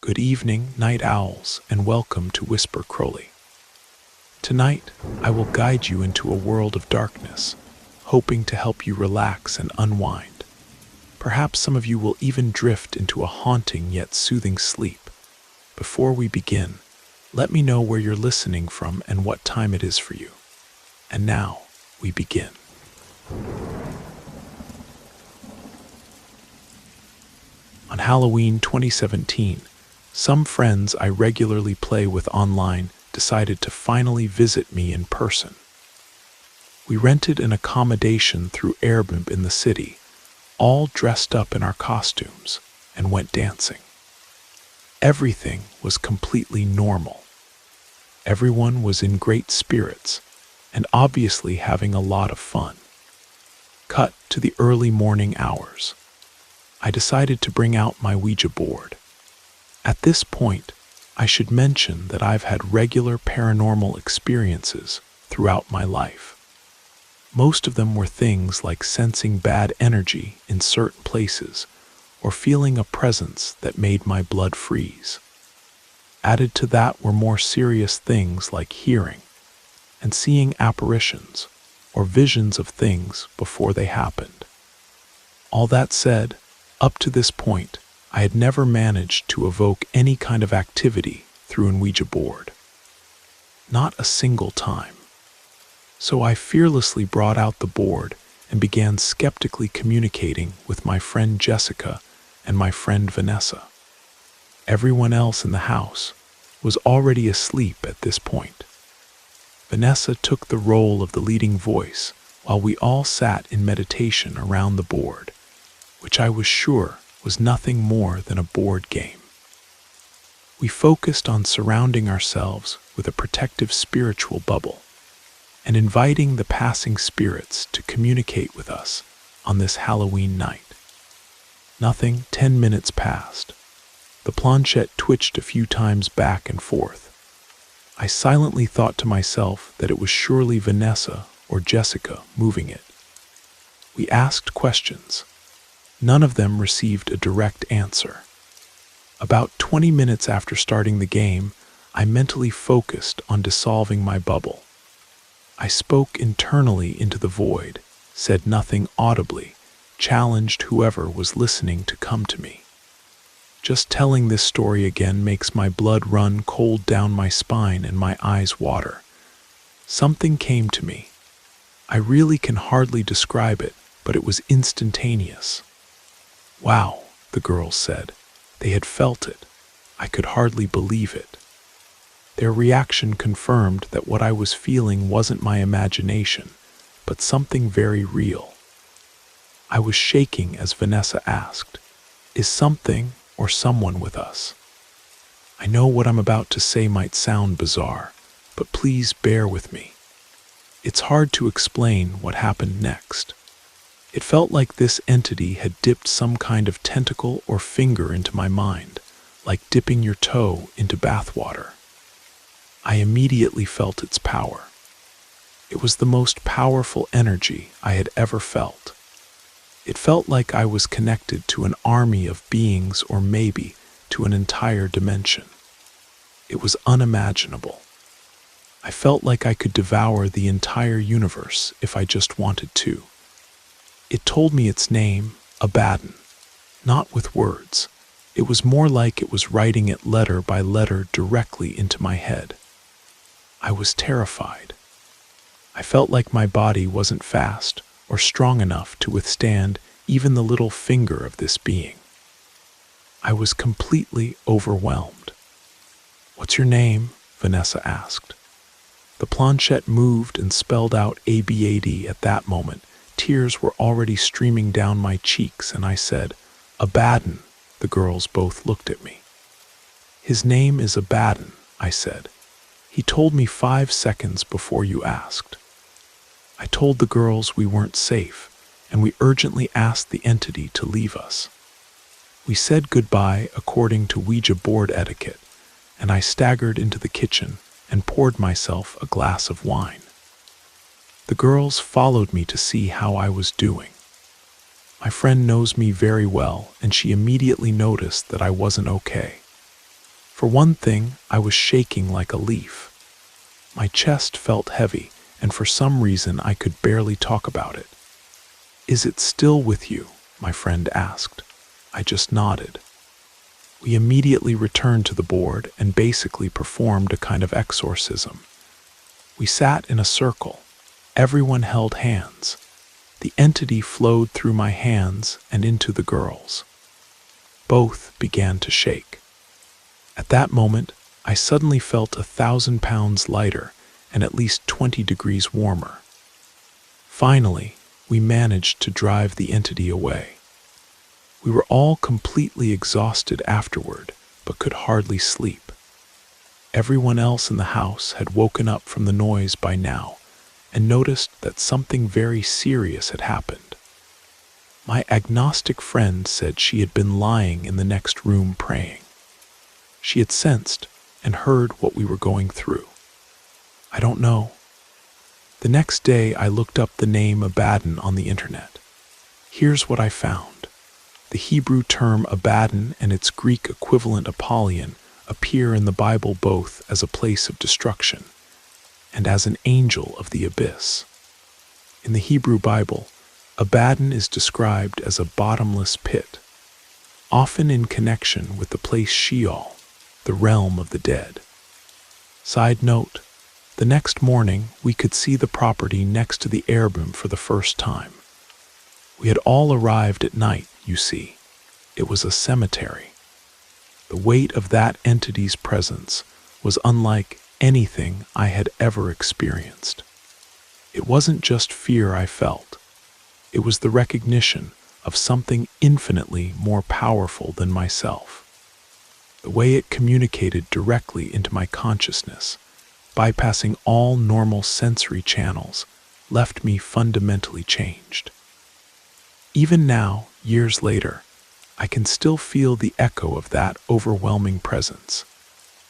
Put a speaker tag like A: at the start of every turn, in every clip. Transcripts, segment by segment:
A: Good evening, night owls, and welcome to Whisper Crowley. Tonight, I will guide you into a world of darkness, hoping to help you relax and unwind. Perhaps some of you will even drift into a haunting yet soothing sleep. Before we begin, let me know where you're listening from and what time it is for you. And now, we begin. On Halloween 2017, some friends I regularly play with online decided to finally visit me in person. We rented an accommodation through Airbnb in the city, all dressed up in our costumes, and went dancing. Everything was completely normal. Everyone was in great spirits and obviously having a lot of fun. Cut to the early morning hours. I decided to bring out my Ouija board. At this point, I should mention that I've had regular paranormal experiences throughout my life. Most of them were things like sensing bad energy in certain places or feeling a presence that made my blood freeze. Added to that were more serious things like hearing and seeing apparitions or visions of things before they happened. All that said, up to this point, I had never managed to evoke any kind of activity through an Ouija board. Not a single time. So I fearlessly brought out the board and began skeptically communicating with my friend Jessica and my friend Vanessa. Everyone else in the house was already asleep at this point. Vanessa took the role of the leading voice while we all sat in meditation around the board, which I was sure was nothing more than a board game. We focused on surrounding ourselves with a protective spiritual bubble and inviting the passing spirits to communicate with us on this Halloween night. 10 minutes passed. The planchette twitched a few times back and forth. I silently thought to myself that it was surely Vanessa or Jessica moving it. We asked questions. None of them received a direct answer. About 20 minutes after starting the game, I mentally focused on dissolving my bubble. I spoke internally into the void, said nothing audibly, challenged whoever was listening to come to me. Just telling this story again makes my blood run cold down my spine and my eyes water. Something came to me. I really can hardly describe it, but it was instantaneous. "Wow," the girls said. They had felt it. I could hardly believe it. Their reaction confirmed that what I was feeling wasn't my imagination, but something very real. I was shaking as Vanessa asked, "Is something or someone with us?" I know what I'm about to say might sound bizarre, but please bear with me. It's hard to explain what happened next. It felt like this entity had dipped some kind of tentacle or finger into my mind, like dipping your toe into bathwater. I immediately felt its power. It was the most powerful energy I had ever felt. It felt like I was connected to an army of beings or maybe to an entire dimension. It was unimaginable. I felt like I could devour the entire universe if I just wanted to. It told me its name, Abaddon, not with words. It was more like it was writing it letter by letter directly into my head. I was terrified. I felt like my body wasn't fast or strong enough to withstand even the little finger of this being. I was completely overwhelmed. "What's your name?" Vanessa asked. The planchette moved and spelled out ABAD. At that moment, tears were already streaming down my cheeks, and I said, "Abaddon." The girls both looked at me. "His name is Abaddon," I said. "He told me 5 seconds before you asked." I told the girls we weren't safe, and we urgently asked the entity to leave us. We said goodbye according to Ouija board etiquette, and I staggered into the kitchen and poured myself a glass of wine. The girls followed me to see how I was doing. My friend knows me very well, and she immediately noticed that I wasn't okay. For one thing, I was shaking like a leaf. My chest felt heavy, and for some reason I could barely talk about it. "Is it still with you?" my friend asked. I just nodded. We immediately returned to the board and basically performed a kind of exorcism. We sat in a circle. Everyone held hands. The entity flowed through my hands and into the girls. Both began to shake. At that moment, I suddenly felt 1,000 pounds lighter and at least 20 degrees warmer. Finally, we managed to drive the entity away. We were all completely exhausted afterward, but could hardly sleep. Everyone else in the house had woken up from the noise by now and noticed that something very serious had happened. My agnostic friend said she had been lying in the next room praying. She had sensed and heard what we were going through. I don't know. The next day I looked up the name Abaddon on the internet. Here's what I found. The Hebrew term Abaddon and its Greek equivalent Apollyon appear in the Bible both as a place of destruction and as an angel of the abyss. In the Hebrew Bible, Abaddon is described as a bottomless pit, often in connection with the place Sheol, the realm of the dead. Side note, the next morning we could see the property next to the Airbnb for the first time. We had all arrived at night, you see. It was a cemetery. The weight of that entity's presence was unlike anything I had ever experienced. It wasn't just fear I felt. It was the recognition of something infinitely more powerful than myself. The way it communicated directly into my consciousness, bypassing all normal sensory channels, left me fundamentally changed. Even now, years later, I can still feel the echo of that overwhelming presence,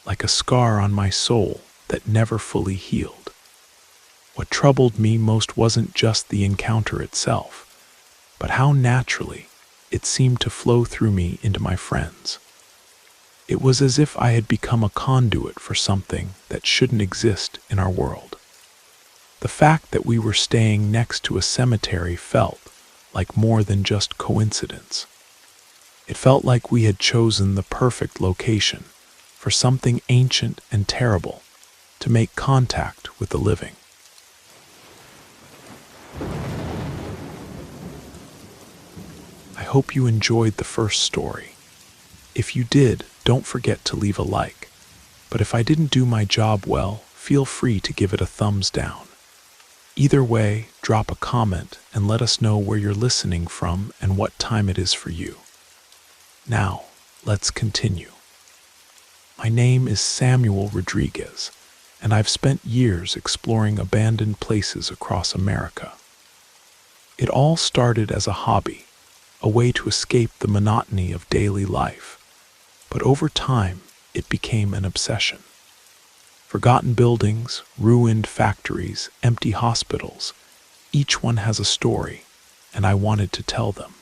A: like a scar on my soul that never fully healed. What troubled me most wasn't just the encounter itself, but how naturally it seemed to flow through me into my friends. It was as if I had become a conduit for something that shouldn't exist in our world. The fact that we were staying next to a cemetery felt like more than just coincidence. It felt like we had chosen the perfect location for something ancient and terrible to make contact with the living. I hope you enjoyed the first story. If you did, don't forget to leave a like. But if I didn't do my job well, feel free to give it a thumbs down. Either way, drop a comment and let us know where you're listening from and what time it is for you. Now, let's continue. My name is Samuel Rodriguez, and I've spent years exploring abandoned places across America. It all started as a hobby, a way to escape the monotony of daily life, but over time, it became an obsession. Forgotten buildings, ruined factories, empty hospitals, each one has a story, and I wanted to tell them.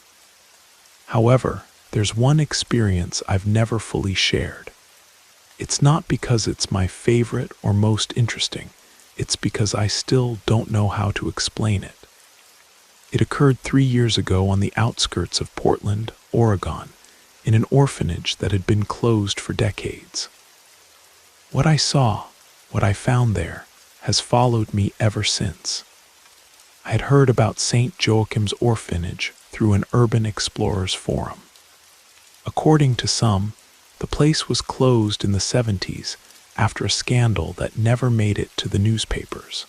A: However, there's one experience I've never fully shared. It's not because it's my favorite or most interesting, it's because I still don't know how to explain it. It occurred 3 years ago on the outskirts of Portland, Oregon, in an orphanage that had been closed for decades. What I saw, what I found there, has followed me ever since. I had heard about St. Joachim's orphanage through an urban explorers forum. According to some, the place was closed in the 70s after a scandal that never made it to the newspapers.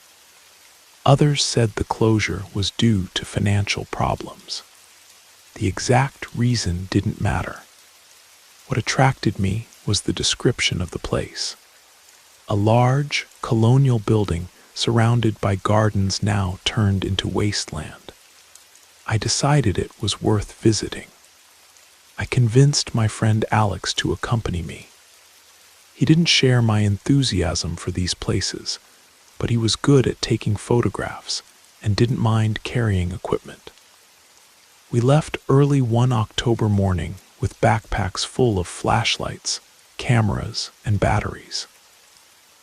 A: Others said the closure was due to financial problems. The exact reason didn't matter. What attracted me was the description of the place. A large, colonial building surrounded by gardens now turned into wasteland. I decided it was worth visiting. I convinced my friend Alex to accompany me. He didn't share my enthusiasm for these places, but he was good at taking photographs and didn't mind carrying equipment. We left early one October morning with backpacks full of flashlights, cameras, and batteries.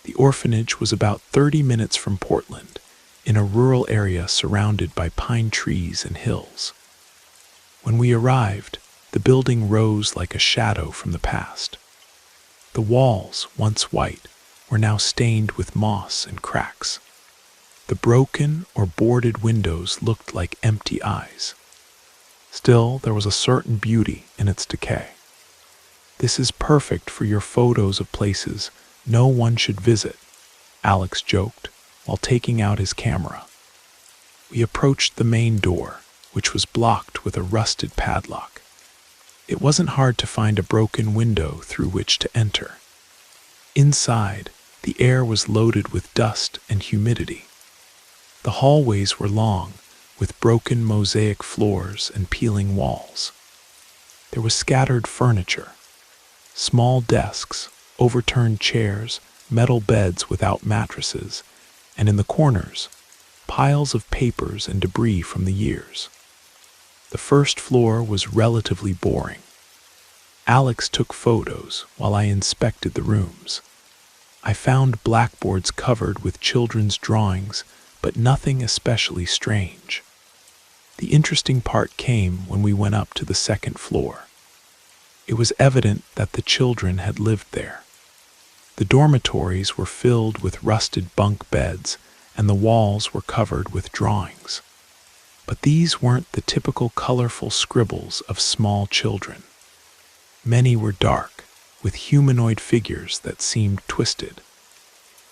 A: The orphanage was about 30 minutes from Portland, in a rural area surrounded by pine trees and hills. When we arrived, the building rose like a shadow from the past. The walls, once white, were now stained with moss and cracks. The broken or boarded windows looked like empty eyes. Still, there was a certain beauty in its decay. "This is perfect for your photos of places no one should visit," Alex joked while taking out his camera. We approached the main door, which was blocked with a rusted padlock. It wasn't hard to find a broken window through which to enter. Inside, the air was loaded with dust and humidity. The hallways were long, with broken mosaic floors and peeling walls. There was scattered furniture, small desks, overturned chairs, metal beds without mattresses, and in the corners, piles of papers and debris from the years. The first floor was relatively boring. Alex took photos while I inspected the rooms. I found blackboards covered with children's drawings, but nothing especially strange. The interesting part came when we went up to the second floor. It was evident that the children had lived there. The dormitories were filled with rusted bunk beds, and the walls were covered with drawings. But these weren't the typical colorful scribbles of small children. Many were dark, with humanoid figures that seemed twisted.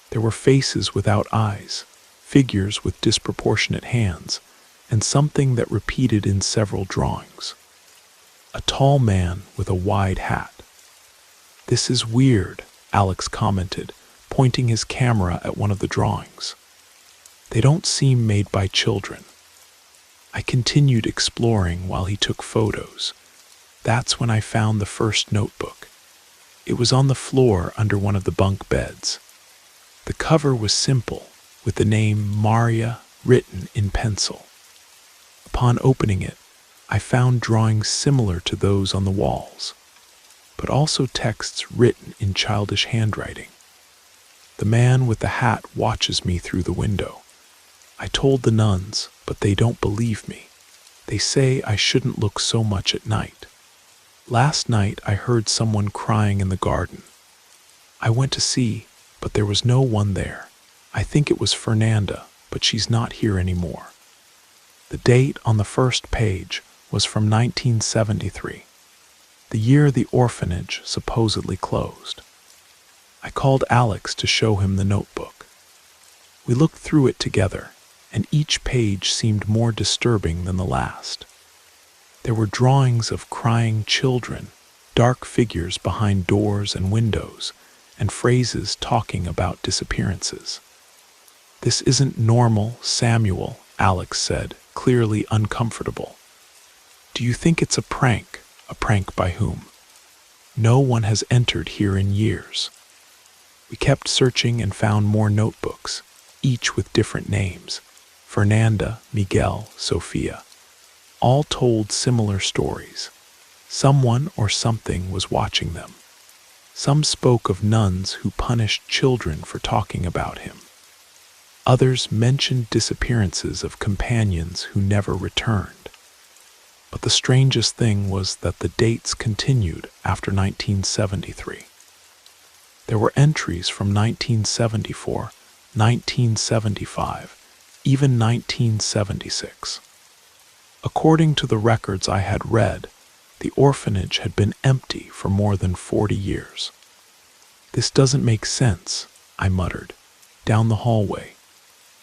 A: There were faces without eyes, figures with disproportionate hands, and something that repeated in several drawings. A tall man with a wide hat. "This is weird," Alex commented, pointing his camera at one of the drawings. "They don't seem made by children." I continued exploring while he took photos. That's when I found the first notebook. It was on the floor under one of the bunk beds. The cover was simple, with the name Maria written in pencil. Upon opening it, I found drawings similar to those on the walls, but also texts written in childish handwriting. The man with the hat watches me through the window. I told the nuns, but they don't believe me. They say I shouldn't look so much at night. Last night I heard someone crying in the garden. I went to see, but there was no one there. I think it was Fernanda, but she's not here anymore. The date on the first page was from 1973, the year the orphanage supposedly closed. I called Alex to show him the notebook. We looked through it together, and each page seemed more disturbing than the last. There were drawings of crying children, dark figures behind doors and windows, and phrases talking about disappearances. "This isn't normal, Samuel," Alex said, clearly uncomfortable. "Do you think it's a prank? A prank by whom? No one has entered here in years." We kept searching and found more notebooks, each with different names: Fernanda, Miguel, Sofia. All told similar stories. Someone or something was watching them. Some spoke of nuns who punished children for talking about him. Others mentioned disappearances of companions who never returned. But the strangest thing was that the dates continued after 1973. There were entries from 1974, 1975, even 1976. According to the records I had read, the orphanage had been empty for more than 40 years. "This doesn't make sense," I muttered, down the hallway.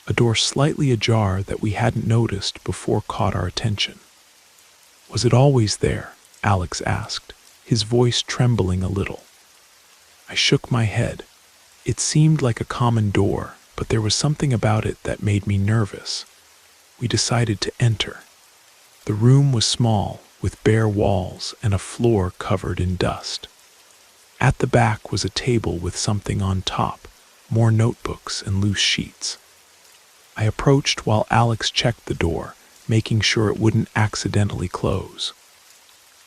A: A door slightly ajar that we hadn't noticed before caught our attention. "Was it always there?" Alex asked, his voice trembling a little. I shook my head. It seemed like a common door, but there was something about it that made me nervous. We decided to enter. The room was small, with bare walls and a floor covered in dust. At the back was a table with something on top, more notebooks and loose sheets. I approached while Alex checked the door, making sure it wouldn't accidentally close.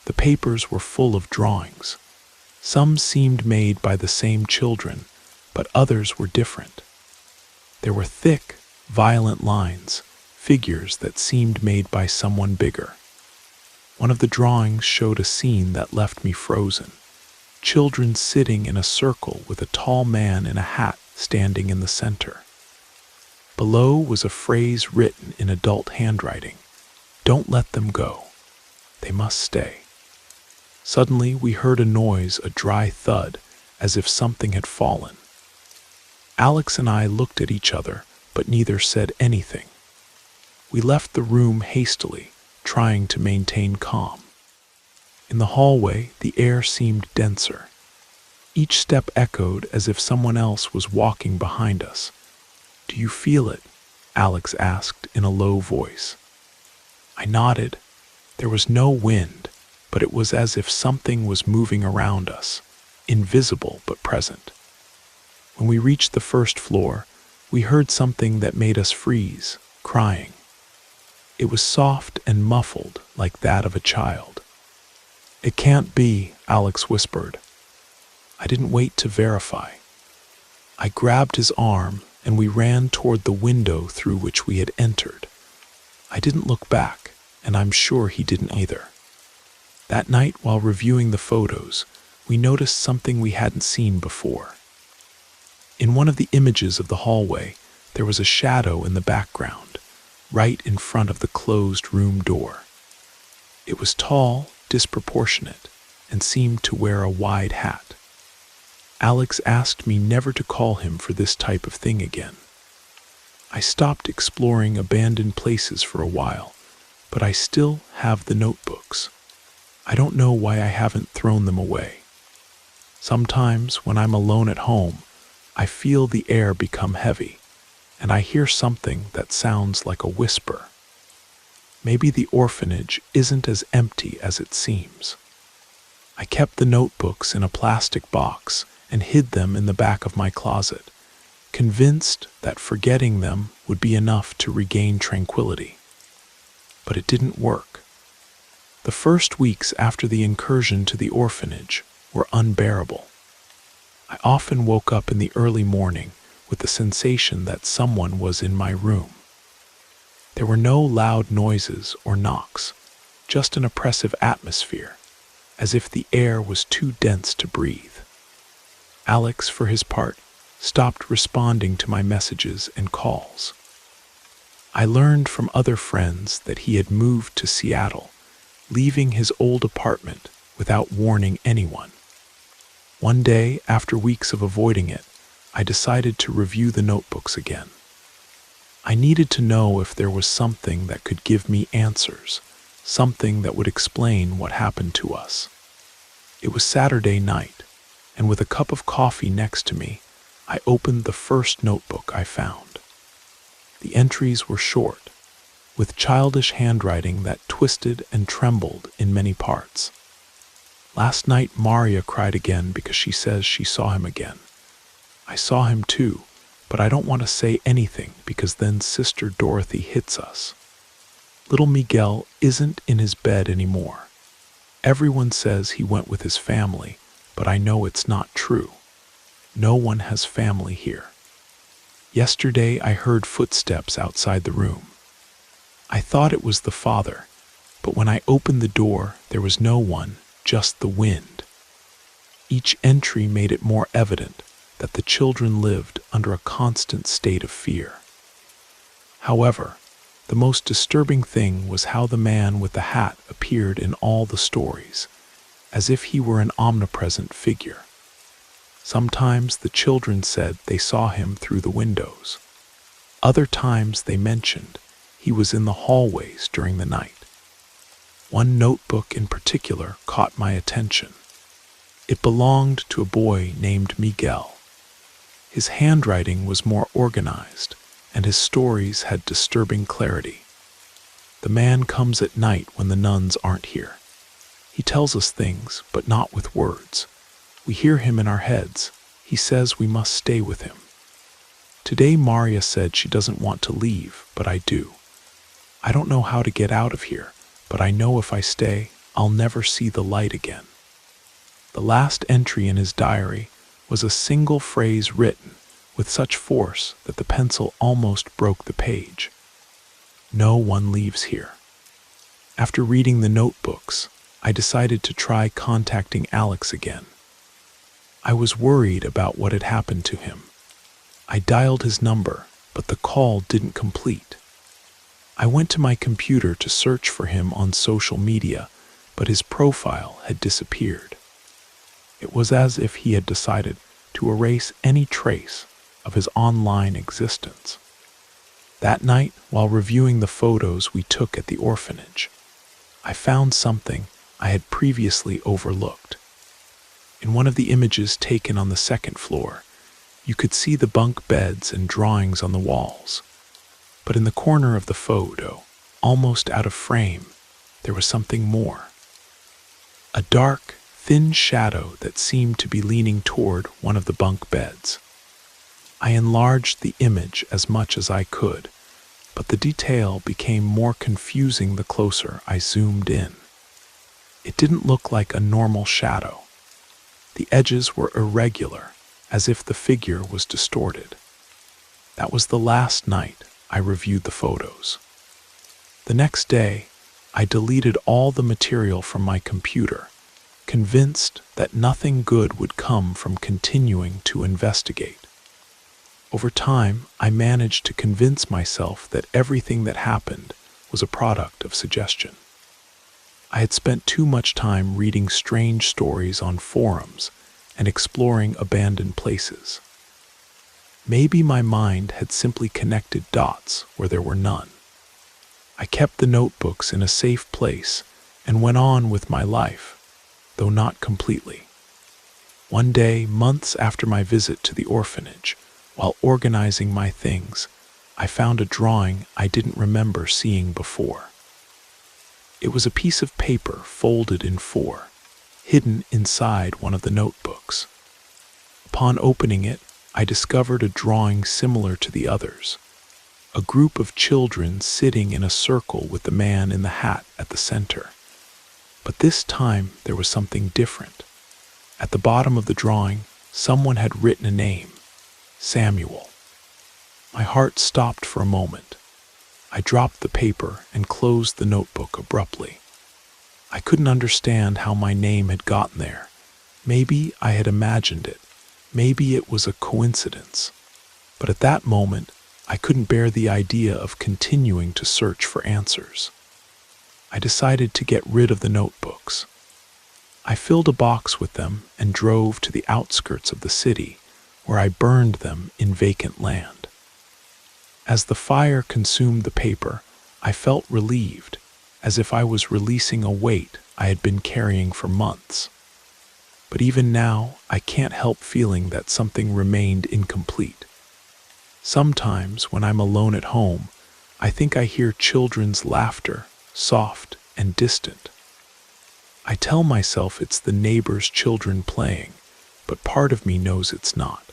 A: The papers were full of drawings. Some seemed made by the same children, but others were different. There were thick, violent lines, figures that seemed made by someone bigger. One of the drawings showed a scene that left me frozen. Children sitting in a circle with a tall man in a hat standing in the center. Below was a phrase written in adult handwriting. "Don't let them go. They must stay." Suddenly we heard a noise, a dry thud, as if something had fallen. Alex and I looked at each other, but neither said anything. We left the room hastily, trying to maintain calm. In the hallway, the air seemed denser. Each step echoed as if someone else was walking behind us. "Do you feel it?" Alex asked in a low voice. I nodded. There was no wind, but it was as if something was moving around us, invisible but present. When we reached the first floor, we heard something that made us freeze, crying. It was soft and muffled, like that of a child. "It can't be," Alex whispered. I didn't wait to verify. I grabbed his arm, and we ran toward the window through which we had entered. I didn't look back, and I'm sure he didn't either. That night, while reviewing the photos, we noticed something we hadn't seen before. In one of the images of the hallway, there was a shadow in the background, right in front of the closed room door. It was tall, disproportionate, and seemed to wear a wide hat. Alex asked me never to call him for this type of thing again. I stopped exploring abandoned places for a while, but I still have the notebooks. I don't know why I haven't thrown them away. Sometimes, when I'm alone at home, I feel the air become heavy, and I hear something that sounds like a whisper. Maybe the orphanage isn't as empty as it seems. I kept the notebooks in a plastic box and hid them in the back of my closet, convinced that forgetting them would be enough to regain tranquility. But it didn't work. The first weeks after the incursion to the orphanage were unbearable. I often woke up in the early morning with the sensation that someone was in my room. There were no loud noises or knocks, just an oppressive atmosphere, as if the air was too dense to breathe. Alex, for his part, stopped responding to my messages and calls. I learned from other friends that he had moved to Seattle, leaving his old apartment without warning anyone. One day, after weeks of avoiding it, I decided to review the notebooks again. I needed to know if there was something that could give me answers, something that would explain what happened to us. It was Saturday night, and with a cup of coffee next to me, I opened the first notebook I found. The entries were short, with childish handwriting that twisted and trembled in many parts. Last night, Maria cried again because she says she saw him again. I saw him too, but I don't want to say anything because then Sister Dorothy hits us. Little Miguel isn't in his bed anymore. Everyone says he went with his family, but I know it's not true. No one has family here. Yesterday I heard footsteps outside the room. I thought it was the father, but when I opened the door, there was no one, just the wind. Each entry made it more evident that the children lived under a constant state of fear. However, the most disturbing thing was how the man with the hat appeared in all the stories, as if he were an omnipresent figure. Sometimes the children said they saw him through the windows. Other times they mentioned he was in the hallways during the night. One notebook in particular caught my attention. It belonged to a boy named Miguel. His handwriting was more organized, and his stories had disturbing clarity. The man comes at night when the nuns aren't here. He tells us things, but not with words. We hear him in our heads. He says we must stay with him. Today Maria said she doesn't want to leave, but I do. I don't know how to get out of here, but I know if I stay, I'll never see the light again. The last entry in his diary was a single phrase written with such force that the pencil almost broke the page. No one leaves here. After reading the notebooks, I decided to try contacting Alex again. I was worried about what had happened to him. I dialed his number, but the call didn't complete. I went to my computer to search for him on social media, but his profile had disappeared. It was as if he had decided to erase any trace of his online existence. That night, while reviewing the photos we took at the orphanage, I found something I had previously overlooked. In one of the images taken on the second floor, you could see the bunk beds and drawings on the walls. But in the corner of the photo, almost out of frame, there was something more. A dark, thin shadow that seemed to be leaning toward one of the bunk beds. I enlarged the image as much as I could, but the detail became more confusing the closer I zoomed in. It didn't look like a normal shadow. The edges were irregular, as if the figure was distorted. That was the last night I reviewed the photos. The next day, I deleted all the material from my computer, convinced that nothing good would come from continuing to investigate. Over time, I managed to convince myself that everything that happened was a product of suggestion. I had spent too much time reading strange stories on forums and exploring abandoned places. Maybe my mind had simply connected dots where there were none. I kept the notebooks in a safe place and went on with my life, though not completely. One day, months after my visit to the orphanage, while organizing my things, I found a drawing I didn't remember seeing before. It was a piece of paper folded in four, hidden inside one of the notebooks. Upon opening it, I discovered a drawing similar to the others, a group of children sitting in a circle with the man in the hat at the center. But this time there was something different. At the bottom of the drawing, someone had written a name, Samuel. My heart stopped for a moment. I dropped the paper and closed the notebook abruptly. I couldn't understand how my name had gotten there. Maybe I had imagined it. Maybe it was a coincidence. But at that moment, I couldn't bear the idea of continuing to search for answers. I decided to get rid of the notebooks. I filled a box with them and drove to the outskirts of the city, where I burned them in vacant land. As the fire consumed the paper, I felt relieved, as if I was releasing a weight I had been carrying for months. But even now, I can't help feeling that something remained incomplete. Sometimes, when I'm alone at home, I think I hear children's laughter, soft and distant. I tell myself it's the neighbor's children playing, but part of me knows it's not.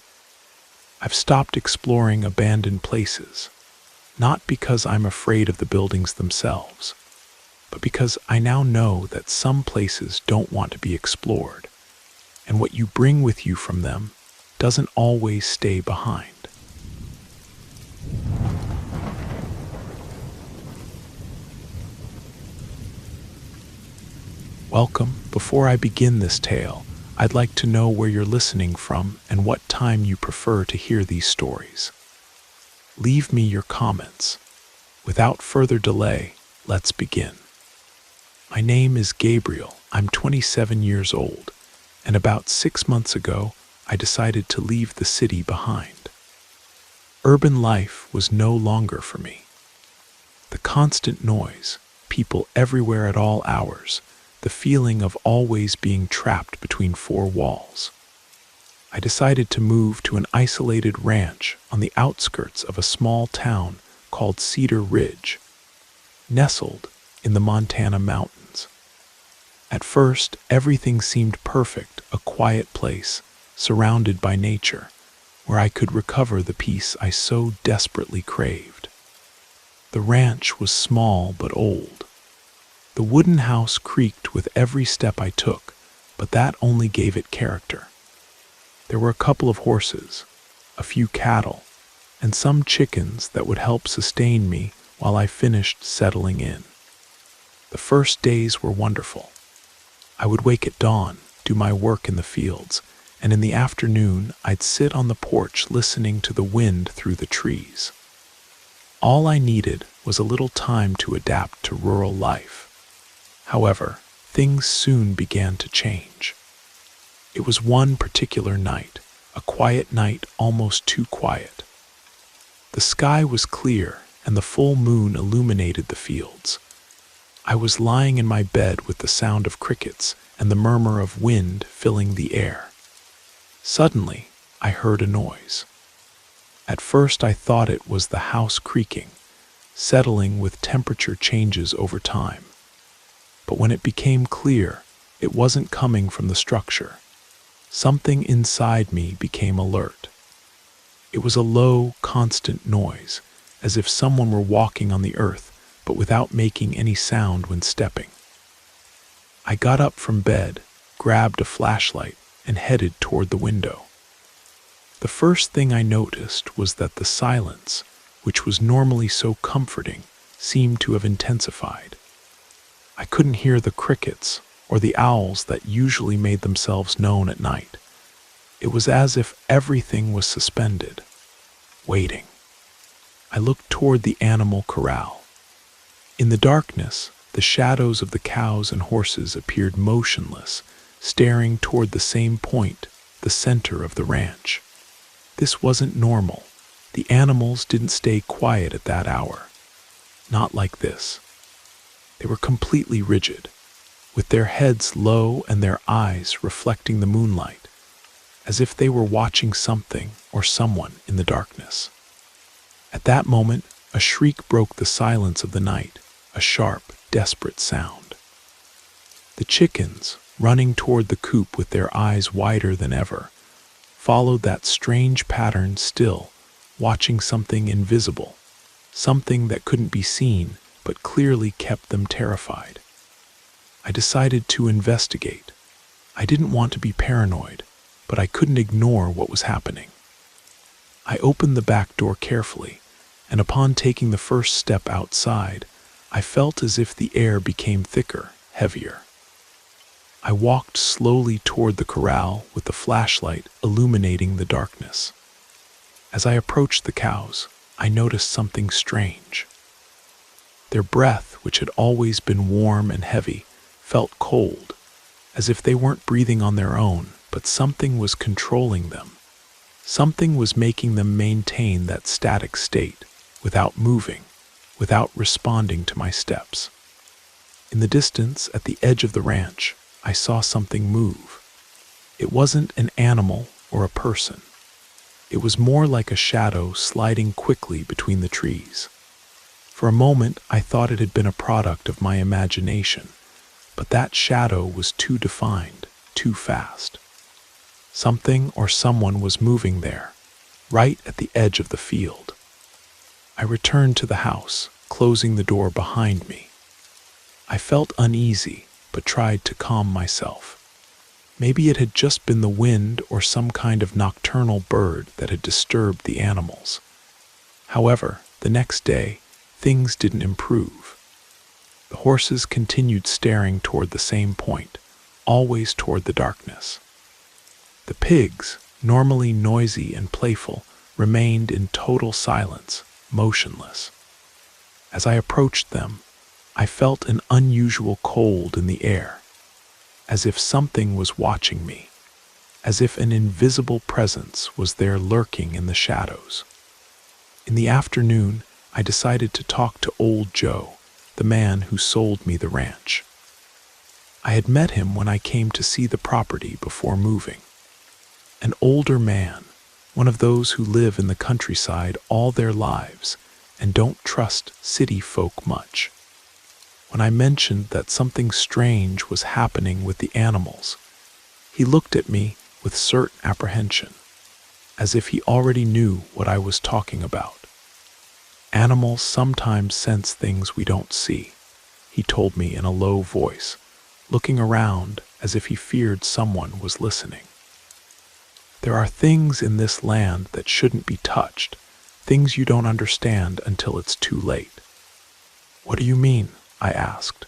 A: I've stopped exploring abandoned places, not because I'm afraid of the buildings themselves, but because I now know that some places don't want to be explored, and what you bring with you from them doesn't always stay behind. Welcome. Before I begin this tale, I'd like to know where you're listening from and what time you prefer to hear these stories. Leave me your comments. Without further delay, let's begin. My name is Gabriel. I'm 27 years old, and about 6 months ago, I decided to leave the city behind. Urban life was no longer for me. The constant noise, people everywhere at all hours, the feeling of always being trapped between four walls. I decided to move to an isolated ranch on the outskirts of a small town called Cedar Ridge, nestled in the Montana mountains. At first, everything seemed perfect, a quiet place, surrounded by nature, where I could recover the peace I so desperately craved. The ranch was small but old. The wooden house creaked with every step I took, but that only gave it character. There were a couple of horses, a few cattle, and some chickens that would help sustain me while I finished settling in. The first days were wonderful. I would wake at dawn, do my work in the fields, and in the afternoon I'd sit on the porch listening to the wind through the trees. All I needed was a little time to adapt to rural life. However, things soon began to change. It was one particular night, a quiet night, almost too quiet. The sky was clear and the full moon illuminated the fields. I was lying in my bed with the sound of crickets and the murmur of wind filling the air. Suddenly, I heard a noise. At first I thought it was the house creaking, settling with temperature changes over time. But when it became clear, it wasn't coming from the structure. Something inside me became alert. It was a low, constant noise, as if someone were walking on the earth, but without making any sound when stepping. I got up from bed, grabbed a flashlight, and headed toward the window. The first thing I noticed was that the silence, which was normally so comforting, seemed to have intensified. I couldn't hear the crickets or the owls that usually made themselves known at night. It was as if everything was suspended, waiting. I looked toward the animal corral. In the darkness, the shadows of the cows and horses appeared motionless, staring toward the same point, the center of the ranch. This wasn't normal. The animals didn't stay quiet at that hour. Not like this. They were completely rigid, with their heads low and their eyes reflecting the moonlight, as if they were watching something or someone in the darkness. At that moment, a shriek broke the silence of the night, a sharp, desperate sound. The chickens, running toward the coop with their eyes wider than ever, followed that strange pattern still, watching something invisible, something that couldn't be seen but clearly kept them terrified. I decided to investigate. I didn't want to be paranoid, but I couldn't ignore what was happening. I opened the back door carefully, and upon taking the first step outside, I felt as if the air became thicker, heavier. I walked slowly toward the corral with the flashlight illuminating the darkness. As I approached the cows, I noticed something strange. Their breath, which had always been warm and heavy, felt cold, as if they weren't breathing on their own, but something was controlling them. Something was making them maintain that static state, without moving, without responding to my steps. In the distance, at the edge of the ranch, I saw something move. It wasn't an animal or a person. It was more like a shadow sliding quickly between the trees. For a moment, I thought it had been a product of my imagination, but that shadow was too defined, too fast. Something or someone was moving there, right at the edge of the field. I returned to the house, closing the door behind me. I felt uneasy, but tried to calm myself. Maybe it had just been the wind or some kind of nocturnal bird that had disturbed the animals. However, the next day, things didn't improve. The horses continued staring toward the same point, always toward the darkness. The pigs, normally noisy and playful, remained in total silence, motionless. As I approached them, I felt an unusual cold in the air, as if something was watching me, as if an invisible presence was there lurking in the shadows. In the afternoon, I decided to talk to old Joe, the man who sold me the ranch. I had met him when I came to see the property before moving. An older man, one of those who live in the countryside all their lives and don't trust city folk much. When I mentioned that something strange was happening with the animals, he looked at me with certain apprehension, as if he already knew what I was talking about. Animals sometimes sense things we don't see, he told me in a low voice, looking around as if he feared someone was listening. There are things in this land that shouldn't be touched, things you don't understand until it's too late. What do you mean? I asked,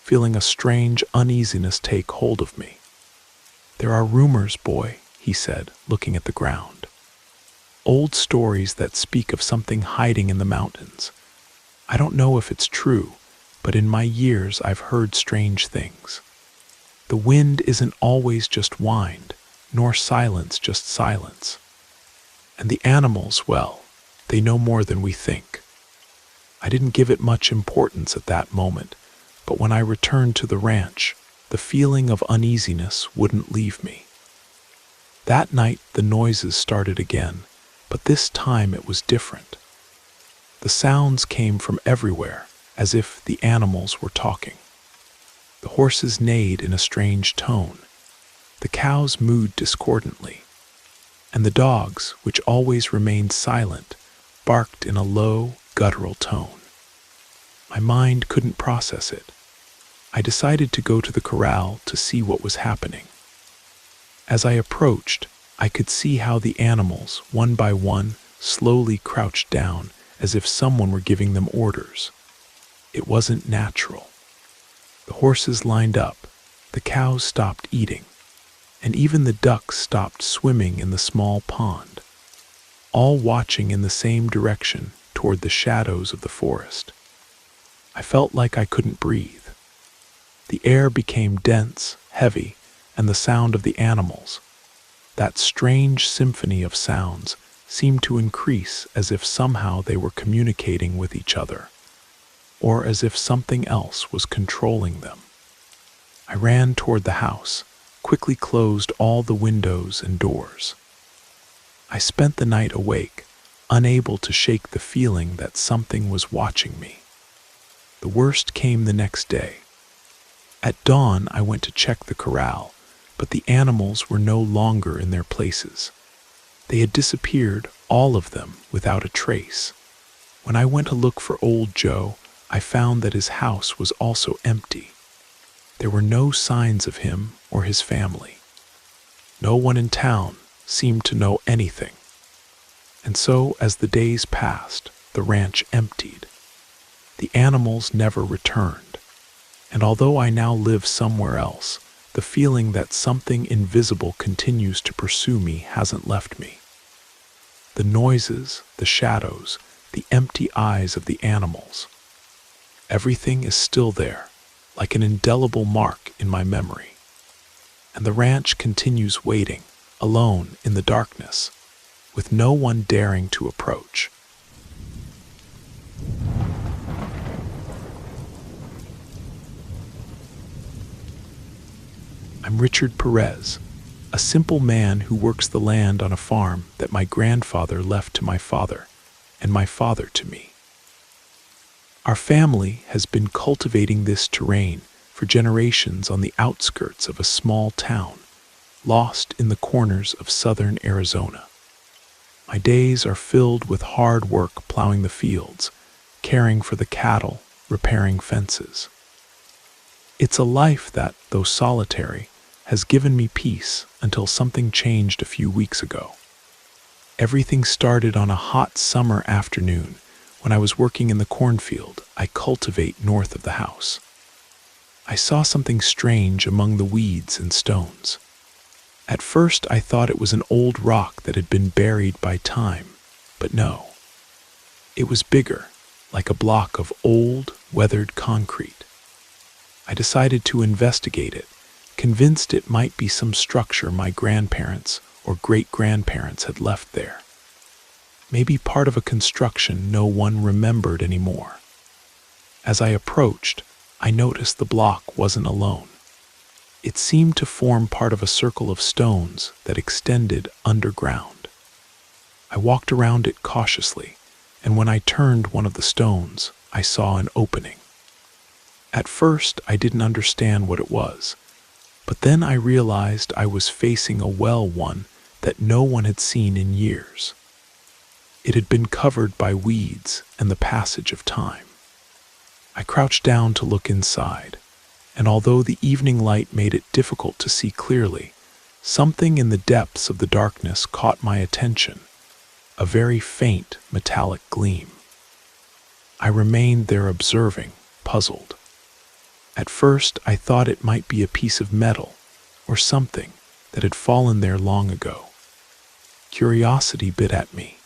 A: feeling a strange uneasiness take hold of me. There are rumors, boy, he said, looking at the ground. Old stories that speak of something hiding in the mountains. I don't know if it's true, but in my years I've heard strange things. The wind isn't always just wind, nor silence just silence. And the animals, well, they know more than we think. I didn't give it much importance at that moment, but when I returned to the ranch, the feeling of uneasiness wouldn't leave me. That night the noises started again, but this time it was different. The sounds came from everywhere, as if the animals were talking. The horses neighed in a strange tone. The cows mooed discordantly. And the dogs, which always remained silent, barked in a low, guttural tone. My mind couldn't process it. I decided to go to the corral to see what was happening. As I approached, I could see how the animals, one by one, slowly crouched down as if someone were giving them orders. It wasn't natural. The horses lined up, the cows stopped eating, and even the ducks stopped swimming in the small pond, all watching in the same direction toward the shadows of the forest. I felt like I couldn't breathe. The air became dense, heavy, and the sound of the animals, that strange symphony of sounds, seemed to increase as if somehow they were communicating with each other, or as if something else was controlling them. I ran toward the house, quickly closed all the windows and doors. I spent the night awake, unable to shake the feeling that something was watching me. The worst came the next day. At dawn, I went to check the corral, but the animals were no longer in their places. They had disappeared, all of them, without a trace. When I went to look for old Joe, I found that his house was also empty. There were no signs of him or his family. No one in town seemed to know anything. And so, as the days passed, the ranch emptied. The animals never returned. And although I now live somewhere else, the feeling that something invisible continues to pursue me hasn't left me. The noises, the shadows, the empty eyes of the animals. Everything is still there, like an indelible mark in my memory. And the ranch continues waiting, alone in the darkness, with no one daring to approach. I'm Richard Perez, a simple man who works the land on a farm that my grandfather left to my father, and my father to me. Our family has been cultivating this terrain for generations on the outskirts of a small town, lost in the corners of southern Arizona. My days are filled with hard work plowing the fields, caring for the cattle, repairing fences. It's a life that, though solitary, has given me peace until something changed a few weeks ago. Everything started on a hot summer afternoon when I was working in the cornfield I cultivate north of the house. I saw something strange among the weeds and stones. At first I thought it was an old rock that had been buried by time, but no. It was bigger, like a block of old, weathered concrete. I decided to investigate it, convinced it might be some structure my grandparents or great-grandparents had left there. Maybe part of a construction no one remembered anymore. As I approached, I noticed the block wasn't alone. It seemed to form part of a circle of stones that extended underground. I walked around it cautiously, and when I turned one of the stones, I saw an opening. At first, I didn't understand what it was, but then I realized I was facing a well, one that no one had seen in years. It had been covered by weeds and the passage of time. I crouched down to look inside. and although the evening light made it difficult to see clearly, something in the depths of the darkness caught my attention, a very faint metallic gleam. I remained there observing, puzzled. At first, I thought it might be a piece of metal or something that had fallen there long ago. Curiosity bit at me,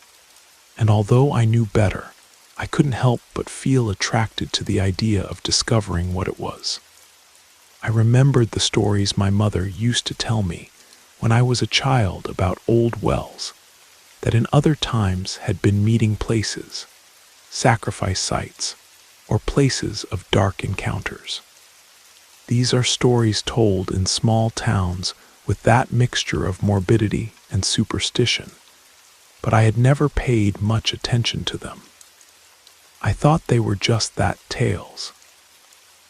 A: and although I knew better, I couldn't help but feel attracted to the idea of discovering what it was. I remembered the stories my mother used to tell me when I was a child about old wells that in other times had been meeting places, sacrifice sites, or places of dark encounters. These are stories told in small towns with that mixture of morbidity and superstition, but I had never paid much attention to them. I thought they were just that, tales.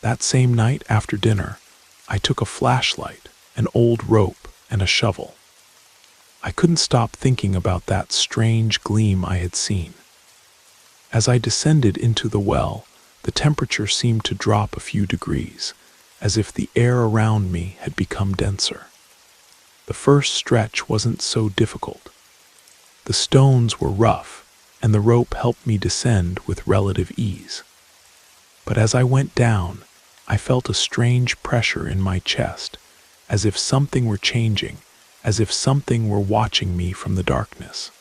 A: That same night after dinner, I took a flashlight, an old rope, and a shovel. I couldn't stop thinking about that strange gleam I had seen. As I descended into the well, the temperature seemed to drop a few degrees, as if the air around me had become denser. The first stretch wasn't so difficult. The stones were rough, and the rope helped me descend with relative ease. But as I went down, I felt a strange pressure in my chest, as if something were changing, as if something were watching me from the darkness.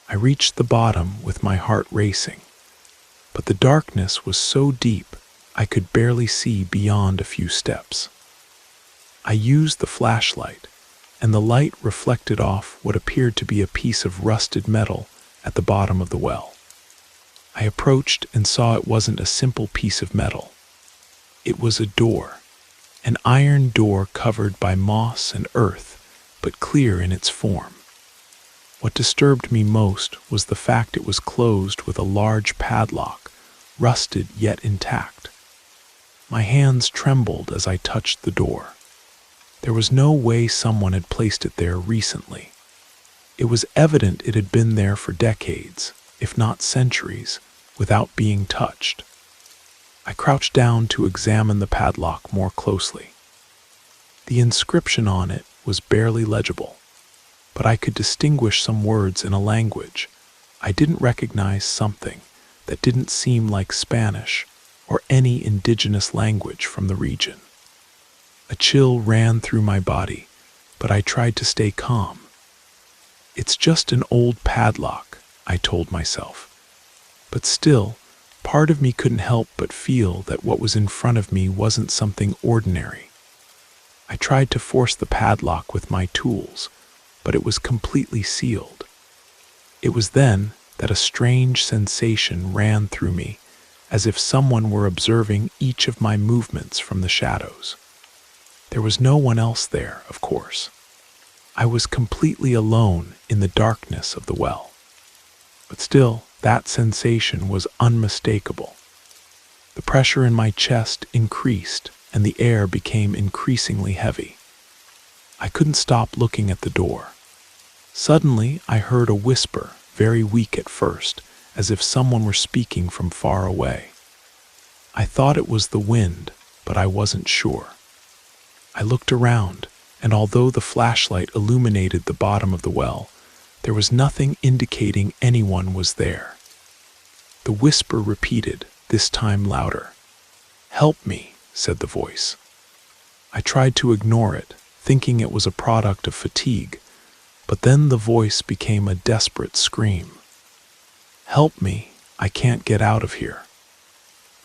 A: I reached the bottom with my heart racing, but the darkness was so deep I could barely see beyond a few steps. I used the flashlight, and the light reflected off what appeared to be a piece of rusted metal at the bottom of the well. I approached and saw it wasn't a simple piece of metal. It was a door, an iron door covered by moss and earth, but clear in its form. What disturbed me most was the fact it was closed with a large padlock, rusted yet intact. My hands trembled as I touched the door. There was no way someone had placed it there recently. It was evident it had been there for decades, if not centuries, without being touched. I crouched down to examine the padlock more closely. The inscription on it was barely legible, but I could distinguish some words in a language. I didn't recognize something that didn't seem like Spanish or any indigenous language from the region. A chill ran through my body, but I tried to stay calm. It's just an old padlock, I told myself. But still, part of me couldn't help but feel that what was in front of me wasn't something ordinary. I tried to force the padlock with my tools, but it was completely sealed. It was then that a strange sensation ran through me, as if someone were observing each of my movements from the shadows. There was no one else there, of course. I was completely alone in the darkness of the well. But still, that sensation was unmistakable. The pressure in my chest increased, and the air became increasingly heavy. I couldn't stop looking at the door. Suddenly, I heard a whisper, very weak at first, as if someone were speaking from far away. I thought it was the wind, but I wasn't sure. I looked around, and although the flashlight illuminated the bottom of the well, there was nothing indicating anyone was there. The whisper repeated, this time louder. "Help me," said the voice. I tried to ignore it, thinking it was a product of fatigue, but then the voice became a desperate scream. "Help me, I can't get out of here."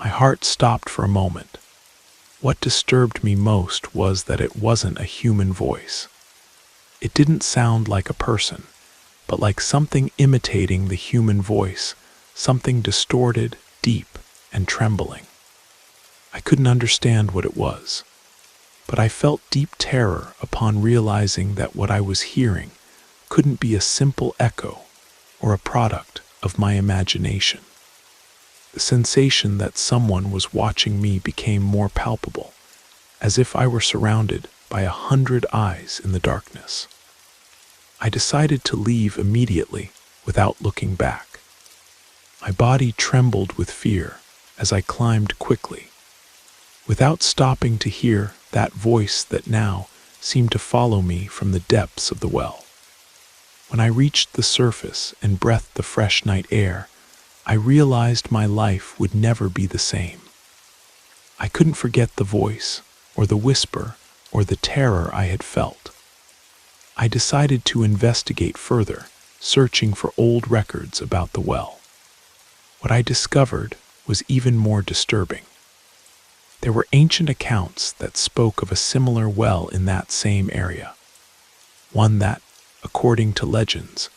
A: My heart stopped for a moment. What disturbed me most was that it wasn't a human voice. It didn't sound like a person, but like something imitating the human voice, something distorted, deep, and trembling. I couldn't understand what it was, but I felt deep terror upon realizing that what I was hearing couldn't be a simple echo or a product of my imagination. The sensation that someone was watching me became more palpable, as if I were surrounded by 100 eyes in the darkness. I decided to leave immediately without looking back. My body trembled with fear as I climbed quickly. without stopping to hear that voice that now seemed to follow me from the depths of the well. When I reached the surface and breathed the fresh night air, I realized my life would never be the same. I couldn't forget the voice, or the whisper, or the terror I had felt. I decided to investigate further, searching for old records about the well. What I discovered was even more disturbing. There were ancient accounts that spoke of a similar well in that same area, one that, according to legends,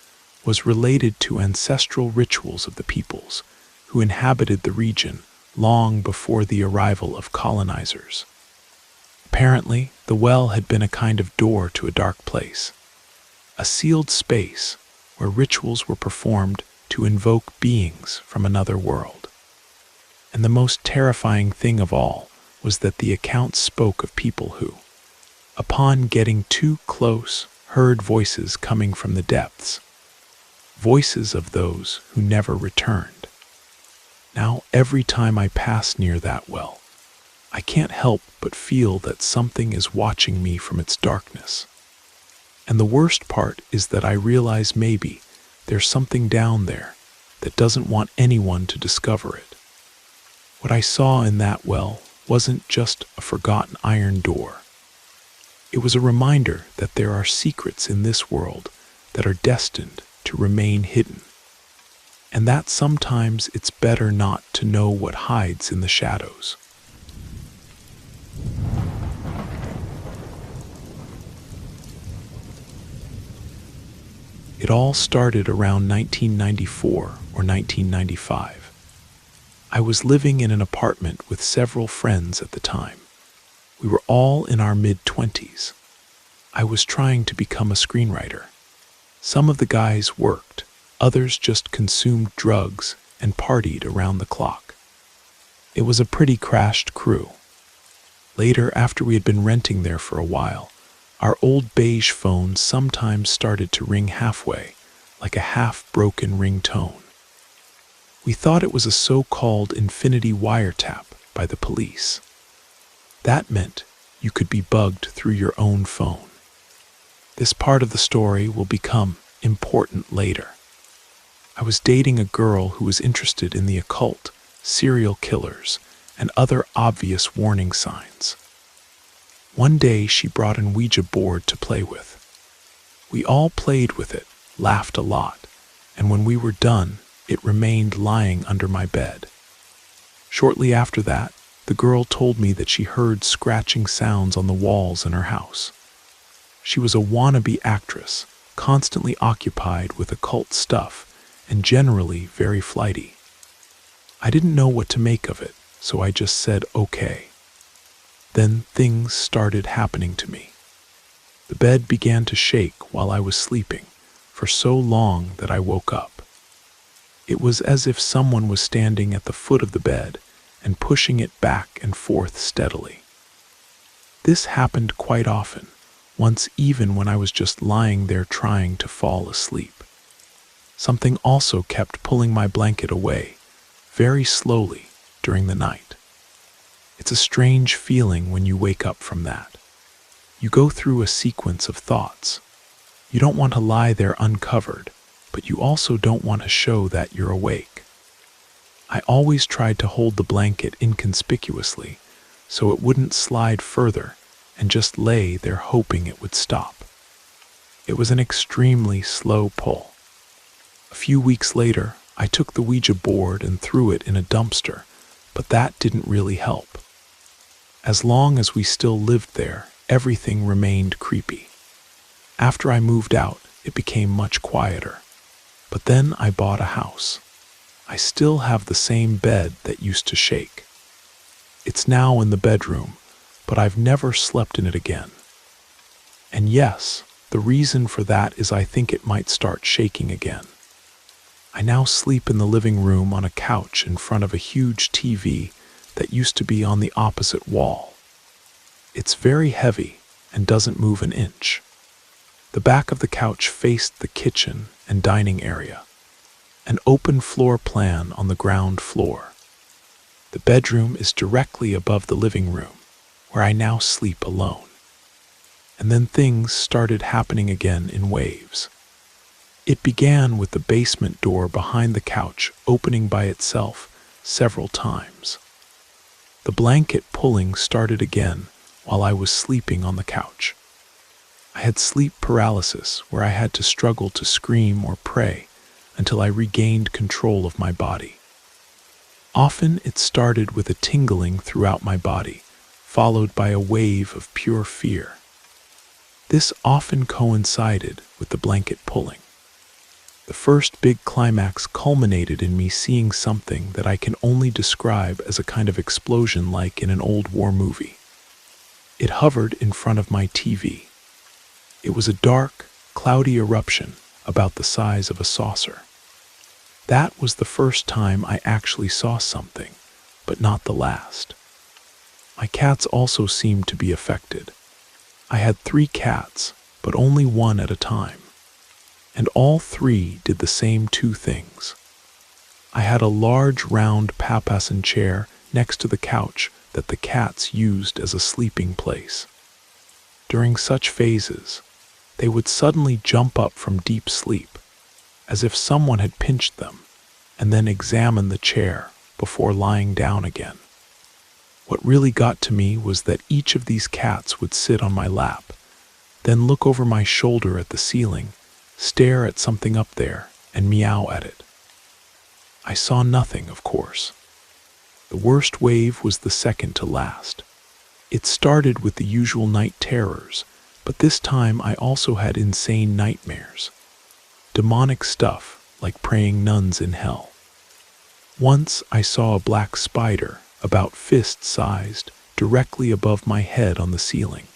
A: was related to ancestral rituals of the peoples who inhabited the region long before the arrival of colonizers. Apparently, the well had been a kind of door to a dark place, a sealed space where rituals were performed to invoke beings from another world. And the most terrifying thing of all was that the accounts spoke of people who, upon getting too close, heard voices coming from the depths, voices of those who never returned. Now, every time I pass near that well, I can't help but feel that something is watching me from its darkness. And the worst part is that I realize maybe there's something down there that doesn't want anyone to discover it. What I saw in that well wasn't just a forgotten iron door. It was a reminder that there are secrets in this world that are destined to remain hidden, and that sometimes it's better not to know what hides in the shadows. It all started around 1994 or 1995. I was living in an apartment with several friends at the time. We were all in our mid-20s. I was trying to become a screenwriter. Some of the guys worked, others just consumed drugs and partied around the clock. It was a pretty crashed crew. Later, after we had been renting there for a while, our old beige phone sometimes started to ring halfway, like a half-broken ringtone. We thought it was a so-called infinity wiretap by the police. That meant you could be bugged through your own phone. This part of the story will become important later. I was dating a girl who was interested in the occult, serial killers, and other obvious warning signs. One day she brought an Ouija board to play with. We all played with it, laughed a lot, and when we were done, it remained lying under my bed. Shortly after that, the girl told me that she heard scratching sounds on the walls in her house. She was a wannabe actress, constantly occupied with occult stuff, and generally very flighty. I didn't know what to make of it, so I just said okay. Then things started happening to me. The bed began to shake while I was sleeping, for so long that I woke up. It was as if someone was standing at the foot of the bed and pushing it back and forth steadily. This happened quite often, once even when I was just lying there trying to fall asleep. Something also kept pulling my blanket away, very slowly, during the night. It's a strange feeling when you wake up from that. You go through a sequence of thoughts. You don't want to lie there uncovered, but you also don't want to show that you're awake. I always tried to hold the blanket inconspicuously so it wouldn't slide further and just lay there hoping it would stop. It was an extremely slow pull. A few weeks later, I took the Ouija board and threw it in a dumpster, but that didn't really help. As long as we still lived there, everything remained creepy. After I moved out, it became much quieter. But then I bought a house. I still have the same bed that used to shake. It's now in the bedroom, but I've never slept in it again. And yes, the reason for that is I think it might start shaking again. I now sleep in the living room on a couch in front of a huge TV that used to be on the opposite wall. It's very heavy and doesn't move an inch. The back of the couch faced the kitchen and dining area, an open floor plan on the ground floor. The bedroom is directly above the living room, where I now sleep alone. And then things started happening again in waves. It began with the basement door behind the couch opening by itself several times. The blanket pulling started again while I was sleeping on the couch. I had sleep paralysis where I had to struggle to scream or pray until I regained control of my body. Often it started with a tingling throughout my body, followed by a wave of pure fear. This often coincided with the blanket pulling. The first big climax culminated in me seeing something that I can only describe as a kind of explosion like in an old war movie. It hovered in front of my TV. It was a dark, cloudy eruption about the size of a saucer. That was the first time I actually saw something, but not the last. My cats also seemed to be affected. I had 3 cats, but only one at a time. And all 3 did the same 2 things. I had a large round papasan chair next to the couch that the cats used as a sleeping place. During such phases, they would suddenly jump up from deep sleep, as if someone had pinched them, and then examine the chair before lying down again. What really got to me was that each of these cats would sit on my lap, then look over my shoulder at the ceiling, stare at something up there, and meow at it. I saw nothing, of course. The worst wave was the second to last. It started with the usual night terrors, but this time I also had insane nightmares. Demonic stuff, like praying nuns in hell. Once I saw a black spider, about fist-sized, directly above my head on the ceiling.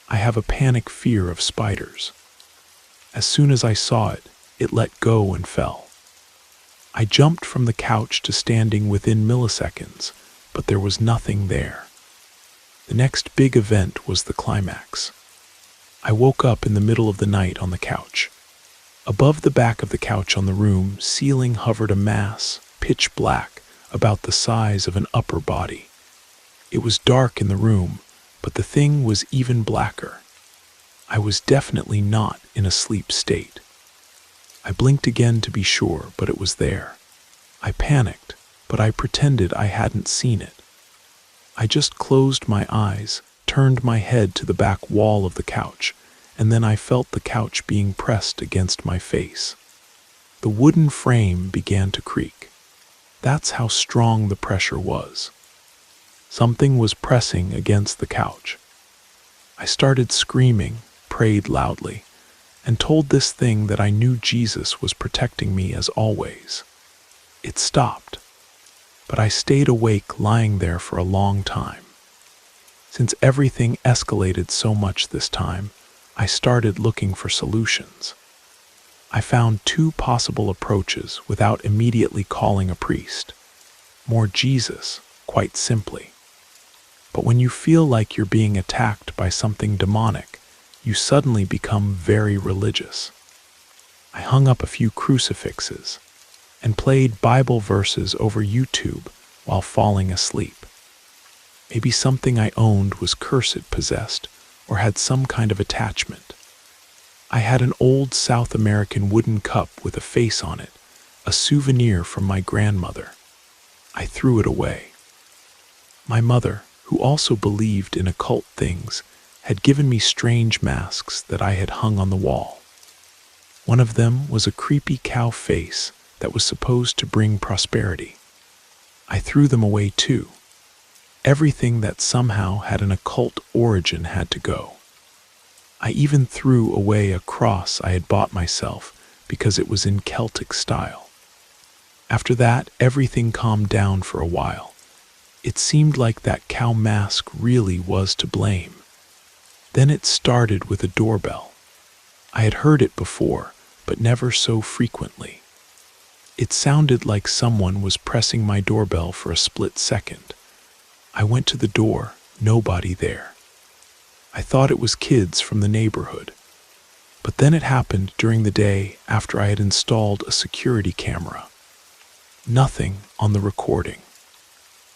A: I have a panic fear of spiders. As soon as I saw it, it let go and fell. I jumped from the couch to standing within milliseconds, but there was nothing there. The next big event was the climax. I woke up in the middle of the night on the couch. Above the back of the couch on the room ceiling hovered a mass, pitch black, about the size of an upper body. It was dark in the room, but the thing was even blacker. I was definitely not in a sleep state. I blinked again to be sure, but it was there. I panicked, but I pretended I hadn't seen it. I just closed my eyes, turned my head to the back wall of the couch, and then I felt the couch being pressed against my face. The wooden frame began to creak. That's how strong the pressure was. Something was pressing against the couch. I started screaming, prayed loudly, and told this thing that I knew Jesus was protecting me as always. It stopped, but I stayed awake lying there for a long time. Since everything escalated so much this time, I started looking for solutions. I found 2 possible approaches without immediately calling a priest. More Jesus, quite simply. But when you feel like you're being attacked by something demonic, you suddenly become very religious. I hung up a few crucifixes and played Bible verses over YouTube while falling asleep. Maybe something I owned was cursed possessed or had some kind of attachment. I had an old South American wooden cup with a face on it, a souvenir from my grandmother. I threw it away. My mother, who also believed in occult things, had given me strange masks that I had hung on the wall. One of them was a creepy cow face that was supposed to bring prosperity. I threw them away too. Everything that somehow had an occult origin had to go. I even threw away a cross I had bought myself because it was in Celtic style. After that, everything calmed down for a while. It seemed like that cow mask really was to blame. Then it started with a doorbell. I had heard it before, but never so frequently. It sounded like someone was pressing my doorbell for a split second. I went to the door, nobody there. I thought it was kids from the neighborhood. But then it happened during the day after I had installed a security camera. Nothing on the recording.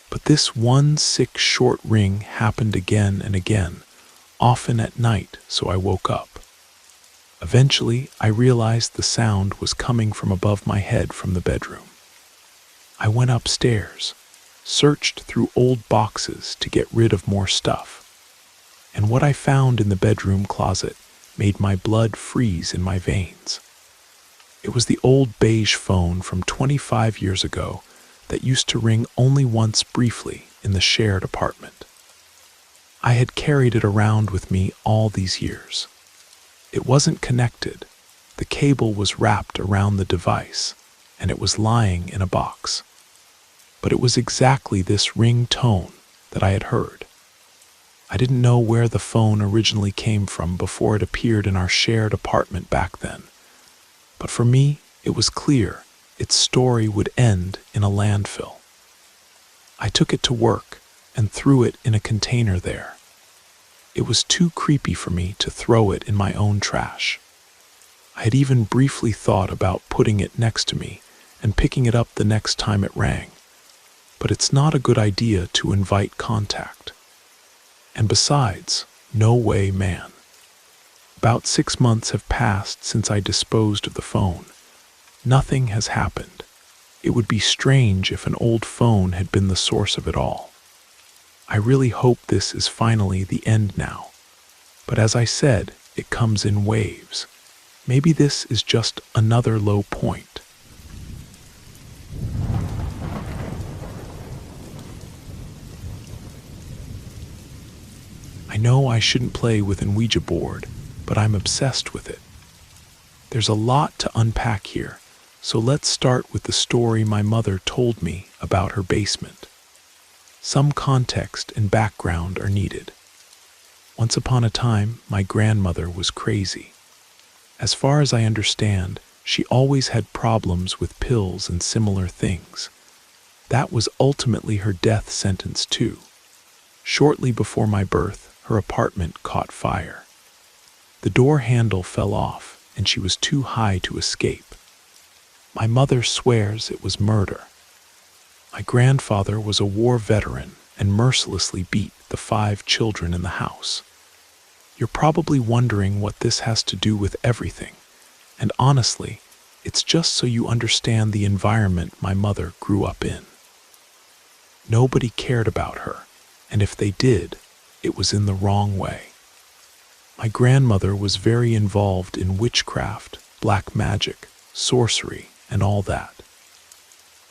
A: But this one sick short ring happened again and again, often at night, so I woke up. Eventually, I realized the sound was coming from above my head from the bedroom. I went upstairs, searched through old boxes to get rid of more stuff, and what I found in the bedroom closet made my blood freeze in my veins. It was the old beige phone from 25 years ago that used to ring only once briefly in the shared apartment. I had carried it around with me all these years. It wasn't connected, the cable was wrapped around the device, and it was lying in a box. But it was exactly this ring tone that I had heard. I didn't know where the phone originally came from before it appeared in our shared apartment back then. But for me, it was clear its story would end in a landfill. I took it to work and threw it in a container there. It was too creepy for me to throw it in my own trash. I had even briefly thought about putting it next to me and picking it up the next time it rang. But it's not a good idea to invite contact. And besides, no way, man. About 6 months have passed since I disposed of the phone. Nothing has happened. It would be strange if an old phone had been the source of it all. I really hope this is finally the end now. But as I said, it comes in waves. Maybe this is just another low point. I know I shouldn't play with an Ouija board, but I'm obsessed with it. There's a lot to unpack here, so let's start with the story my mother told me about her basement. Some context and background are needed. Once upon a time, my grandmother was crazy. As far as I understand, she always had problems with pills and similar things. That was ultimately her death sentence too. Shortly before my birth, her apartment caught fire. The door handle fell off, and she was too high to escape. My mother swears it was murder. My grandfather was a war veteran and mercilessly beat the 5 children in the house. You're probably wondering what this has to do with everything, and honestly, it's just so you understand the environment my mother grew up in. Nobody cared about her, and if they did, it was in the wrong way. My grandmother was very involved in witchcraft, black magic, sorcery, and all that.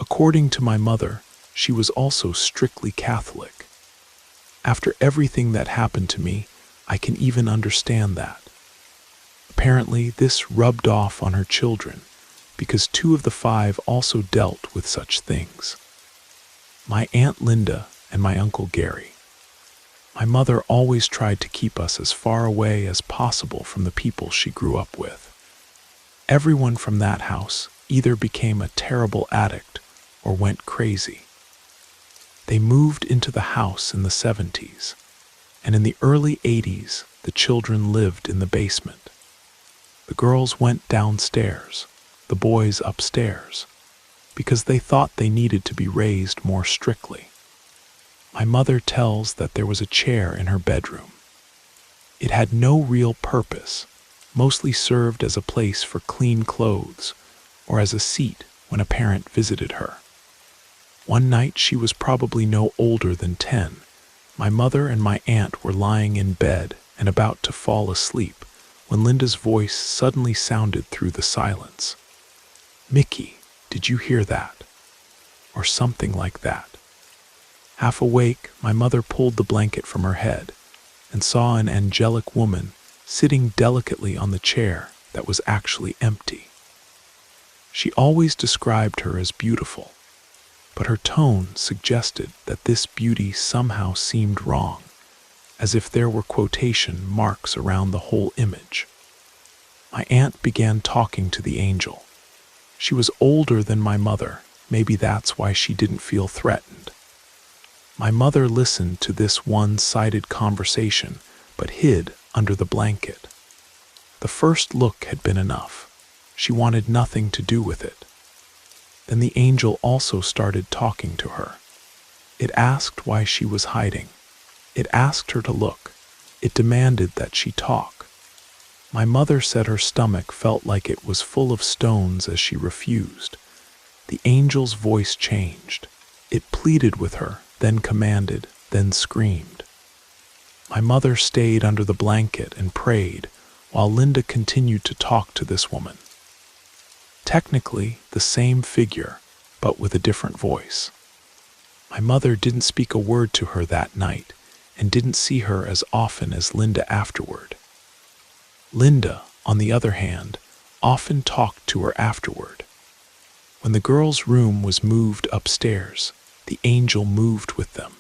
A: According to my mother, she was also strictly Catholic. After everything that happened to me, I can even understand that. Apparently, this rubbed off on her children, because 2 of the 5 also dealt with such things. My Aunt Linda and my Uncle Gary. My mother always tried to keep us as far away as possible from the people she grew up with. Everyone from that house either became a terrible addict or went crazy. They moved into the house in the 70s, and in the early 80s, the children lived in the basement. The girls went downstairs, the boys upstairs, because they thought they needed to be raised more strictly. My mother tells that there was a chair in her bedroom. It had no real purpose, mostly served as a place for clean clothes or as a seat when a parent visited her. One night she was probably no older than 10. My mother and my aunt were lying in bed and about to fall asleep when Linda's voice suddenly sounded through the silence. "Mickey, did you hear that?" Or something like that. Half awake, my mother pulled the blanket from her head and saw an angelic woman sitting delicately on the chair that was actually empty. She always described her as beautiful, but her tone suggested that this beauty somehow seemed wrong, as if there were quotation marks around the whole image. My aunt began talking to the angel. She was older than my mother, maybe that's why she didn't feel threatened. My mother listened to this one-sided conversation, but hid under the blanket. The first look had been enough. She wanted nothing to do with it. Then the angel also started talking to her. It asked why she was hiding. It asked her to look. It demanded that she talk. My mother said her stomach felt like it was full of stones as she refused. The angel's voice changed. It pleaded with her, then commanded, then screamed. My mother stayed under the blanket and prayed, while Linda continued to talk to this woman. Technically, the same figure, but with a different voice. My mother didn't speak a word to her that night, and didn't see her as often as Linda afterward. Linda, on the other hand, often talked to her afterward. When the girl's room was moved upstairs, the angel moved with them.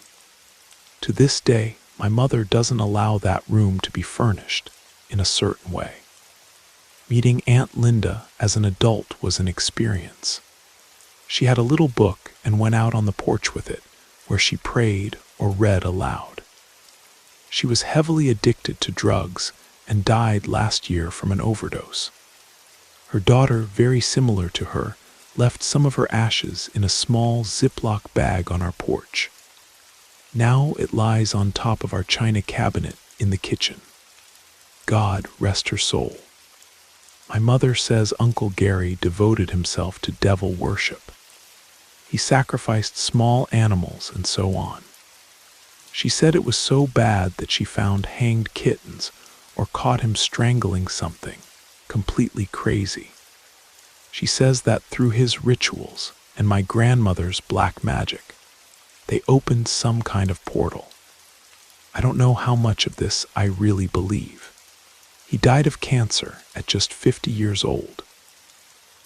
A: To this day, my mother doesn't allow that room to be furnished in a certain way. Meeting Aunt Linda as an adult was an experience. She had a little book and went out on the porch with it, where she prayed or read aloud. She was heavily addicted to drugs and died last year from an overdose. Her daughter, very similar to her, left some of her ashes in a small Ziploc bag on our porch. Now it lies on top of our china cabinet in the kitchen. God rest her soul. My mother says Uncle Gary devoted himself to devil worship. He sacrificed small animals and so on. She said it was so bad that she found hanged kittens or caught him strangling something, completely crazy. She says that through his rituals and my grandmother's black magic, they opened some kind of portal. I don't know how much of this I really believe. He died of cancer at just 50 years old.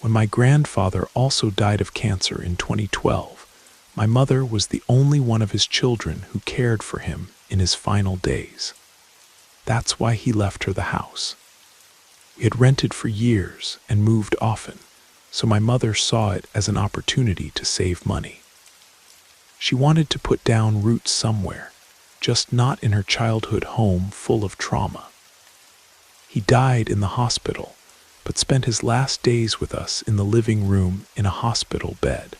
A: When my grandfather also died of cancer in 2012, my mother was the only one of his children who cared for him in his final days. That's why he left her the house. We had rented for years and moved often, so my mother saw it as an opportunity to save money. She wanted to put down roots somewhere, just not in her childhood home full of trauma. He died in the hospital, but spent his last days with us in the living room in a hospital bed.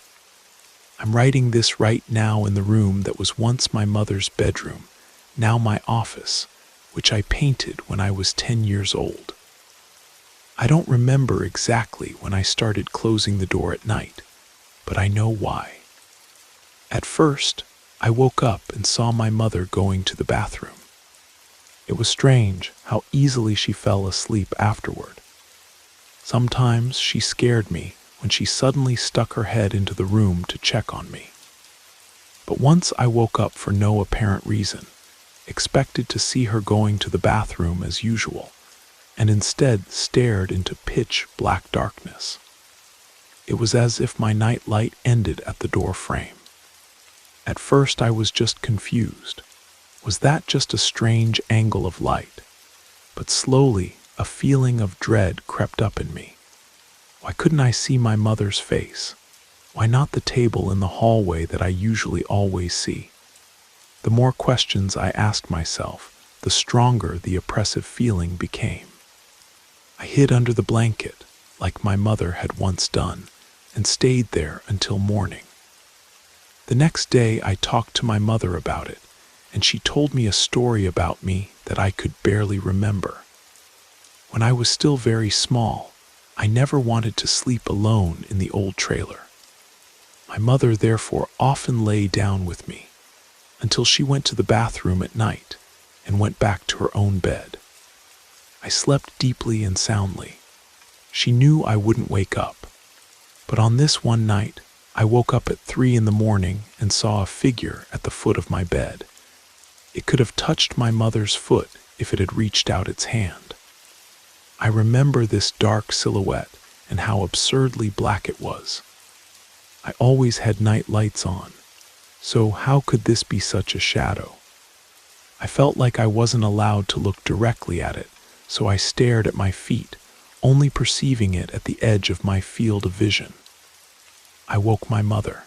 A: I'm writing this right now in the room that was once my mother's bedroom, now my office, which I painted when I was 10 years old. I don't remember exactly when I started closing the door at night, but I know why. At first, I woke up and saw my mother going to the bathroom. It was strange how easily she fell asleep afterward. Sometimes she scared me when she suddenly stuck her head into the room to check on me. But once I woke up for no apparent reason, expected to see her going to the bathroom as usual, and instead stared into pitch black darkness. It was as if my night light ended at the door frame. At first I was just confused. Was that just a strange angle of light? But slowly, a feeling of dread crept up in me. Why couldn't I see my mother's face? Why not the table in the hallway that I usually always see? The more questions I asked myself, the stronger the oppressive feeling became. I hid under the blanket, like my mother had once done, and stayed there until morning. The next day I talked to my mother about it, and she told me a story about me that I could barely remember. When I was still very small, I never wanted to sleep alone in the old trailer. My mother therefore often lay down with me, until she went to the bathroom at night and went back to her own bed. I slept deeply and soundly. She knew I wouldn't wake up. But on this one night, I woke up at 3 in the morning and saw a figure at the foot of my bed. It could have touched my mother's foot if it had reached out its hand. I remember this dark silhouette and how absurdly black it was. I always had night lights on, so how could this be such a shadow? I felt like I wasn't allowed to look directly at it, so I stared at my feet, only perceiving it at the edge of my field of vision. I woke my mother.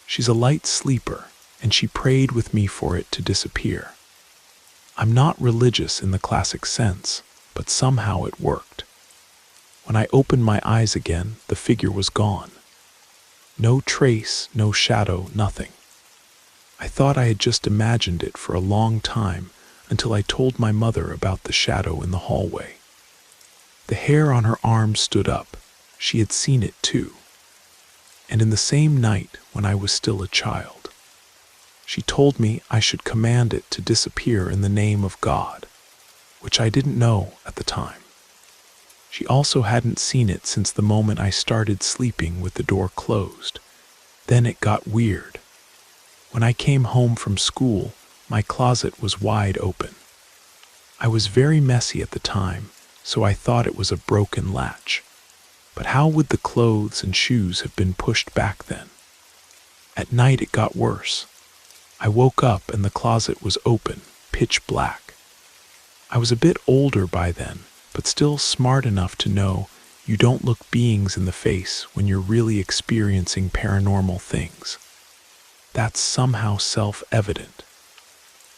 A: She's a light sleeper, and she prayed with me for it to disappear. I'm not religious in the classic sense, but somehow it worked. When I opened my eyes again, the figure was gone. No trace, no shadow, nothing. I thought I had just imagined it for a long time until I told my mother about the shadow in the hallway. The hair on her arm stood up. She had seen it too. And in the same night when I was still a child. She told me I should command it to disappear in the name of God, which I didn't know at the time. She also hadn't seen it since the moment I started sleeping with the door closed. Then it got weird. When I came home from school, my closet was wide open. I was very messy at the time, so I thought it was a broken latch. But how would the clothes and shoes have been pushed back then? At night it got worse. I woke up and the closet was open, pitch black. I was a bit older by then, but still smart enough to know you don't look beings in the face when you're really experiencing paranormal things. That's somehow self-evident.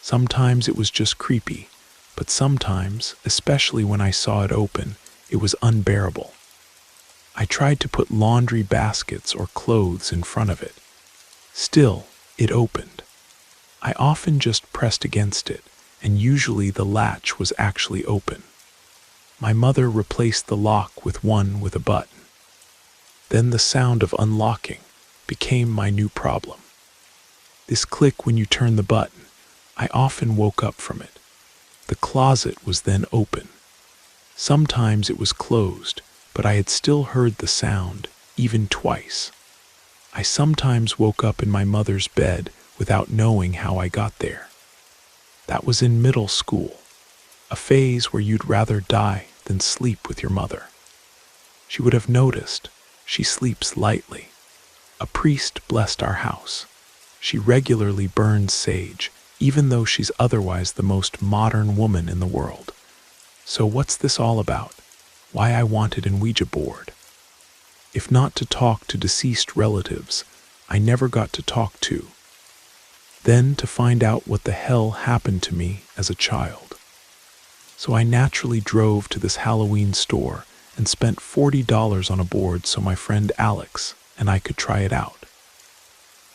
A: Sometimes it was just creepy, but sometimes, especially when I saw it open, it was unbearable. I tried to put laundry baskets or clothes in front of it. Still, it opened. I often just pressed against it, and usually the latch was actually open. My mother replaced the lock with one with a button. Then the sound of unlocking became my new problem. This click when you turn the button, I often woke up from it. The closet was then open. Sometimes it was closed, but I had still heard the sound, even twice. I sometimes woke up in my mother's bed without knowing how I got there. That was in middle school, a phase where you'd rather die than sleep with your mother. She would have noticed. She sleeps lightly. A priest blessed our house. She regularly burns sage, even though she's otherwise the most modern woman in the world. So what's this all about? Why I wanted an Ouija board? If not to talk to deceased relatives, I never got to talk to. Then to find out what the hell happened to me as a child. So I naturally drove to this Halloween store and spent $40 on a board so my friend Alex and I could try it out.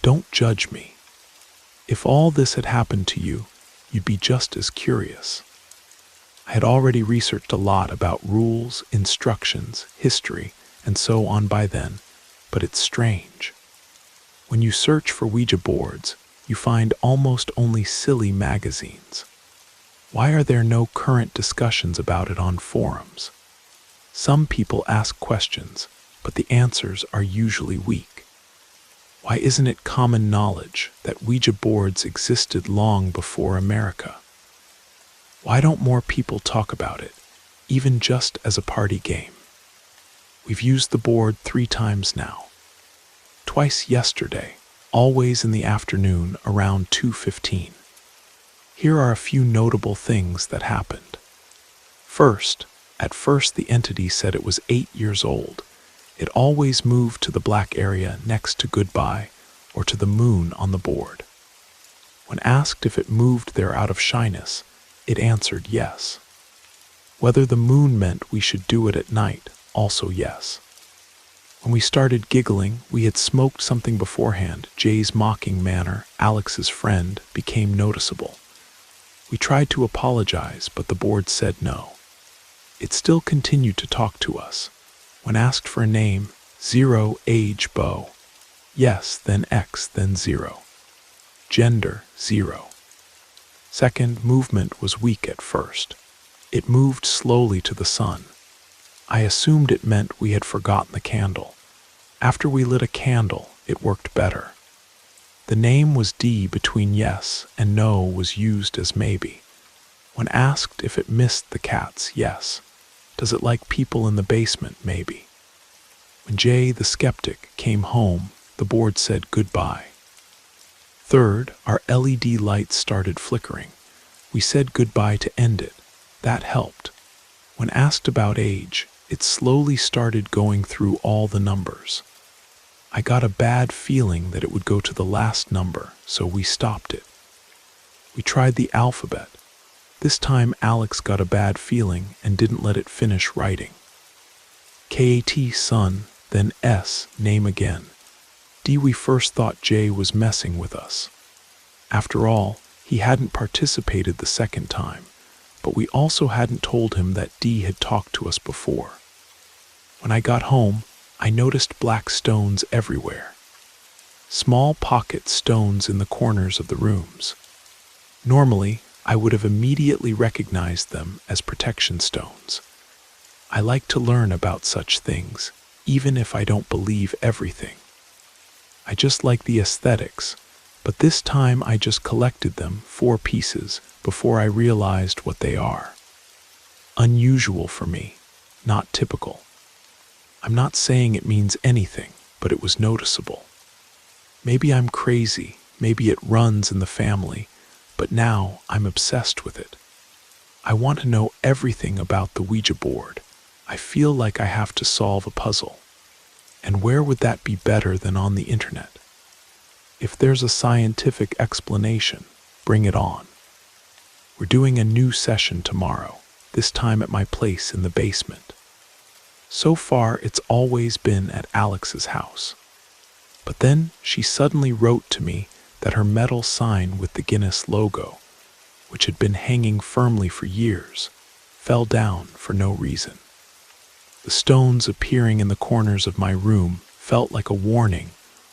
A: Don't judge me. If all this had happened to you, you'd be just as curious. I had already researched a lot about rules, instructions, history, and so on by then, but it's strange. When you search for Ouija boards, you find almost only silly magazines. Why are there no current discussions about it on forums? Some people ask questions, but the answers are usually weak. Why isn't it common knowledge that Ouija boards existed long before America? Why don't more people talk about it, even just as a party game? We've used the board 3 times now. Twice yesterday, always in the afternoon around 2:15. Here are a few notable things that happened. At first the entity said it was 8 years old. It always moved to the black area next to goodbye or to the moon on the board. When asked if it moved there out of shyness, it answered yes. Whether the moon meant we should do it at night, also yes. When we started giggling, we had smoked something beforehand. Jay's mocking manner, Alex's friend, became noticeable. We tried to apologize, but the board said no. It still continued to talk to us. When asked for a name, 0, age, Bo. Yes, then X, then 0. Gender, 0. Second, movement was weak at first. It moved slowly to the sun. I assumed it meant we had forgotten the candle. After we lit a candle, it worked better. The name was D between yes and no was used as maybe. When asked if it missed the cats, yes. Does it like people in the basement, maybe? When Jay the skeptic came home, the board said goodbye. Third, our LED lights started flickering. We said goodbye to end it. That helped. When asked about age, it slowly started going through all the numbers. I got a bad feeling that it would go to the last number, so we stopped it. We tried the alphabet. This time Alex got a bad feeling and didn't let it finish writing. KAT son, then S, name again. D we first thought Jay was messing with us. After all, he hadn't participated the second time, but we also hadn't told him that Dee had talked to us before. When I got home, I noticed black stones everywhere. Small pocket stones in the corners of the rooms. Normally, I would have immediately recognized them as protection stones. I like to learn about such things, even if I don't believe everything. I just like the aesthetics, but this time I just collected them, 4 pieces, before I realized what they are. Unusual for me, not typical. I'm not saying it means anything, but it was noticeable. Maybe I'm crazy, maybe it runs in the family, but now I'm obsessed with it. I want to know everything about the Ouija board. I feel like I have to solve a puzzle. And where would that be better than on the internet? If there's a scientific explanation, bring it on. We're doing a new session tomorrow, this time at my place in the basement. So far, it's always been at Alex's house. But then she suddenly wrote to me that her metal sign with the Guinness logo, which had been hanging firmly for years, fell down for no reason. The stones appearing in the corners of my room felt like a warning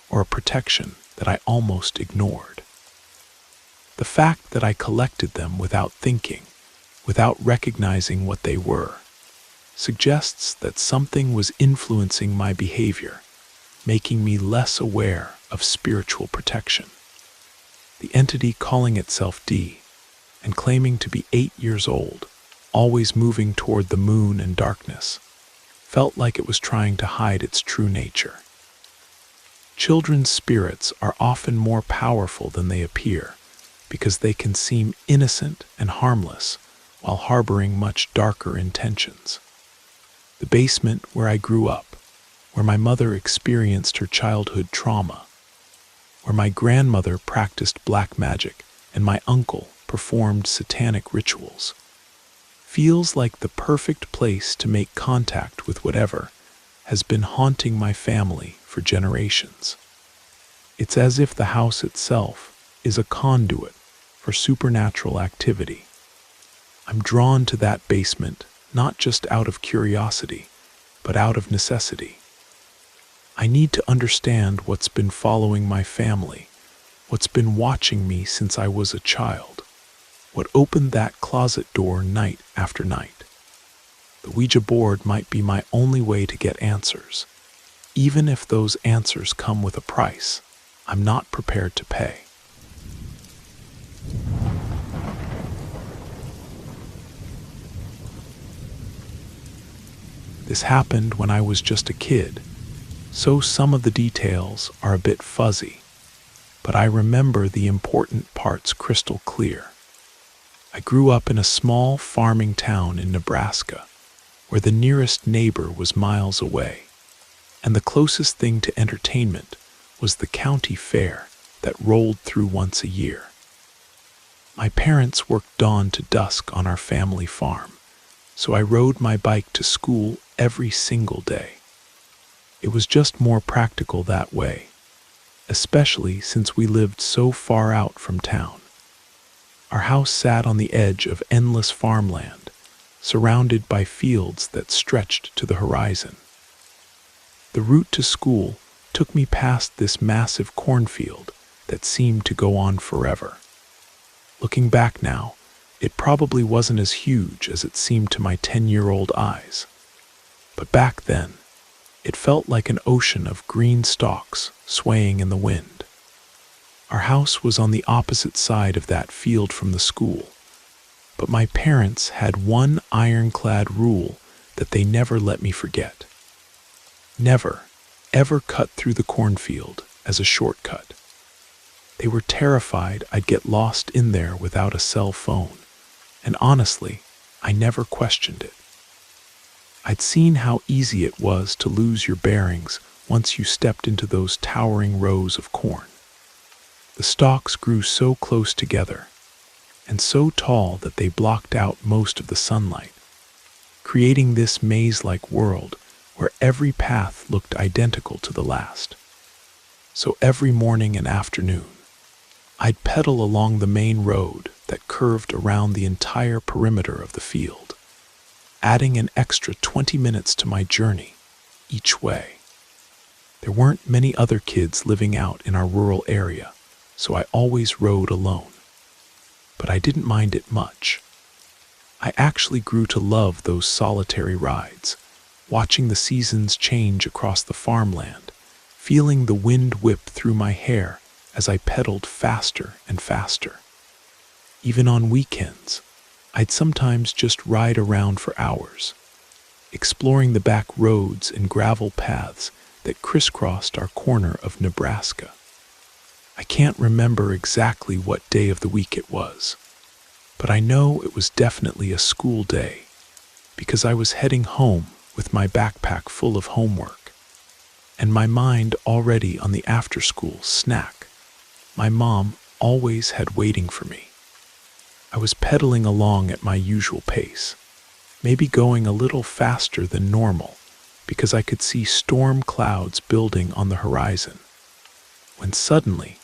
A: or a protection that I almost ignored. The fact that I collected them without thinking, without recognizing what they were, suggests that something was influencing my behavior, making me less aware of spiritual protection. The entity calling itself D and claiming to be 8 years old, always moving toward the moon and darkness, felt like it was trying to hide its true nature. Children's spirits are often more powerful than they appear because they can seem innocent and harmless while harboring much darker intentions. The basement where I grew up, where my mother experienced her childhood trauma, where my grandmother practiced black magic and my uncle performed satanic rituals, feels like the perfect place to make contact with whatever has been haunting my family for generations. It's as if the house itself is a conduit for supernatural activity. I'm drawn to that basement not just out of curiosity, but out of necessity. I need to understand what's been following my family, what's been watching me since I was a child, what opened that closet door night after night. The Ouija board might be my only way to get answers. Even if those answers come with a price, I'm not prepared to pay. This happened when I was just a kid, so some of the details are a bit fuzzy, but I remember the important parts crystal clear. I grew up in a small farming town in Nebraska, where the nearest neighbor was miles away, and the closest thing to entertainment was the county fair that rolled through once a year. My parents worked dawn to dusk on our family farm, so I rode my bike to school every single day. It was just more practical that way, especially since we lived so far out from town. Our house sat on the edge of endless farmland, surrounded by fields that stretched to the horizon. The route to school took me past this massive cornfield that seemed to go on forever. Looking back now, it probably wasn't as huge as it seemed to my 10-year-old eyes. But back then, it felt like an ocean of green stalks swaying in the wind. Our house was on the opposite side of that field from the school, but my parents had one ironclad rule that they never let me forget. Never, ever cut through the cornfield as a shortcut. They were terrified I'd get lost in there without a cell phone, and honestly, I never questioned it. I'd seen how easy it was to lose your bearings once you stepped into those towering rows of corn. The stalks grew so close together, and so tall that they blocked out most of the sunlight, creating this maze-like world where every path looked identical to the last. So every morning and afternoon, I'd pedal along the main road that curved around the entire perimeter of the field, adding an extra 20 minutes to my journey each way. There weren't many other kids living out in our rural area, so I always rode alone. But I didn't mind it much. I actually grew to love those solitary rides, watching the seasons change across the farmland, feeling the wind whip through my hair as I pedaled faster and faster. Even on weekends, I'd sometimes just ride around for hours, exploring the back roads and gravel paths that crisscrossed our corner of Nebraska. I can't remember exactly what day of the week it was, but I know it was definitely a school day because I was heading home with my backpack full of homework and my mind already on the after-school snack my mom always had waiting for me. I was pedaling along at my usual pace, maybe going a little faster than normal because I could see storm clouds building on the horizon, when suddenly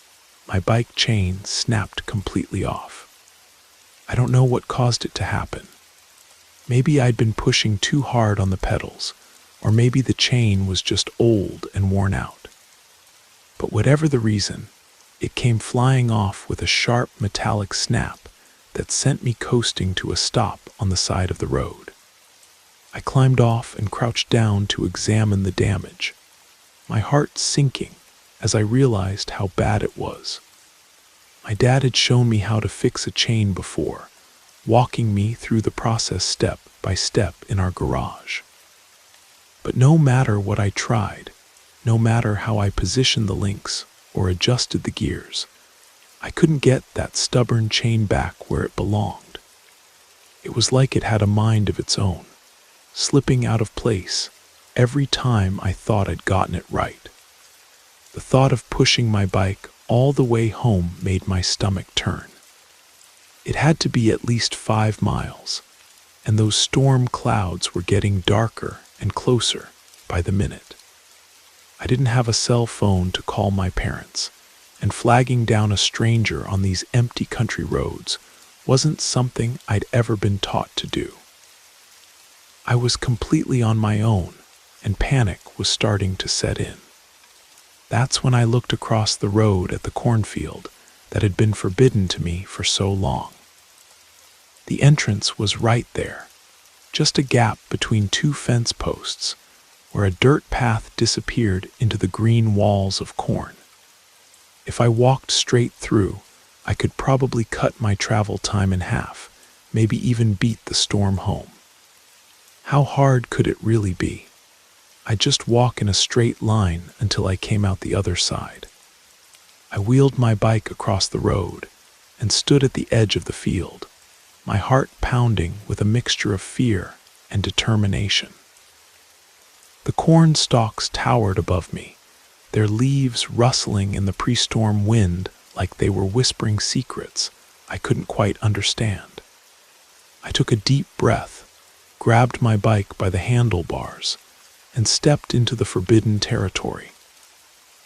A: my bike chain snapped completely off. I don't know what caused it to happen. Maybe I'd been pushing too hard on the pedals, or maybe the chain was just old and worn out. But whatever the reason, it came flying off with a sharp metallic snap that sent me coasting to a stop on the side of the road. I climbed off and crouched down to examine the damage, my heart sinking as I realized how bad it was. My dad had shown me how to fix a chain before, walking me through the process step by step in our garage. But no matter what I tried, no matter how I positioned the links or adjusted the gears, I couldn't get that stubborn chain back where it belonged. It was like it had a mind of its own, slipping out of place every time I thought I'd gotten it right. The thought of pushing my bike all the way home made my stomach turn. It had to be at least 5 miles, and those storm clouds were getting darker and closer by the minute. I didn't have a cell phone to call my parents, and flagging down a stranger on these empty country roads wasn't something I'd ever been taught to do. I was completely on my own, and panic was starting to set in. That's when I looked across the road at the cornfield that had been forbidden to me for so long. The entrance was right there, just a gap between 2 fence posts, where a dirt path disappeared into the green walls of corn. If I walked straight through, I could probably cut my travel time in half, maybe even beat the storm home. How hard could it really be? I'd just walk in a straight line until I came out the other side. I wheeled my bike across the road and stood at the edge of the field, my heart pounding with a mixture of fear and determination. The corn stalks towered above me, their leaves rustling in the pre-storm wind like they were whispering secrets I couldn't quite understand. I took a deep breath, grabbed my bike by the handlebars, and stepped into the forbidden territory.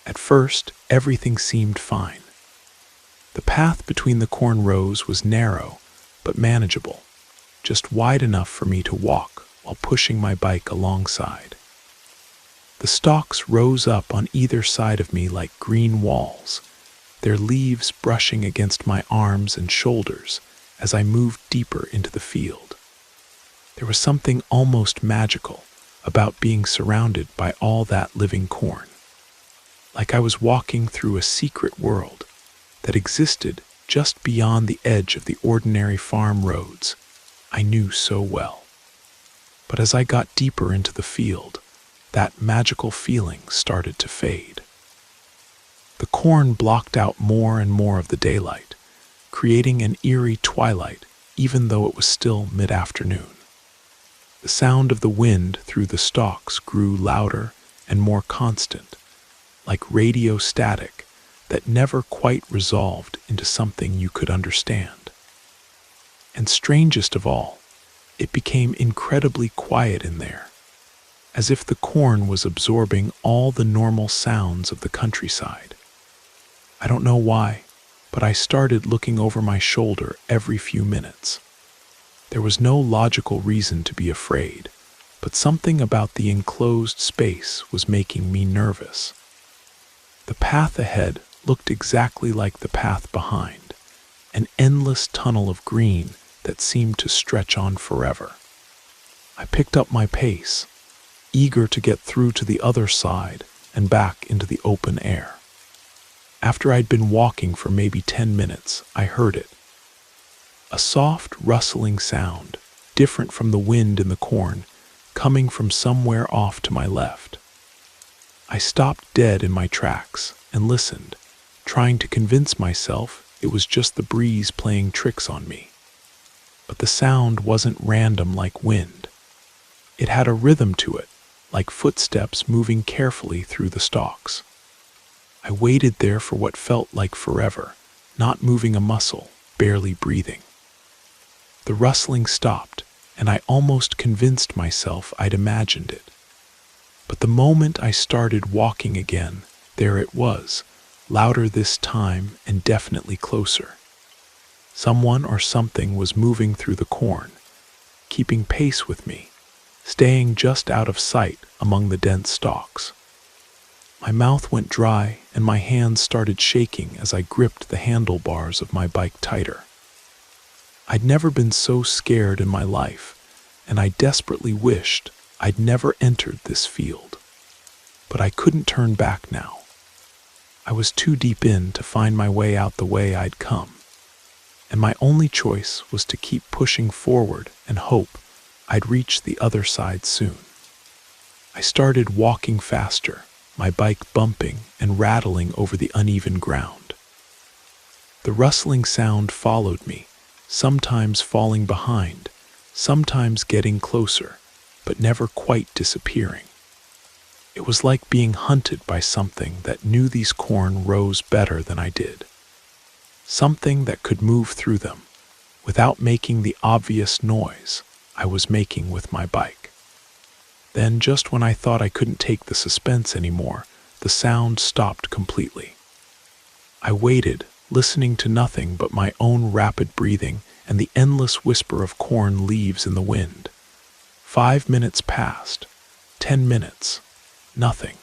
A: At first, everything seemed fine. The path between the corn rows was narrow, but manageable, just wide enough for me to walk while pushing my bike alongside. The stalks rose up on either side of me like green walls, their leaves brushing against my arms and shoulders as I moved deeper into the field. There was something almost magical about being surrounded by all that living corn, like I was walking through a secret world that existed just beyond the edge of the ordinary farm roads I knew so well. But as I got deeper into the field, that magical feeling started to fade. The corn blocked out more and more of the daylight, creating an eerie twilight even though it was still mid-afternoon. The sound of the wind through the stalks grew louder and more constant, like radio static that never quite resolved into something you could understand. And strangest of all, it became incredibly quiet in there, as if the corn was absorbing all the normal sounds of the countryside. I don't know why, but I started looking over my shoulder every few minutes. There was no logical reason to be afraid, but something about the enclosed space was making me nervous. The path ahead looked exactly like the path behind, an endless tunnel of green that seemed to stretch on forever. I picked up my pace, eager to get through to the other side and back into the open air. After I'd been walking for maybe 10 minutes, I heard it. A soft, rustling sound, different from the wind in the corn, coming from somewhere off to my left. I stopped dead in my tracks and listened, trying to convince myself it was just the breeze playing tricks on me. But the sound wasn't random like wind. It had a rhythm to it, like footsteps moving carefully through the stalks. I waited there for what felt like forever, not moving a muscle, barely breathing. The rustling stopped, and I almost convinced myself I'd imagined it. But the moment I started walking again, there it was, louder this time and definitely closer. Someone or something was moving through the corn, keeping pace with me, staying just out of sight among the dense stalks. My mouth went dry and my hands started shaking as I gripped the handlebars of my bike tighter. I'd never been so scared in my life, and I desperately wished I'd never entered this field. But I couldn't turn back now. I was too deep in to find my way out the way I'd come, and my only choice was to keep pushing forward and hope I'd reach the other side soon. I started walking faster, my bike bumping and rattling over the uneven ground. The rustling sound followed me, sometimes falling behind, sometimes getting closer, but never quite disappearing. It was like being hunted by something that knew these corn rose better than I did. Something that could move through them without making the obvious noise I was making with my bike. Then, just when I thought I couldn't take the suspense anymore, the sound stopped completely. I waited, listening to nothing but my own rapid breathing and the endless whisper of corn leaves in the wind. 5 minutes passed, 10 minutes, nothing.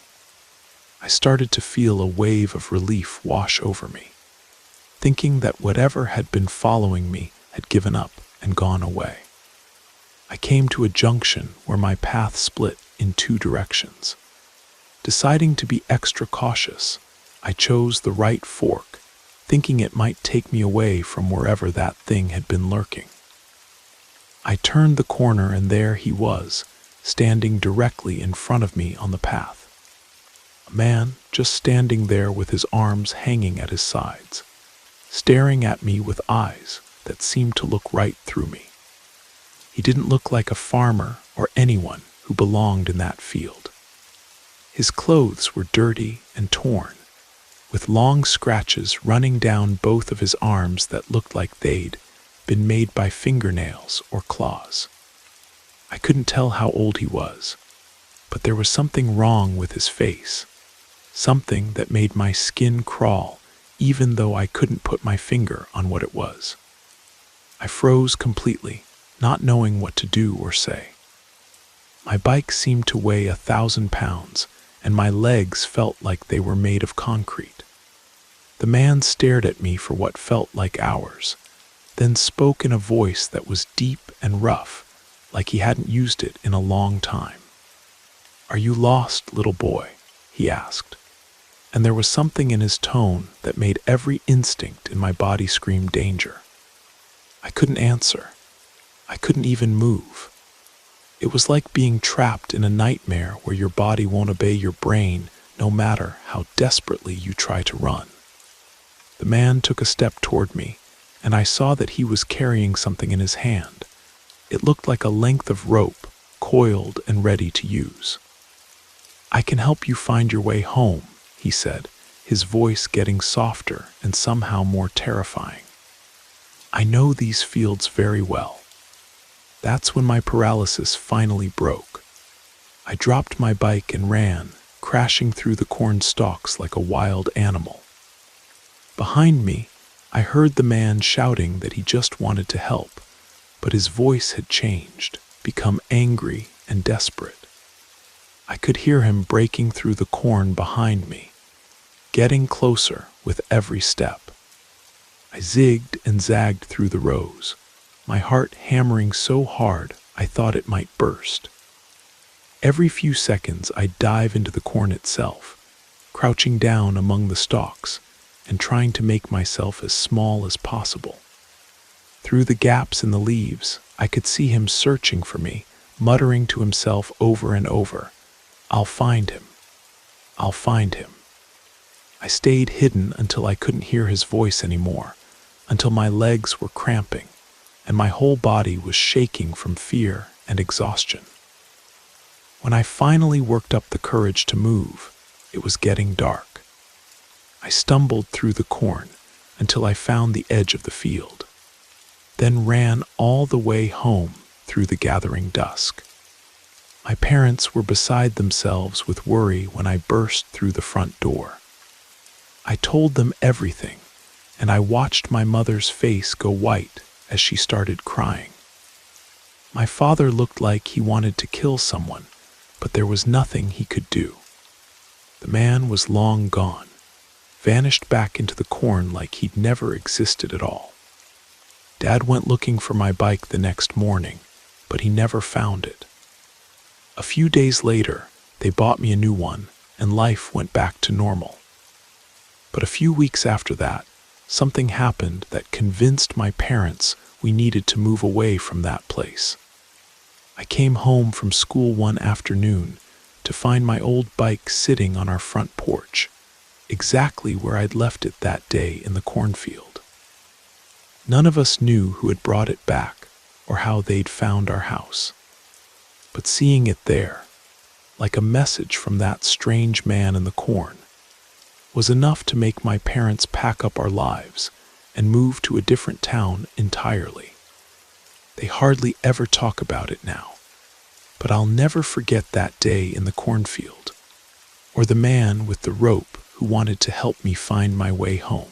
A: I started to feel a wave of relief wash over me, thinking that whatever had been following me had given up and gone away. I came to a junction where my path split in 2 directions. Deciding to be extra cautious, I chose the right fork, thinking it might take me away from wherever that thing had been lurking. I turned the corner and there he was, standing directly in front of me on the path. A man just standing there with his arms hanging at his sides, staring at me with eyes that seemed to look right through me. He didn't look like a farmer or anyone who belonged in that field. His clothes were dirty and torn, with long scratches running down both of his arms that looked like they'd been made by fingernails or claws. I couldn't tell how old he was, but there was something wrong with his face, something that made my skin crawl even though I couldn't put my finger on what it was. I froze completely, not knowing what to do or say. My bike seemed to weigh 1,000 pounds, and my legs felt like they were made of concrete. The man stared at me for what felt like hours, then spoke in a voice that was deep and rough, like he hadn't used it in a long time. "Are you lost, little boy?" he asked, and there was something in his tone that made every instinct in my body scream danger. I couldn't answer. I couldn't even move. It was like being trapped in a nightmare where your body won't obey your brain no matter how desperately you try to run. The man took a step toward me, and I saw that he was carrying something in his hand. It looked like a length of rope, coiled and ready to use. "I can help you find your way home," he said, his voice getting softer and somehow more terrifying. "I know these fields very well." That's when my paralysis finally broke. I dropped my bike and ran, crashing through the corn stalks like a wild animal. Behind me, I heard the man shouting that he just wanted to help, but his voice had changed, become angry and desperate. I could hear him breaking through the corn behind me, getting closer with every step. I zigged and zagged through the rows, my heart hammering so hard I thought it might burst. Every few seconds I'd dive into the corn itself, crouching down among the stalks and trying to make myself as small as possible. Through the gaps in the leaves, I could see him searching for me, muttering to himself over and over, "I'll find him. I'll find him." I stayed hidden until I couldn't hear his voice anymore, until my legs were cramping and my whole body was shaking from fear and exhaustion. When I finally worked up the courage to move, it was getting dark. I stumbled through the corn until I found the edge of the field, then ran all the way home through the gathering dusk. My parents were beside themselves with worry when I burst through the front door. I told them everything, and I watched my mother's face go white as she started crying. My father looked like he wanted to kill someone, but there was nothing he could do. The man was long gone, vanished back into the corn like he'd never existed at all. Dad went looking for my bike the next morning, but he never found it. A few days later, they bought me a new one, and life went back to normal. But a few weeks after that, something happened that convinced my parents we needed to move away from that place. I came home from school one afternoon to find my old bike sitting on our front porch, exactly where I'd left it that day in the cornfield. None of us knew who had brought it back or how they'd found our house. But seeing it there, like a message from that strange man in the corn, was enough to make my parents pack up our lives and move to a different town entirely. They hardly ever talk about it now, but I'll never forget that day in the cornfield, or the man with the rope who wanted to help me find my way home.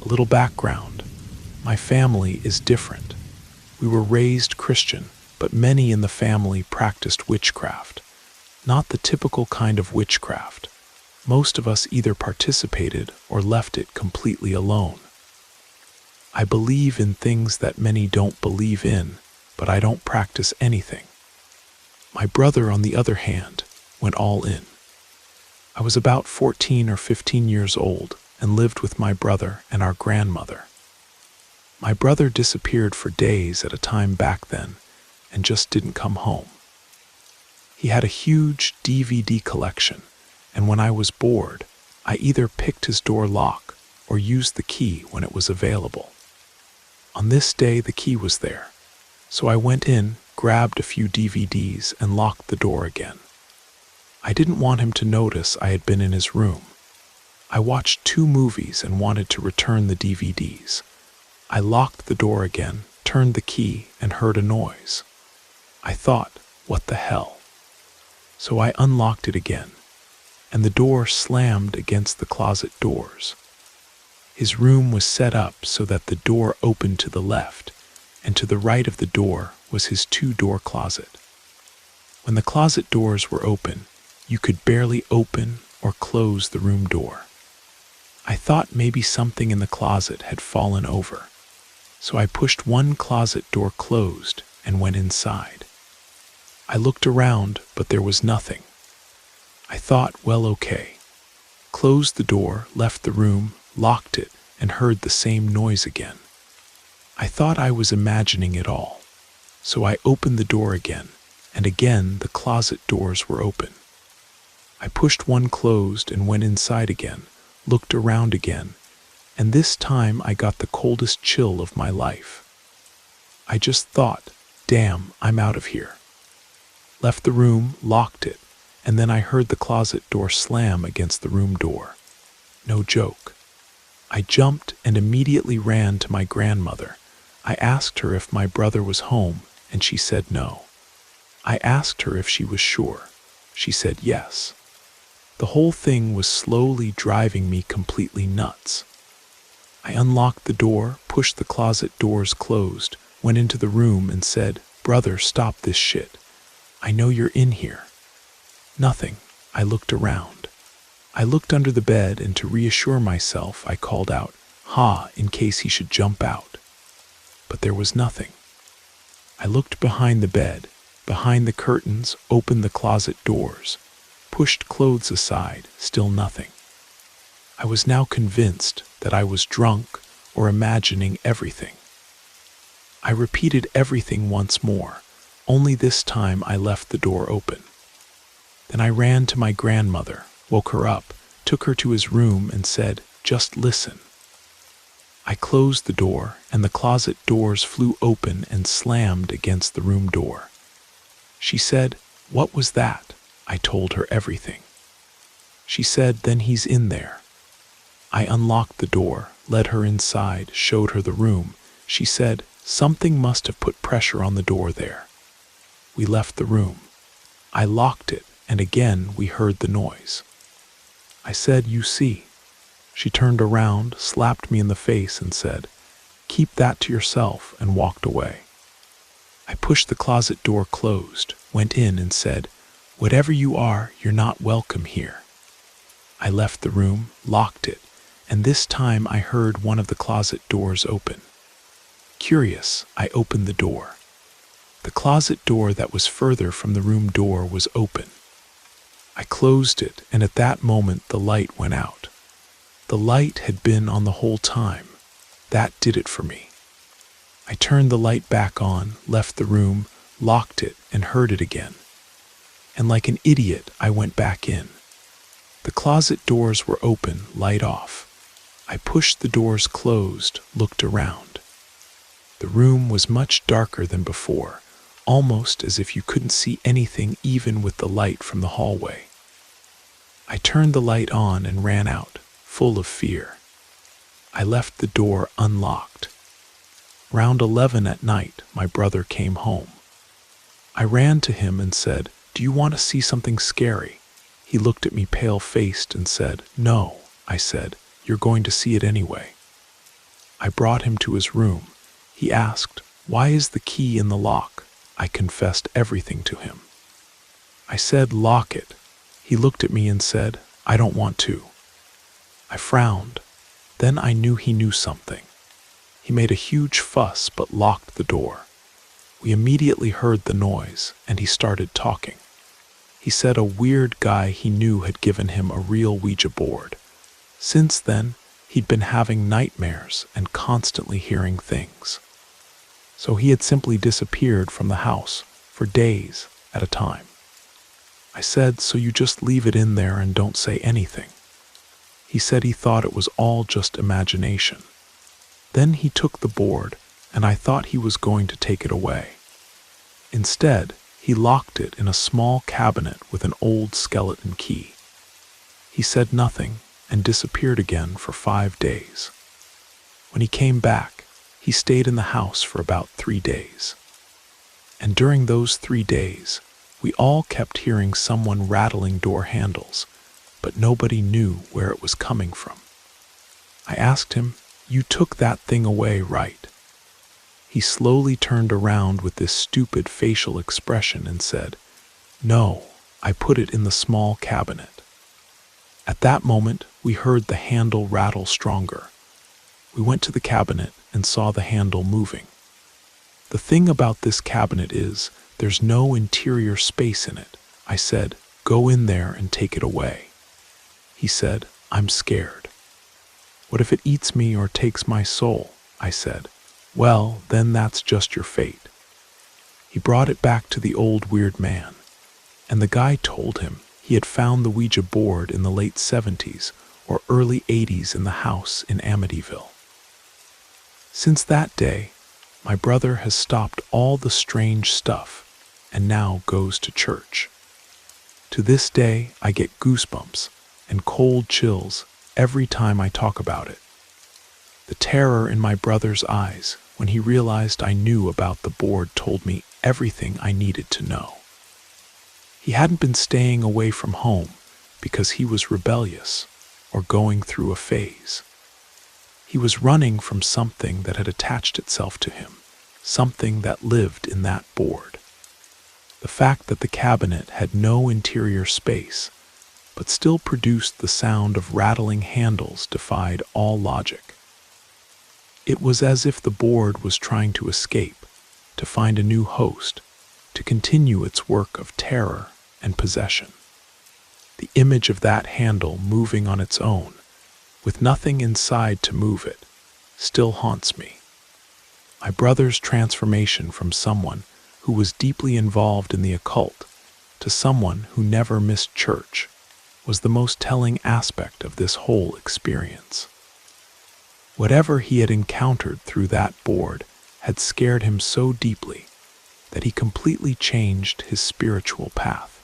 A: A little background. My family is different. We were raised Christian, but many in the family practiced witchcraft. Not the typical kind of witchcraft. Most of us either participated or left it completely alone. I believe in things that many don't believe in, but I don't practice anything. My brother, on the other hand, went all in. I was about 14 or 15 years old and lived with my brother and our grandmother. My brother disappeared for days at a time back then and just didn't come home. He had a huge DVD collection, and when I was bored, I either picked his door lock or used the key when it was available. On this day, the key was there, so I went in, grabbed a few DVDs, and locked the door again. I didn't want him to notice I had been in his room. I watched 2 movies and wanted to return the DVDs. I locked the door again, turned the key, and heard a noise. I thought, what the hell? So I unlocked it again, and the door slammed against the closet doors. His room was set up so that the door opened to the left, and to the right of the door was his 2-door closet. When the closet doors were open, you could barely open or close the room door. I thought maybe something in the closet had fallen over, so I pushed one closet door closed and went inside. I looked around, but there was nothing. I thought, well, okay. Closed the door, left the room, locked it, and heard the same noise again. I thought I was imagining it all, so I opened the door again, and again the closet doors were open. I pushed one closed and went inside again, looked around again, and this time I got the coldest chill of my life. I just thought, damn, I'm out of here. Left the room, locked it, and then I heard the closet door slam against the room door. No joke. I jumped and immediately ran to my grandmother. I asked her if my brother was home, and she said no. I asked her if she was sure. She said yes. The whole thing was slowly driving me completely nuts. I unlocked the door, pushed the closet doors closed, went into the room and said, "Brother, stop this shit. I know you're in here." Nothing. I looked around. I looked under the bed, and to reassure myself, I called out, "Ha," in case he should jump out. But there was nothing. I looked behind the bed, behind the curtains, opened the closet doors, pushed clothes aside, still nothing. I was now convinced that I was drunk or imagining everything. I repeated everything once more, only this time I left the door open. Then I ran to my grandmother, woke her up, took her to his room and said, "Just listen." I closed the door, and the closet doors flew open and slammed against the room door. She said, "What was that?" I told her everything. She said, "Then he's in there." I unlocked the door, led her inside, showed her the room. She said, "Something must have put pressure on the door there." We left the room. I locked it, and again we heard the noise. I said, "You see." She turned around, slapped me in the face and said, "Keep that to yourself," and walked away. I pushed the closet door closed, went in and said, "Whatever you are, you're not welcome here." I left the room, locked it, and this time I heard one of the closet doors open. Curious, I opened the door. The closet door that was further from the room door was open. I closed it, and at that moment the light went out. The light had been on the whole time. That did it for me. I turned the light back on, left the room, locked it, and heard it again. And like an idiot, I went back in. The closet doors were open, light off. I pushed the doors closed, looked around. The room was much darker than before, almost as if you couldn't see anything even with the light from the hallway. I turned the light on and ran out, full of fear. I left the door unlocked. Round 11 at night, my brother came home. I ran to him and said, "Do you want to see something scary?" He looked at me pale-faced and said, "No." I said, "You're going to see it anyway." I brought him to his room. He asked, "Why is the key in the lock?" I confessed everything to him. I said, "Lock it." He looked at me and said, "I don't want to." I frowned. Then I knew he knew something. He made a huge fuss but locked the door. We immediately heard the noise, and he started talking. He said a weird guy he knew had given him a real Ouija board. Since then, he'd been having nightmares and constantly hearing things. So he had simply disappeared from the house for days at a time. I said, "So you just leave it in there and don't say anything?" He said he thought it was all just imagination. Then he took the board, and I thought he was going to take it away. Instead, he locked it in a small cabinet with an old skeleton key. He said nothing and disappeared again for 5 days. When he came back, he stayed in the house for about 3 days. And during those 3 days, we all kept hearing someone rattling door handles, but nobody knew where it was coming from. I asked him, "You took that thing away, right?" He slowly turned around with this stupid facial expression and said, "No, I put it in the small cabinet." At that moment, we heard the handle rattle stronger. We went to the cabinet and saw the handle moving. The thing about this cabinet is, there's no interior space in it. I said, "Go in there and take it away." He said, "I'm scared." "What if it eats me or takes my soul?" I said. "Well, then that's just your fate." He brought it back to the old weird man, and the guy told him he had found the Ouija board in the late 70s or early 80s in the house in Amityville. Since that day, my brother has stopped all the strange stuff and now goes to church. To this day, I get goosebumps and cold chills every time I talk about it. The terror in my brother's eyes when he realized I knew about the board told me everything I needed to know. He hadn't been staying away from home because he was rebellious or going through a phase. He was running from something that had attached itself to him, something that lived in that board. The fact that the cabinet had no interior space, but still produced the sound of rattling handles defied all logic. It was as if the board was trying to escape, to find a new host, to continue its work of terror and possession. The image of that handle moving on its own, with nothing inside to move it, still haunts me. My brother's transformation from someone who was deeply involved in the occult to someone who never missed church was the most telling aspect of this whole experience. Whatever he had encountered through that board had scared him so deeply that he completely changed his spiritual path.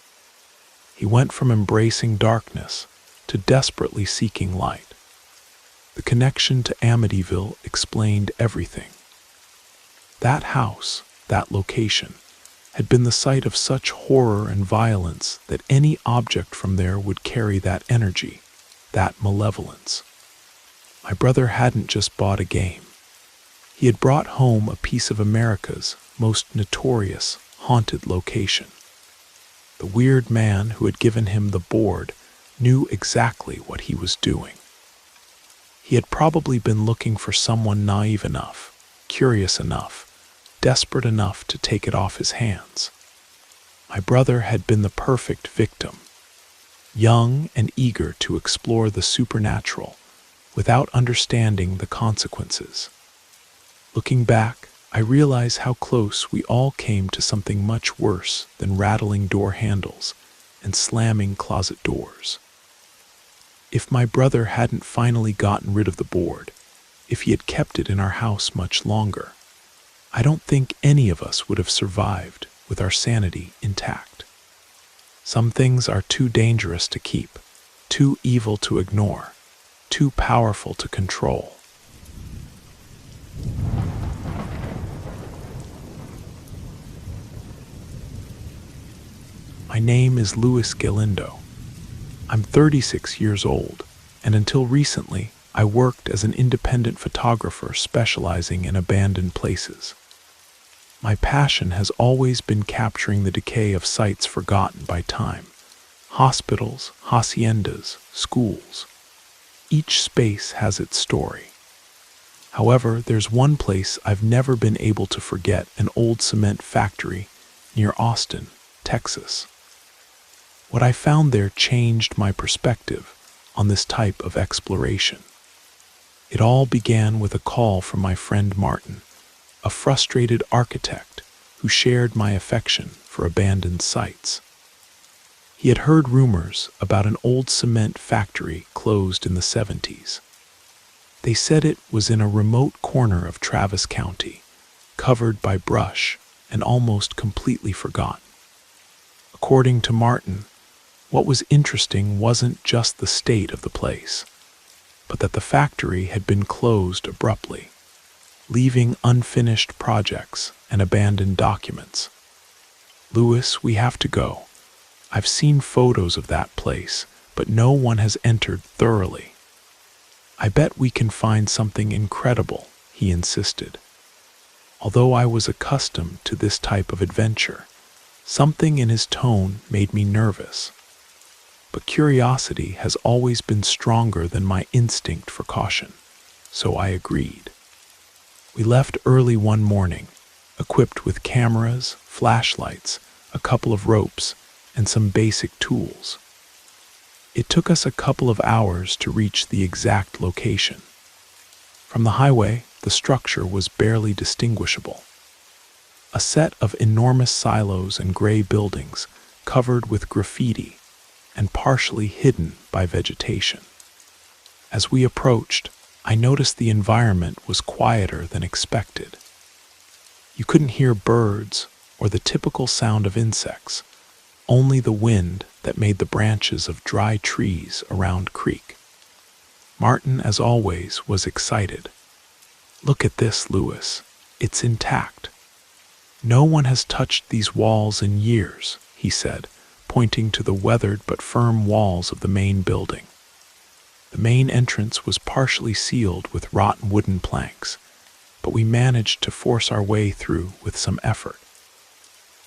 A: He went from embracing darkness to desperately seeking light. The connection to Amityville explained everything. That house, that location, had been the site of such horror and violence that any object from there would carry that energy, that malevolence. My brother hadn't just bought a game. He had brought home a piece of America's most notorious haunted location. The weird man who had given him the board knew exactly what he was doing. He had probably been looking for someone naive enough, curious enough, desperate enough to take it off his hands. My brother had been the perfect victim, young and eager to explore the supernatural without understanding the consequences. Looking back, I realize how close we all came to something much worse than rattling door handles and slamming closet doors. If my brother hadn't finally gotten rid of the board, if he had kept it in our house much longer, I don't think any of us would have survived with our sanity intact. Some things are too dangerous to keep, too evil to ignore, too powerful to control. My name is Louis Galindo. I'm 36 years old, and until recently, I worked as an independent photographer specializing in abandoned places. My passion has always been capturing the decay of sites forgotten by time. Hospitals, haciendas, schools. Each space has its story. However, there's one place I've never been able to forget: an old cement factory near Austin, Texas. What I found there changed my perspective on this type of exploration. It all began with a call from my friend Martin, a frustrated architect who shared my affection for abandoned sites. He had heard rumors about an old cement factory closed in the 70s. They said it was in a remote corner of Travis County, covered by brush and almost completely forgotten. According to Martin, what was interesting wasn't just the state of the place, but that the factory had been closed abruptly, leaving unfinished projects and abandoned documents. "Louis, we have to go. I've seen photos of that place, but no one has entered thoroughly. I bet we can find something incredible," he insisted. Although I was accustomed to this type of adventure, something in his tone made me nervous. But curiosity has always been stronger than my instinct for caution, so I agreed. We left early one morning, equipped with cameras, flashlights, a couple of ropes, and some basic tools. It took us a couple of hours to reach the exact location. From the highway, the structure was barely distinguishable. A set of enormous silos and gray buildings covered with graffiti and partially hidden by vegetation. As we approached, I noticed the environment was quieter than expected. You couldn't hear birds or the typical sound of insects, only the wind that made the branches of dry trees around creak. Martin, as always, was excited. "Look at this, Louis. It's intact. No one has touched these walls in years," he said, pointing to the weathered but firm walls of the main building. The main entrance was partially sealed with rotten wooden planks, but we managed to force our way through with some effort.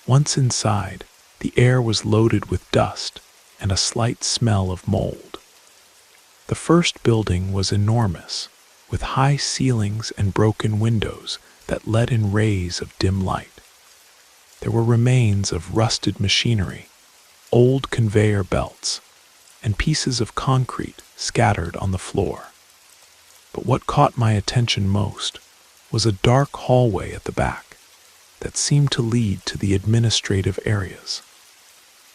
A: Once inside, the air was loaded with dust and a slight smell of mold. The first building was enormous, with high ceilings and broken windows that let in rays of dim light. There were remains of rusted machinery, old conveyor belts, and pieces of concrete scattered on the floor. But what caught my attention most was a dark hallway at the back that seemed to lead to the administrative areas.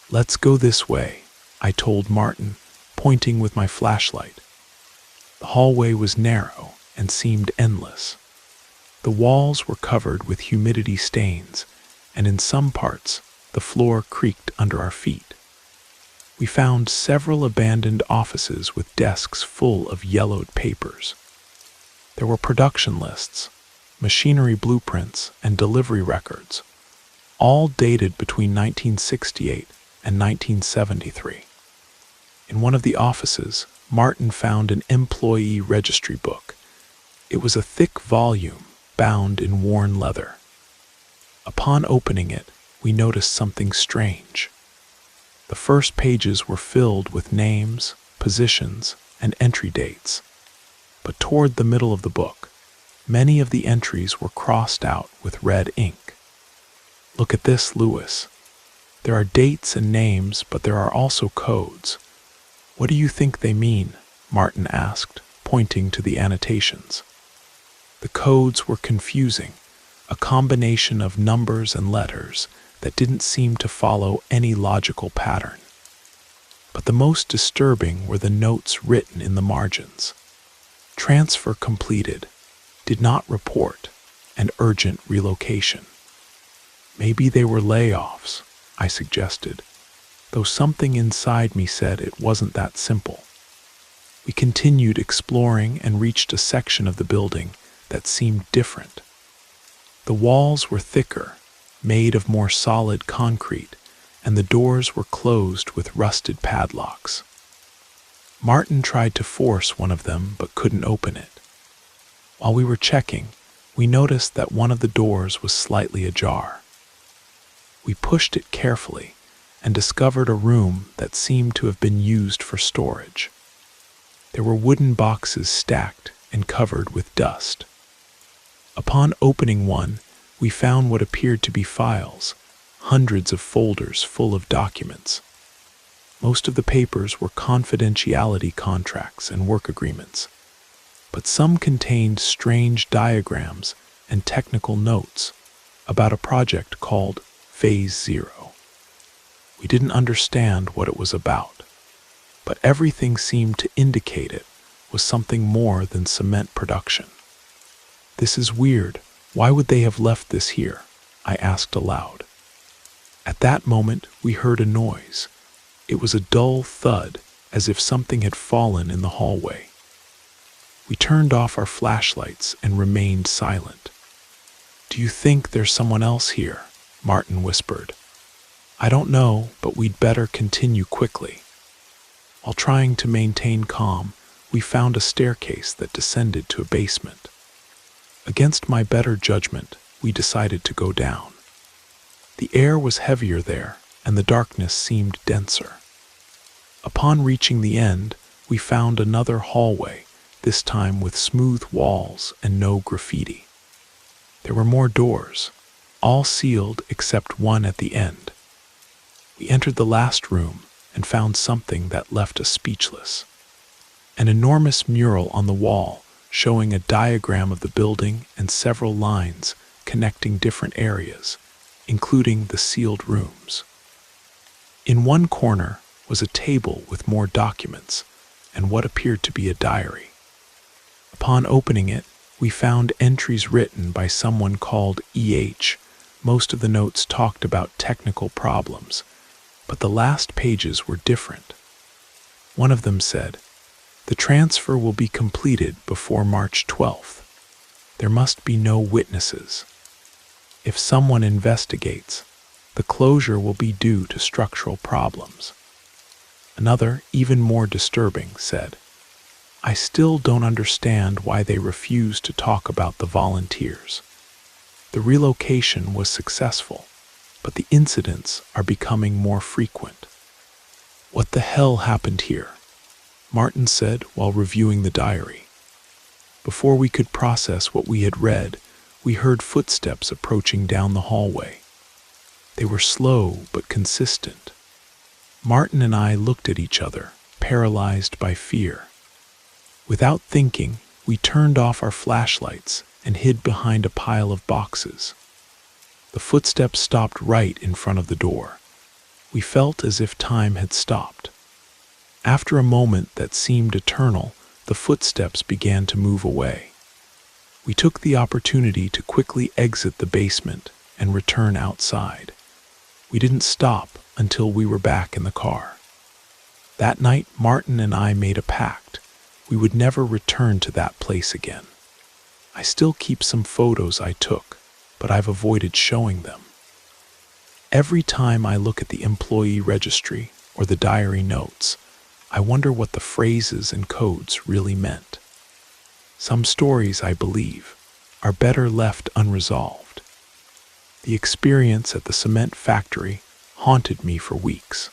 A: "Let's go this way," I told Martin, pointing with my flashlight. The hallway was narrow and seemed endless. The walls were covered with humidity stains, and in some parts, the floor creaked under our feet. We found several abandoned offices with desks full of yellowed papers. There were production lists, machinery blueprints, and delivery records, all dated between 1968 and 1973. In one of the offices, Martin found an employee registry book. It was a thick volume bound in worn leather. Upon opening it, we noticed something strange. The first pages were filled with names, positions, and entry dates. But toward the middle of the book, many of the entries were crossed out with red ink. "Look at this, Lewis. There are dates and names, but there are also codes. What do you think they mean?" Martin asked, pointing to the annotations. The codes were confusing, a combination of numbers and letters that didn't seem to follow any logical pattern. But the most disturbing were the notes written in the margins. "Transfer completed, did not report, and urgent relocation." Maybe they were layoffs, I suggested, though something inside me said it wasn't that simple. We continued exploring and reached a section of the building that seemed different. The walls were thicker, made of more solid concrete, and the doors were closed with rusted padlocks. Martin tried to force one of them but couldn't open it. While we were checking, we noticed that one of the doors was slightly ajar. We pushed it carefully and discovered a room that seemed to have been used for storage. There were wooden boxes stacked and covered with dust. Upon opening one, we found what appeared to be files, hundreds of folders full of documents. Most of the papers were confidentiality contracts and work agreements, but some contained strange diagrams and technical notes about a project called Phase 0. We didn't understand what it was about, but everything seemed to indicate it was something more than cement production. "This is weird. Why would they have left this here?" I asked aloud. At that moment, we heard a noise. It was a dull thud, as if something had fallen in the hallway. We turned off our flashlights and remained silent. "Do you think there's someone else here?" Martin whispered. "I don't know, but we'd better continue quickly." While trying to maintain calm, we found a staircase that descended to a basement. Against my better judgment, we decided to go down. The air was heavier there, and the darkness seemed denser. Upon reaching the end, we found another hallway, this time with smooth walls and no graffiti. There were more doors, all sealed except one at the end. We entered the last room and found something that left us speechless. An enormous mural on the wall showing a diagram of the building and several lines connecting different areas, including the sealed rooms. In one corner was a table with more documents and what appeared to be a diary. Upon opening it, we found entries written by someone called E.H. Most of the notes talked about technical problems, but the last pages were different. One of them said, "The transfer will be completed before March 12th. There must be no witnesses. If someone investigates, The closure will be due to structural problems. Another, even more disturbing, said, I still don't understand why they refuse to talk about the volunteers. The relocation was successful, but the incidents are becoming more frequent. What the hell happened here? Martin said while reviewing the diary. Before we could process what we had read, we heard footsteps approaching down the hallway. They were slow but consistent. Martin and I looked at each other, paralyzed by fear. Without thinking, we turned off our flashlights and hid behind a pile of boxes. The footsteps stopped right in front of the door. We felt as if time had stopped. After a moment that seemed eternal, the footsteps began to move away. We took the opportunity to quickly exit the basement and return outside. We didn't stop until we were back in the car. That night, Martin and I made a pact. We would never return to that place again. I still keep some photos I took, but I've avoided showing them. Every time I look at the employee registry or the diary notes, I wonder what the phrases and codes really meant. Some stories, I believe, are better left unresolved. The experience at the cement factory haunted me for weeks.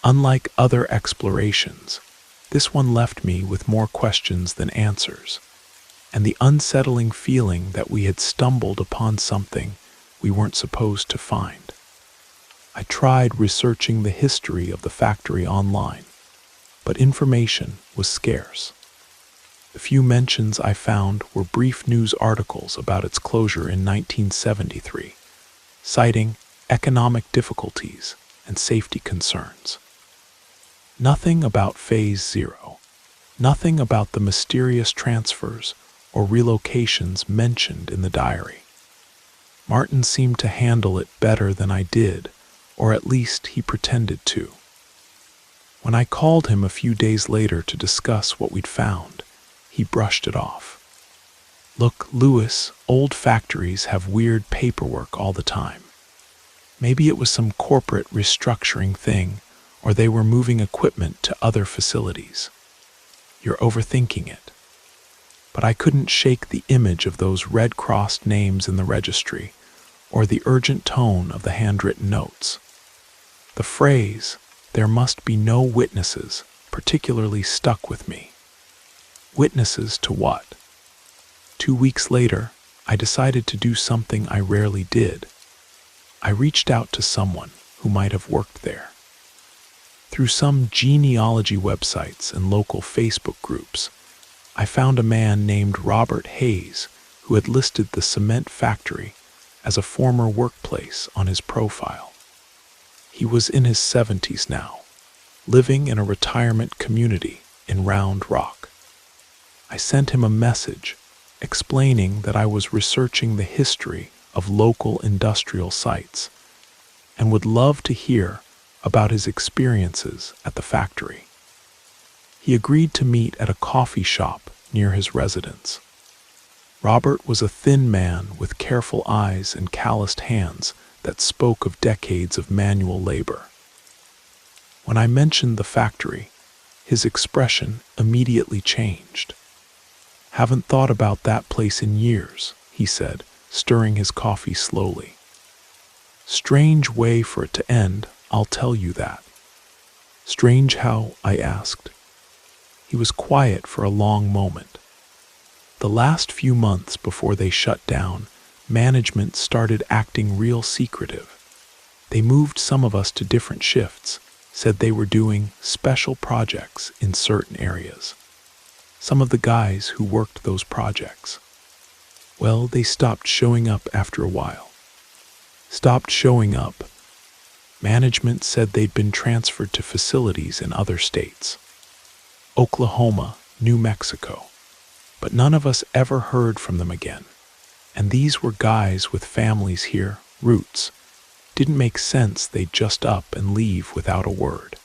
A: Unlike other explorations, this one left me with more questions than answers, and the unsettling feeling that we had stumbled upon something we weren't supposed to find. I tried researching the history of the factory online, but information was scarce. The few mentions I found were brief news articles about its closure in 1973, citing economic difficulties and safety concerns. Nothing about Phase Zero, nothing about the mysterious transfers or relocations mentioned in the diary. Martin seemed to handle it better than I did, or at least he pretended to. When I called him a few days later to discuss what we'd found, he brushed it off. Look, Lewis, old factories have weird paperwork all the time. Maybe it was some corporate restructuring thing, or they were moving equipment to other facilities. You're overthinking it. But I couldn't shake the image of those red-crossed names in the registry, or the urgent tone of the handwritten notes. The phrase, "There must be no witnesses," particularly stuck with me. Witnesses to what? 2 weeks later, I decided to do something I rarely did. I reached out to someone who might have worked there. Through some genealogy websites and local Facebook groups, I found a man named Robert Hayes who had listed the cement factory as a former workplace on his profile. He was in his 70s now, living in a retirement community in Round Rock. I sent him a message explaining that I was researching the history of local industrial sites and would love to hear about his experiences at the factory. He agreed to meet at a coffee shop near his residence. Robert was a thin man with careful eyes and calloused hands that spoke of decades of manual labor. When I mentioned the factory, his expression immediately changed. "Haven't thought about that place in years," he said, stirring his coffee slowly. "Strange way for it to end, I'll tell you that." "Strange how?" I asked. He was quiet for a long moment. The last few months before they shut down, management started acting real secretive. They moved some of us to different shifts, said they were doing special projects in certain areas. Some of the guys who worked those projects, well, they stopped showing up after a while. Stopped showing up. Management said they'd been transferred to facilities in other states. Oklahoma, New Mexico. But none of us ever heard from them again. And these were guys with families here, roots. Didn't make sense they'd just up and leave without a word.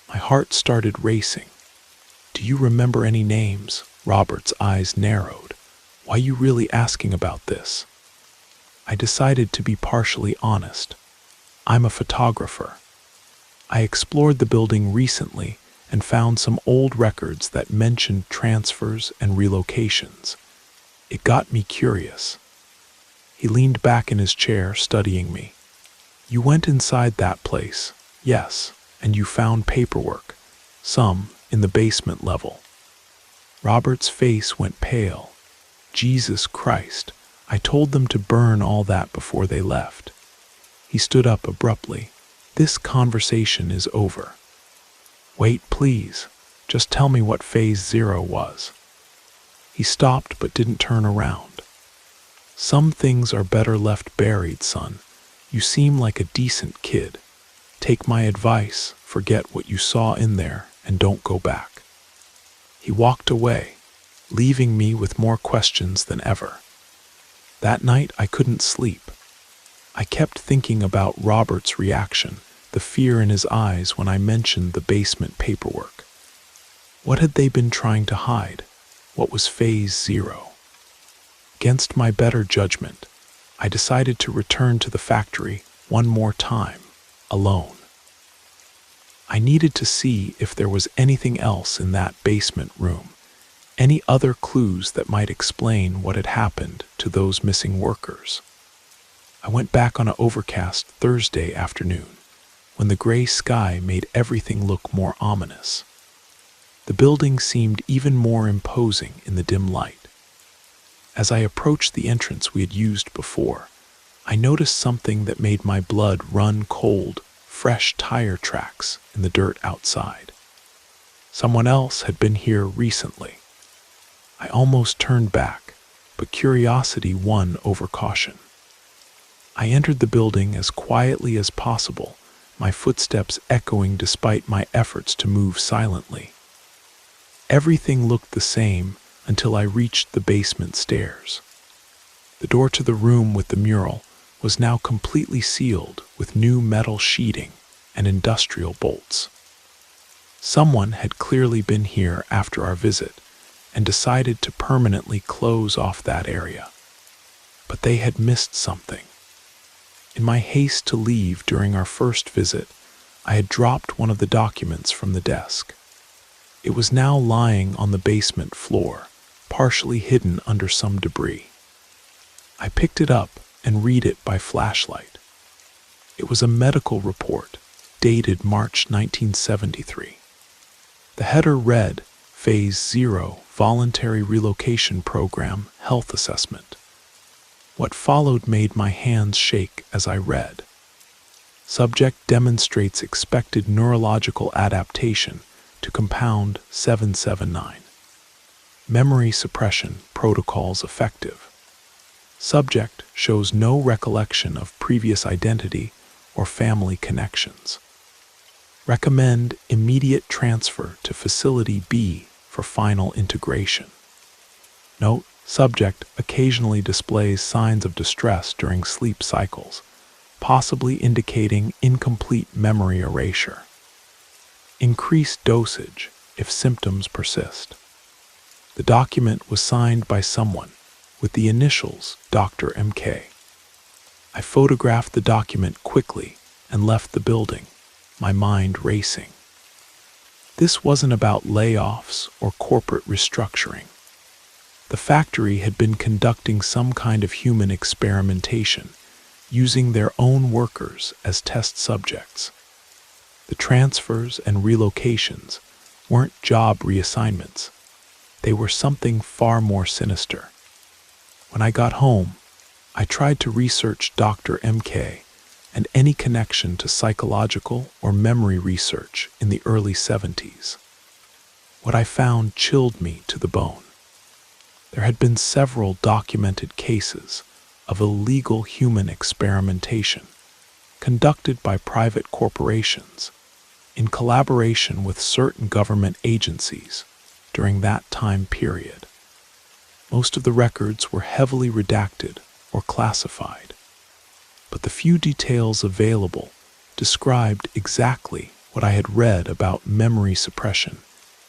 A: My heart started racing. "Do you remember any names?" Robert's eyes narrowed. "Why you really asking about this?" I decided to be partially honest. I'm a photographer. I explored the building recently and found some old records that mentioned transfers and relocations. It got me curious. He leaned back in his chair, studying me. You went inside that place, yes, and you found paperwork, some in the basement level. Robert's face went pale. Jesus Christ, I told them to burn all that before they left. He stood up abruptly. This conversation is over. Wait, please. Just tell me what Phase 0 was. He stopped but didn't turn around. Some things are better left buried, son. You seem like a decent kid. Take my advice, forget what you saw in there, and don't go back. He walked away, leaving me with more questions than ever. That night I couldn't sleep. I kept thinking about Robert's reaction, the fear in his eyes when I mentioned the basement paperwork. What had they been trying to hide? What was Phase 0? Against my better judgment, I decided to return to the factory one more time, alone. I needed to see if there was anything else in that basement room, any other clues that might explain what had happened to those missing workers. I went back on an overcast Thursday afternoon, when the gray sky made everything look more ominous. The building seemed even more imposing in the dim light. As I approached the entrance we had used before, I noticed something that made my blood run cold: fresh tire tracks in the dirt outside. Someone else had been here recently. I almost turned back, but curiosity won over caution. I entered the building as quietly as possible, my footsteps echoing despite my efforts to move silently. Everything looked the same until I reached the basement stairs. The door to the room with the mural was now completely sealed with new metal sheeting and industrial bolts. Someone had clearly been here after our visit and decided to permanently close off that area. But they had missed something. In my haste to leave during our first visit, I had dropped one of the documents from the desk. It was now lying on the basement floor, partially hidden under some debris. I picked it up and read it by flashlight. It was a medical report, dated March 1973. The header read, Phase 0 Voluntary Relocation Program Health Assessment. What followed made my hands shake as I read. Subject demonstrates expected neurological adaptation to compound 779. Memory suppression protocols effective. Subject shows no recollection of previous identity or family connections. Recommend immediate transfer to Facility B for final integration. Note: subject occasionally displays signs of distress during sleep cycles, possibly indicating incomplete memory erasure. Increase dosage if symptoms persist. The document was signed by someone with the initials Dr. MK. I photographed the document quickly and left the building, my mind racing. This wasn't about layoffs or corporate restructuring. The factory had been conducting some kind of human experimentation, using their own workers as test subjects. The transfers and relocations weren't job reassignments. They were something far more sinister. When I got home, I tried to research Dr. MK and any connection to psychological or memory research in the early 70s. What I found chilled me to the bone. There had been several documented cases of illegal human experimentation conducted by private corporations in collaboration with certain government agencies during that time period. Most of the records were heavily redacted or classified, but the few details available described exactly what I had read about memory suppression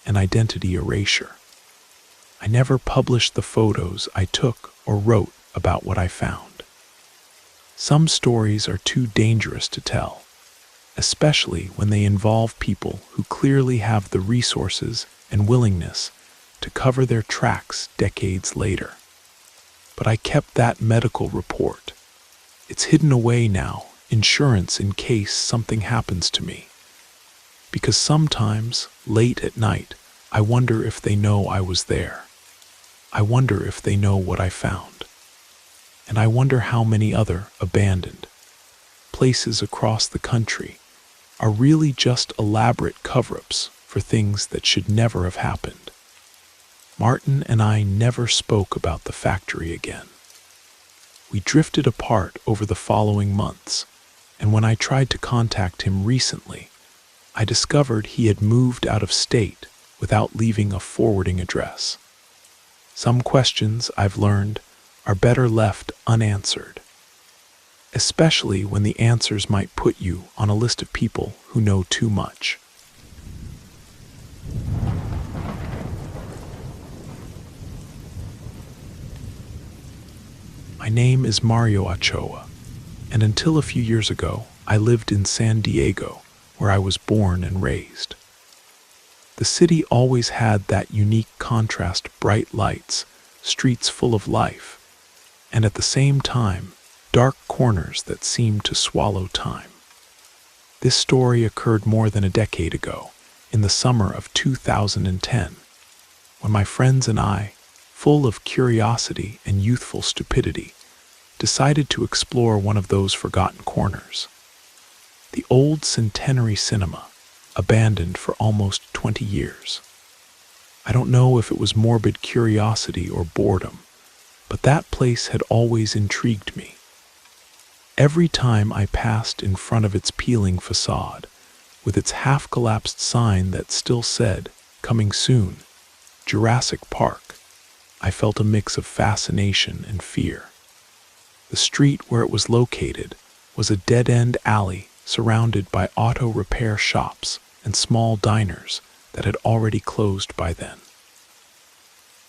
A: and identity erasure. I never published the photos I took or wrote about what I found. Some stories are too dangerous to tell, especially when they involve people who clearly have the resources and willingness to cover their tracks decades later. But I kept that medical report. It's hidden away now, insurance in case something happens to me. Because sometimes, late at night, I wonder if they know I was there. I wonder if they know what I found. And I wonder how many other abandoned places across the country are really just elaborate cover-ups for things that should never have happened. Martin and I never spoke about the factory again. We drifted apart over the following months, and when I tried to contact him recently, I discovered he had moved out of state without leaving a forwarding address. Some questions, I've learned, are better left unanswered, especially when the answers might put you on a list of people who know too much. My name is Mario Ochoa, and until a few years ago, I lived in San Diego, where I was born and raised. The city always had that unique contrast: bright lights, streets full of life, and at the same time, dark corners that seemed to swallow time. This story occurred more than a decade ago, in the summer of 2010, when my friends and I, full of curiosity and youthful stupidity, decided to explore one of those forgotten corners. The old Centenary Cinema, abandoned for almost 20 years. I don't know if it was morbid curiosity or boredom, but that place had always intrigued me. Every time I passed in front of its peeling facade, with its half-collapsed sign that still said, "Coming soon, Jurassic Park," I felt a mix of fascination and fear. The street where it was located was a dead-end alley surrounded by auto repair shops and small diners that had already closed by then.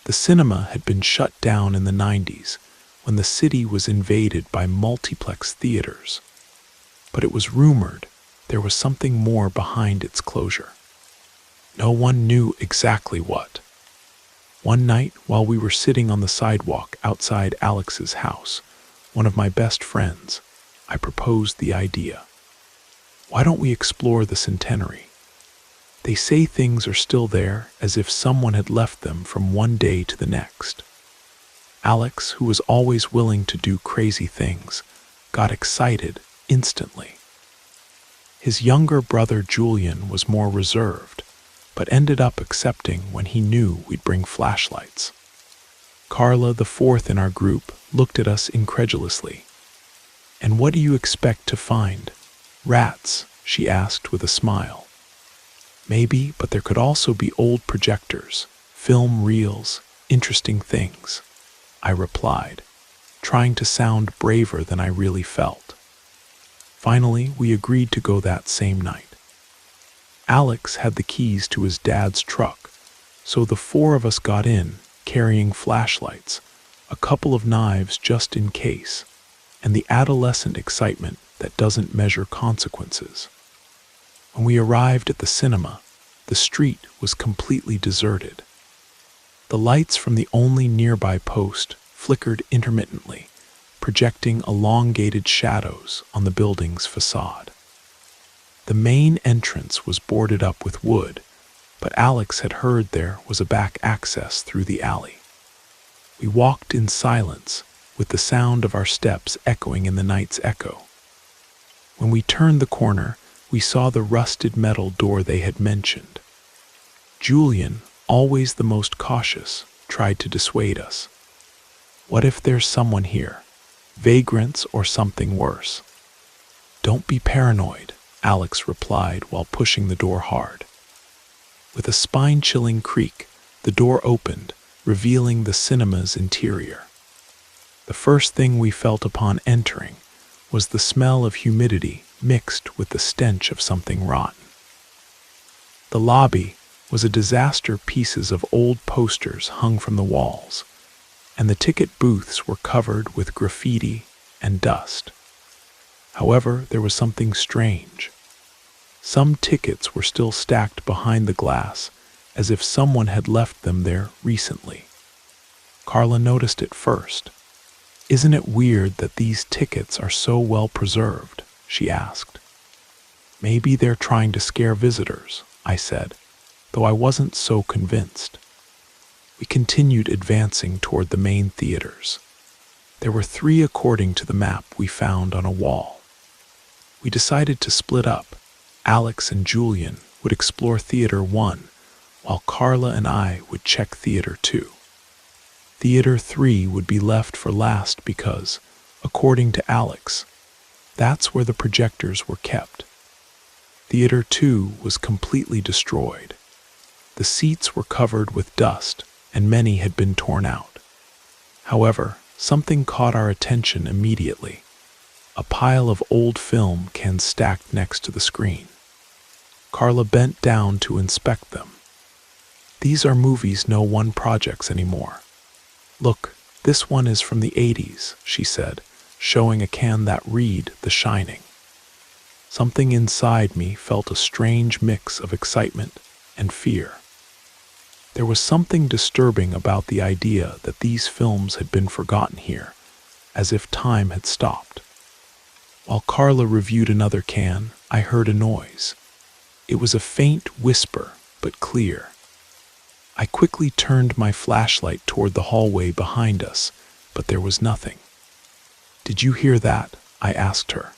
A: The cinema had been shut down in the 90s when the city was invaded by multiplex theaters, but it was rumored there was something more behind its closure. No one knew exactly what. One night, while we were sitting on the sidewalk outside Alex's house, one of my best friends, I proposed the idea. Why don't we explore the Centenary? They say things are still there, as if someone had left them from one day to the next. Alex, who was always willing to do crazy things, got excited instantly. His younger brother Julian was more reserved, but ended up accepting when he knew we'd bring flashlights. Carla, the fourth in our group, looked at us incredulously. "And what do you expect to find? Rats?" she asked with a smile. "Maybe, but there could also be old projectors, film reels, interesting things," I replied, trying to sound braver than I really felt. Finally, we agreed to go that same night. Alex had the keys to his dad's truck, so the four of us got in, carrying flashlights, a couple of knives just in case, and the adolescent excitement that doesn't measure consequences. When we arrived at the cinema, the street was completely deserted. The lights from the only nearby post flickered intermittently, projecting elongated shadows on the building's facade. The main entrance was boarded up with wood, but Alex had heard there was a back access through the alley. We walked in silence, with the sound of our steps echoing in the night's echo. When we turned the corner, we saw the rusted metal door they had mentioned. Julian, always the most cautious, tried to dissuade us. "What if there's someone here? Vagrants or something worse?" "Don't be paranoid," Alex replied while pushing the door hard. With a spine-chilling creak, the door opened, revealing the cinema's interior. The first thing we felt upon entering was the smell of humidity mixed with the stench of something rotten. The lobby was a disaster: pieces of old posters hung from the walls, and the ticket booths were covered with graffiti and dust. However, there was something strange. Some tickets were still stacked behind the glass, as if someone had left them there recently. Carla noticed it first. "Isn't it weird that these tickets are so well preserved?" she asked. "Maybe they're trying to scare visitors," I said, though I wasn't so convinced. We continued advancing toward the main theaters. There were 3 according to the map we found on a wall. We decided to split up. Alex and Julian would explore Theater 1, while Carla and I would check Theater 2. Theater 3 would be left for last because, according to Alex, that's where the projectors were kept. Theater 2 was completely destroyed. The seats were covered with dust, and many had been torn out. However, something caught our attention immediately: a pile of old film cans stacked next to the screen. Carla bent down to inspect them. "These are movies no one projects anymore. Look, this one is from the 80s, she said, showing a can that read The Shining. Something inside me felt a strange mix of excitement and fear. There was something disturbing about the idea that these films had been forgotten here, as if time had stopped. While Carla reviewed another can, I heard a noise. It was a faint whisper, but clear. I quickly turned my flashlight toward the hallway behind us, but there was nothing. "Did you hear that?" I asked her.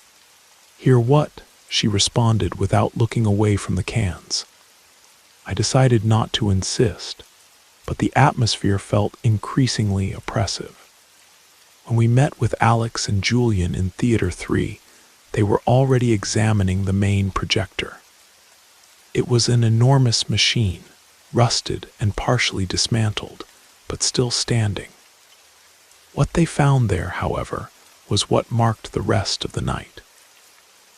A: "Hear what?" she responded without looking away from the cans. I decided not to insist, but the atmosphere felt increasingly oppressive. When we met with Alex and Julian in Theater 3, they were already examining the main projector. It was an enormous machine, rusted and partially dismantled, but still standing. What they found there, however, was what marked the rest of the night.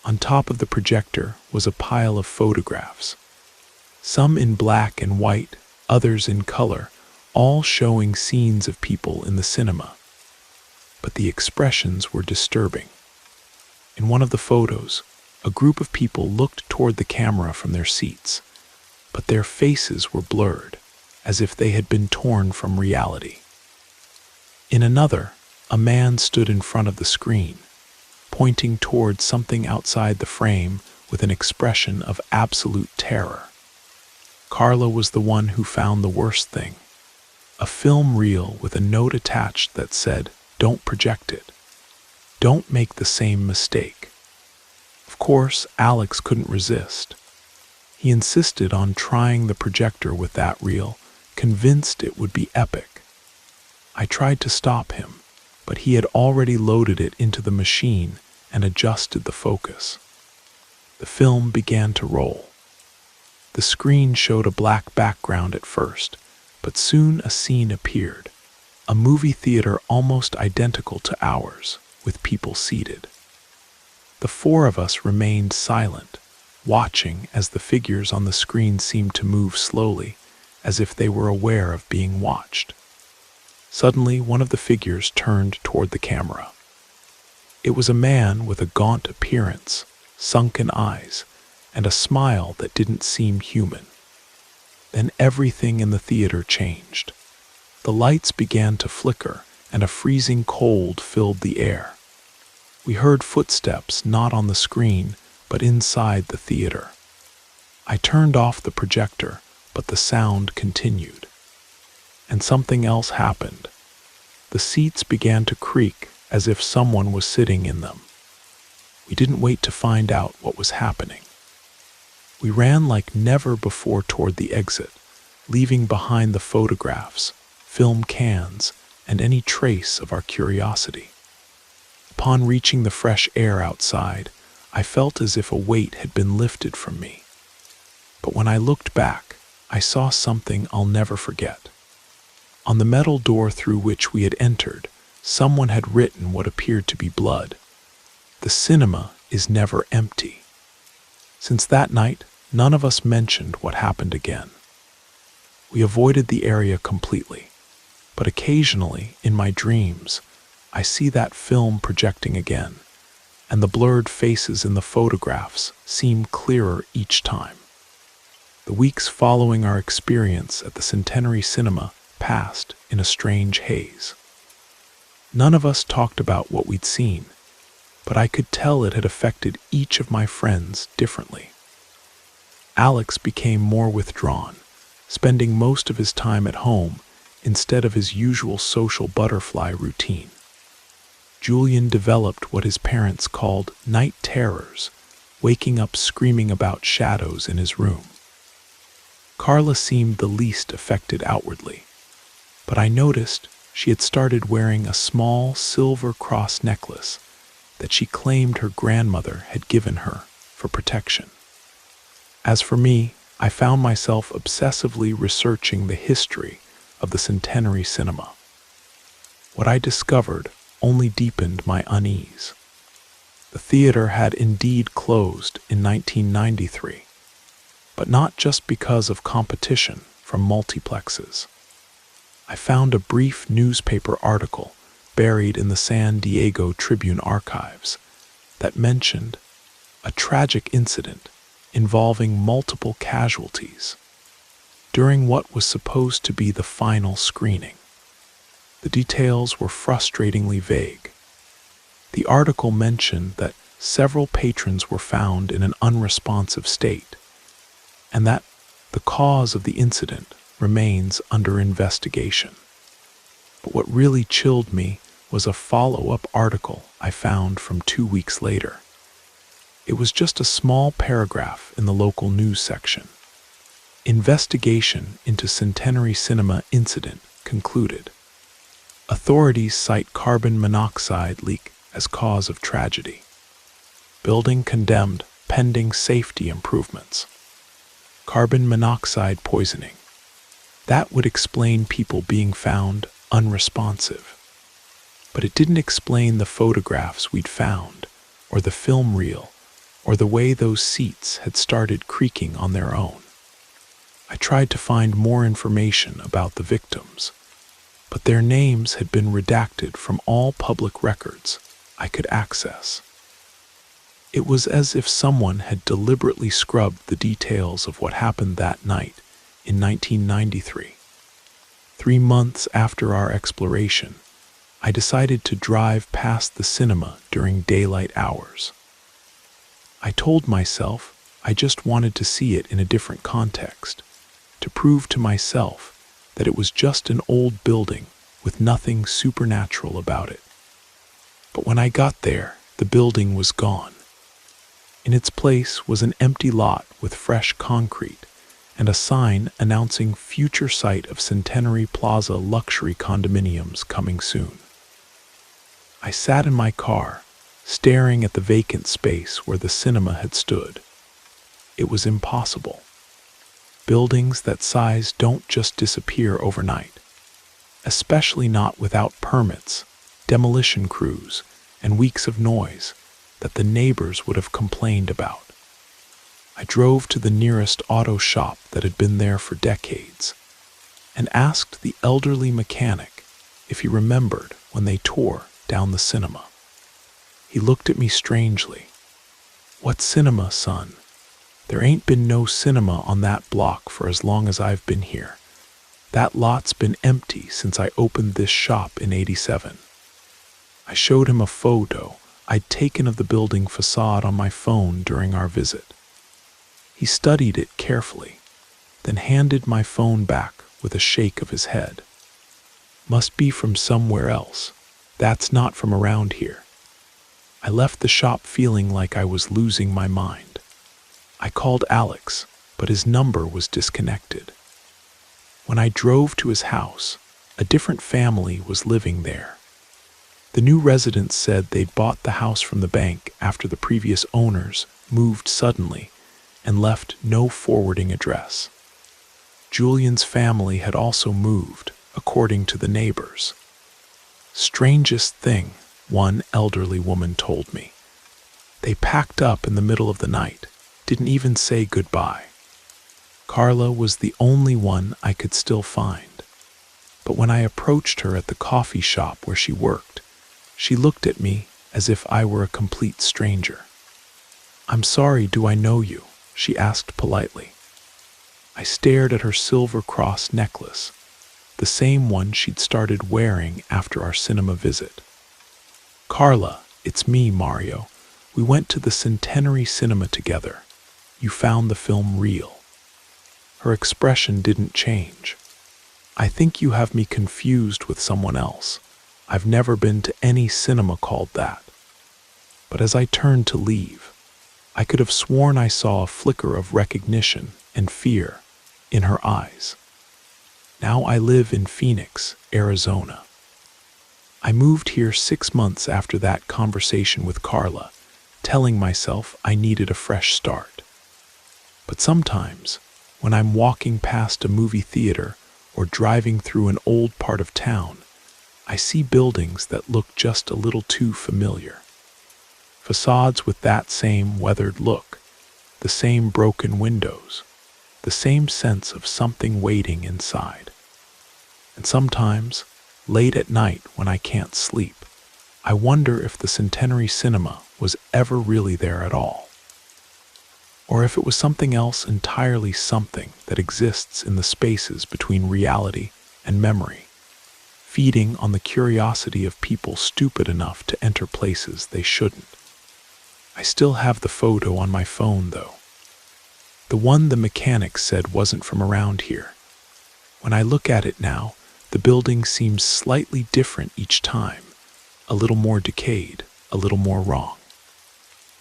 A: On top of the projector was a pile of photographs, some in black and white, others in color, all showing scenes of people in the cinema. But the expressions were disturbing. In one of the photos, a group of people looked toward the camera from their seats, but their faces were blurred, as if they had been torn from reality. In another, a man stood in front of the screen, pointing toward something outside the frame with an expression of absolute terror. Carla was the one who found the worst thing: a film reel with a note attached that said, "Don't project it. Don't make the same mistake." Of course, Alex couldn't resist. He insisted on trying the projector with that reel, convinced it would be epic. I tried to stop him, but he had already loaded it into the machine and adjusted the focus. The film began to roll. The screen showed a black background at first, but soon a scene appeared, a movie theater almost identical to ours, with people seated. The 4 of us remained silent, watching as the figures on the screen seemed to move slowly, as if they were aware of being watched. Suddenly, one of the figures turned toward the camera. It was a man with a gaunt appearance, sunken eyes, and a smile that didn't seem human. Then everything in the theater changed. The lights began to flicker, and a freezing cold filled the air. We heard footsteps not on the screen, but inside the theater. I turned off the projector, but the sound continued. And something else happened. The seats began to creak as if someone was sitting in them. We didn't wait to find out what was happening. We ran like never before toward the exit, leaving behind the photographs, film cans, and any trace of our curiosity. Upon reaching the fresh air outside, I felt as if a weight had been lifted from me. But when I looked back, I saw something I'll never forget. On the metal door through which we had entered, someone had written what appeared to be blood. "The cinema is never empty." Since that night, none of us mentioned what happened again. We avoided the area completely, but occasionally, in my dreams, I see that film projecting again, and the blurred faces in the photographs seemed clearer each time. The weeks following our experience at the Centenary Cinema passed in a strange haze. None of us talked about what we'd seen, but I could tell it had affected each of my friends differently. Alex became more withdrawn, spending most of his time at home instead of his usual social butterfly routine. Julian developed what his parents called night terrors, waking up screaming about shadows in his room. Carla seemed the least affected outwardly, but I noticed she had started wearing a small silver cross necklace that she claimed her grandmother had given her for protection. As for me, I found myself obsessively researching the history of the Centenary Cinema. What I discovered only deepened my unease. The theater had indeed closed in 1993, but not just because of competition from multiplexes. I found a brief newspaper article buried in the San Diego Tribune archives that mentioned a tragic incident involving multiple casualties during what was supposed to be the final screening. The details were frustratingly vague. The article mentioned that several patrons were found in an unresponsive state, and that the cause of the incident remains under investigation. But what really chilled me was a follow-up article I found from 2 weeks later. It was just a small paragraph in the local news section. Investigation into Centenary Cinema incident concluded. Authorities cite carbon monoxide leak as cause of tragedy. Building condemned pending safety improvements. Carbon monoxide poisoning. That would explain people being found unresponsive. But it didn't explain the photographs we'd found, or the film reel, or the way those seats had started creaking on their own. I tried to find more information about the victims, but their names had been redacted from all public records I could access. It was as if someone had deliberately scrubbed the details of what happened that night in 1993. 3 months after our exploration, I decided to drive past the cinema during daylight hours. I told myself I just wanted to see it in a different context, to prove to myself that it was just an old building with nothing supernatural about it. But when I got there, the building was gone. In its place was an empty lot with fresh concrete and a sign announcing future site of Centenary Plaza luxury condominiums coming soon. I sat in my car, staring at the vacant space where the cinema had stood. It was impossible. Buildings that size don't just disappear overnight, especially not without permits, demolition crews, and weeks of noise that the neighbors would have complained about. I drove to the nearest auto shop that had been there for decades and asked the elderly mechanic if he remembered when they tore down the cinema. He looked at me strangely. "What cinema, son? There ain't been no cinema on that block for as long as I've been here. That lot's been empty since I opened this shop in '87. I showed him a photo I'd taken of the building facade on my phone during our visit. He studied it carefully, then handed my phone back with a shake of his head. "Must be from somewhere else. That's not from around here." I left the shop feeling like I was losing my mind. I called Alex, but his number was disconnected. When I drove to his house, a different family was living there. The new residents said they'd bought the house from the bank after the previous owners moved suddenly and left no forwarding address. Julian's family had also moved, according to the neighbors. "Strangest thing," one elderly woman told me. "They packed up in the middle of the night, didn't even say goodbye." Carla was the only one I could still find, but when I approached her at the coffee shop where she worked, she looked at me as if I were a complete stranger. "I'm sorry, do I know you?" she asked politely. I stared at her silver cross necklace, the same one she'd started wearing after our cinema visit. "Carla, it's me, Mario. We went to the Centenary Cinema together. You found the film real." Her expression didn't change. "I think you have me confused with someone else. I've never been to any cinema called that." But as I turned to leave, I could have sworn I saw a flicker of recognition and fear in her eyes. Now I live in Phoenix, Arizona. I moved here 6 months after that conversation with Carla, telling myself I needed a fresh start. But sometimes, when I'm walking past a movie theater or driving through an old part of town, I see buildings that look just a little too familiar. Facades with that same weathered look, the same broken windows, the same sense of something waiting inside. And sometimes, late at night when I can't sleep, I wonder if the Centenary Cinema was ever really there at all. Or if it was something else entirely, something that exists in the spaces between reality and memory, feeding on the curiosity of people stupid enough to enter places they shouldn't. I still have the photo on my phone, though. The one the mechanic said wasn't from around here. When I look at it now, the building seems slightly different each time, a little more decayed, a little more wrong.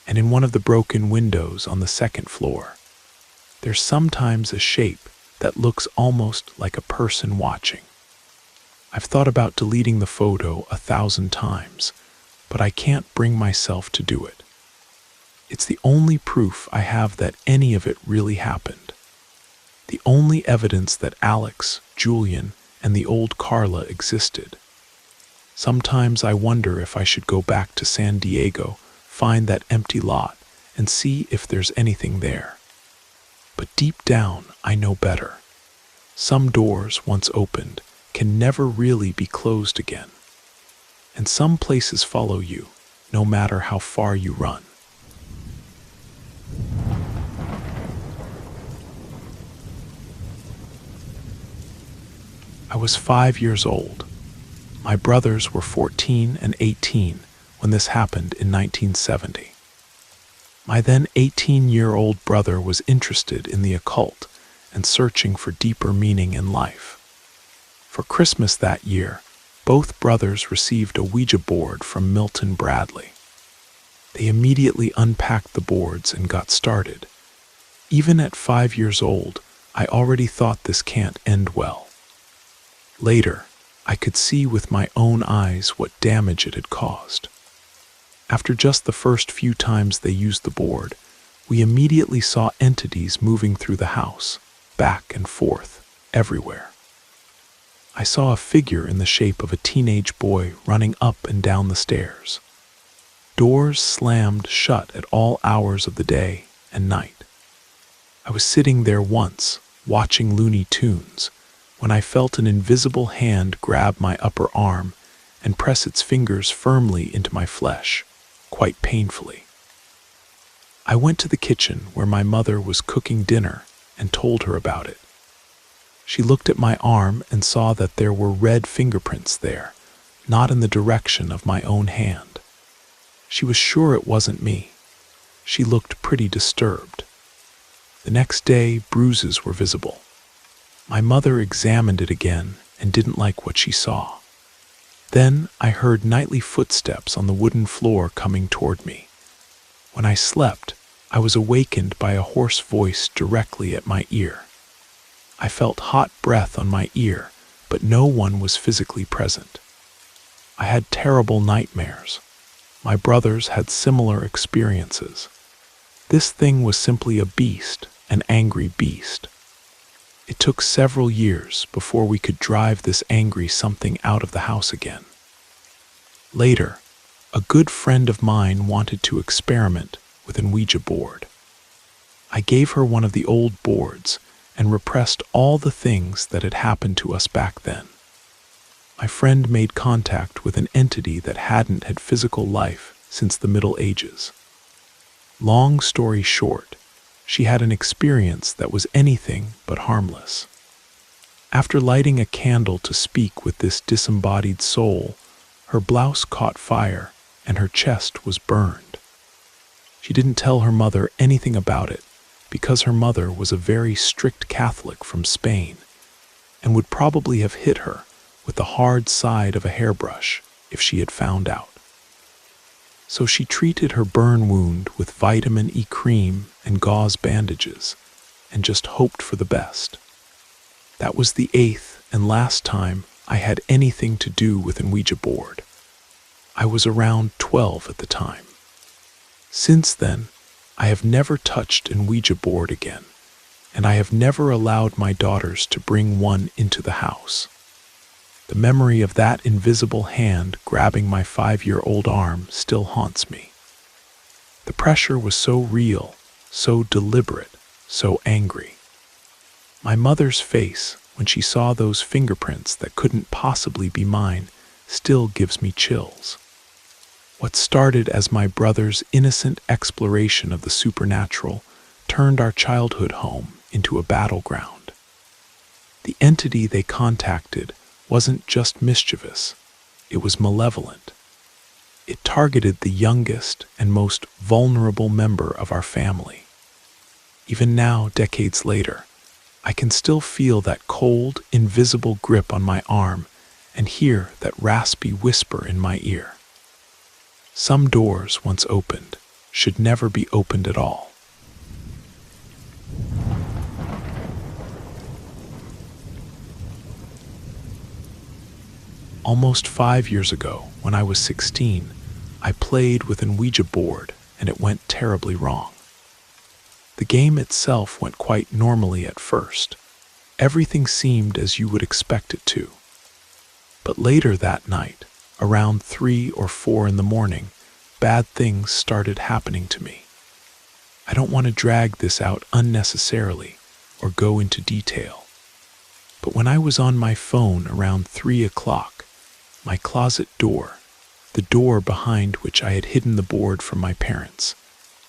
A: And in one of the broken windows on the second floor, there's sometimes a shape that looks almost like a person watching. I've thought about deleting the photo 1,000 times, but I can't bring myself to do it. It's the only proof I have that any of it really happened. The only evidence that Alex, Julian, and the old Carla existed. Sometimes I wonder if I should go back to San Diego, find that empty lot, and see if there's anything there. But deep down, I know better. Some doors, once opened, can never really be closed again. And some places follow you, no matter how far you run. I was 5 years old. My brothers were 14 and 18 when this happened in 1970. My then 18-year-old brother was interested in the occult and searching for deeper meaning in life. For Christmas that year, both brothers received a Ouija board from Milton Bradley. They immediately unpacked the boards and got started. Even at 5 years old, I already thought this can't end well. Later, I could see with my own eyes what damage it had caused. After just the first few times they used the board, we immediately saw entities moving through the house, back and forth, everywhere. I saw a figure in the shape of a teenage boy running up and down the stairs. Doors slammed shut at all hours of the day and night. I was sitting there once, watching Looney Tunes, when I felt an invisible hand grab my upper arm and press its fingers firmly into my flesh, quite painfully. I went to the kitchen where my mother was cooking dinner and told her about it. She looked at my arm and saw that there were red fingerprints there, not in the direction of my own hand. She was sure it wasn't me. She looked pretty disturbed. The next day, bruises were visible. My mother examined it again and didn't like what she saw. Then I heard nightly footsteps on the wooden floor coming toward me. When I slept, I was awakened by a hoarse voice directly at my ear. I felt hot breath on my ear, but no one was physically present. I had terrible nightmares. My brothers had similar experiences. This thing was simply a beast, an angry beast. It took several years before we could drive this angry something out of the house again. Later, a good friend of mine wanted to experiment with an Ouija board. I gave her one of the old boards and repressed all the things that had happened to us back then. My friend made contact with an entity that hadn't had physical life since the Middle Ages. Long story short, she had an experience that was anything but harmless. After lighting a candle to speak with this disembodied soul, her blouse caught fire and her chest was burned. She didn't tell her mother anything about it because her mother was a very strict Catholic from Spain and would probably have hit her with the hard side of a hairbrush if she had found out. So she treated her burn wound with vitamin E cream and gauze bandages and just hoped for the best. That was the 8th and last time I had anything to do with an Ouija board. I was around 12 at the time. Since then, I have never touched an Ouija board again, and I have never allowed my daughters to bring one into the house. The memory of that invisible hand grabbing my 5-year-old arm still haunts me. The pressure was so real, so deliberate, so angry. My mother's face, when she saw those fingerprints that couldn't possibly be mine, still gives me chills. What started as my brother's innocent exploration of the supernatural turned our childhood home into a battleground. The entity they contacted wasn't just mischievous, it was malevolent. It targeted the youngest and most vulnerable member of our family. Even now, decades later, I can still feel that cold, invisible grip on my arm and hear that raspy whisper in my ear. Some doors, once opened, should never be opened at all. Almost 5 years ago, when I was 16, I played with an Ouija board and it went terribly wrong. The game itself went quite normally at first. Everything seemed as you would expect it to. But later that night, around 3 or 4 in the morning, bad things started happening to me. I don't want to drag this out unnecessarily or go into detail. But when I was on my phone around 3 o'clock, my closet door, the door behind which I had hidden the board from my parents,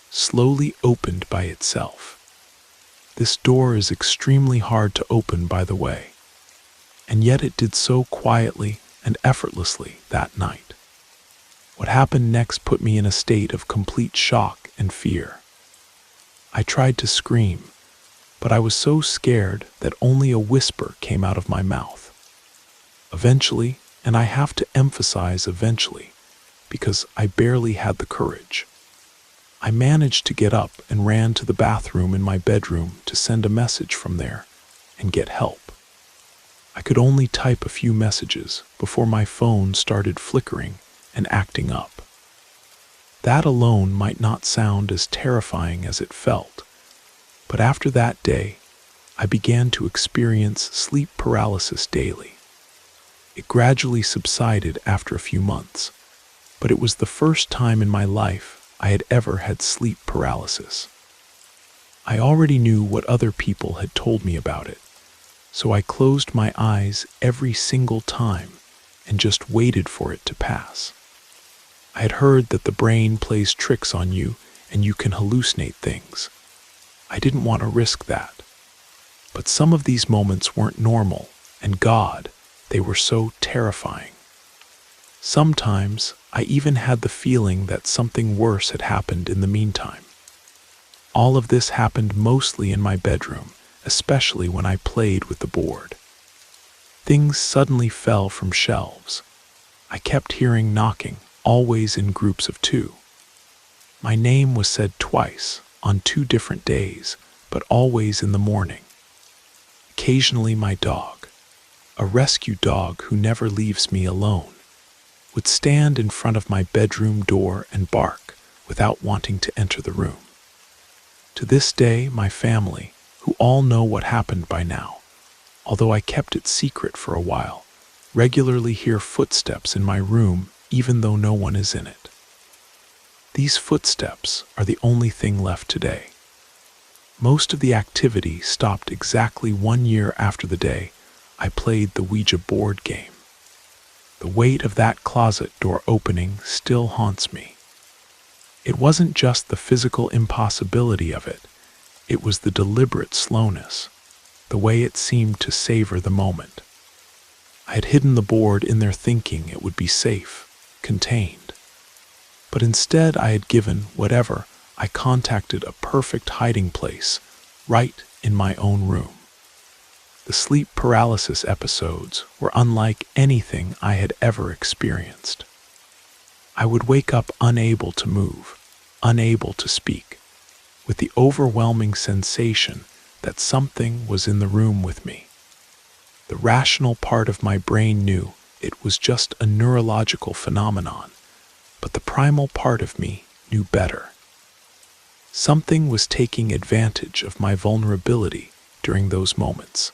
A: slowly opened by itself. This door is extremely hard to open, by the way, and yet it did so quietly and effortlessly that night. What happened next put me in a state of complete shock and fear. I tried to scream, but I was so scared that only a whisper came out of my mouth. Eventually, and I have to emphasize eventually, because I barely had the courage, I managed to get up and ran to the bathroom in my bedroom to send a message from there and get help. I could only type a few messages before my phone started flickering and acting up. That alone might not sound as terrifying as it felt, but after that day, I began to experience sleep paralysis daily. It gradually subsided after a few months, but it was the first time in my life I had ever had sleep paralysis. I already knew what other people had told me about it, so I closed my eyes every single time and just waited for it to pass. I had heard that the brain plays tricks on you and you can hallucinate things. I didn't want to risk that. But some of these moments weren't normal, and God, they were so terrifying. Sometimes I even had the feeling that something worse had happened in the meantime. All of this happened mostly in my bedroom, especially when I played with the board. Things suddenly fell from shelves. I kept hearing knocking, always in groups of 2. My name was said twice, on 2 different days, but always in the morning. Occasionally my dog, a rescue dog who never leaves me alone, would stand in front of my bedroom door and bark without wanting to enter the room. To this day, my family, who all know what happened by now, although I kept it secret for a while, regularly hear footsteps in my room even though no one is in it. These footsteps are the only thing left today. Most of the activity stopped exactly 1 year after the day I played the Ouija board game. The weight of that closet door opening still haunts me. It wasn't just the physical impossibility of it, it was the deliberate slowness, the way it seemed to savor the moment. I had hidden the board in there thinking it would be safe, contained. But instead I had given whatever I contacted a perfect hiding place, right in my own room. The sleep paralysis episodes were unlike anything I had ever experienced. I would wake up unable to move, unable to speak, with the overwhelming sensation that something was in the room with me. The rational part of my brain knew it was just a neurological phenomenon, but the primal part of me knew better. Something was taking advantage of my vulnerability during those moments.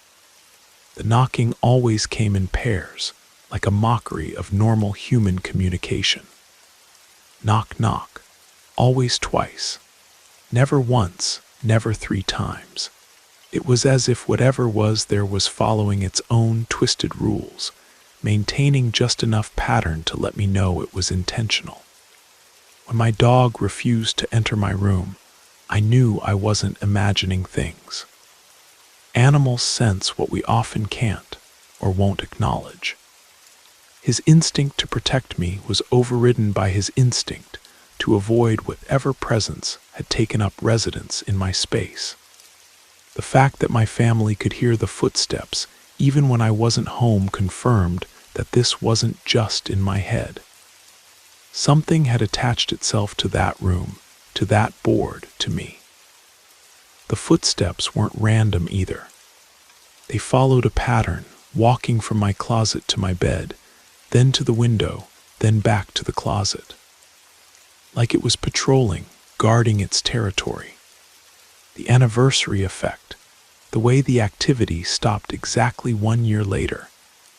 A: The knocking always came in pairs, like a mockery of normal human communication. Knock, knock, always twice. Never once, never 3 times. It was as if whatever was there was following its own twisted rules, maintaining just enough pattern to let me know it was intentional. When my dog refused to enter my room, I knew I wasn't imagining things. Animals sense what we often can't or won't acknowledge. His instinct to protect me was overridden by his instinct to avoid whatever presence had taken up residence in my space. The fact that my family could hear the footsteps even when I wasn't home confirmed that this wasn't just in my head. Something had attached itself to that room, to that board, to me. The footsteps weren't random either. They followed a pattern, walking from my closet to my bed, then to the window, then back to the closet. Like it was patrolling, guarding its territory. The anniversary effect, the way the activity stopped exactly 1 year later,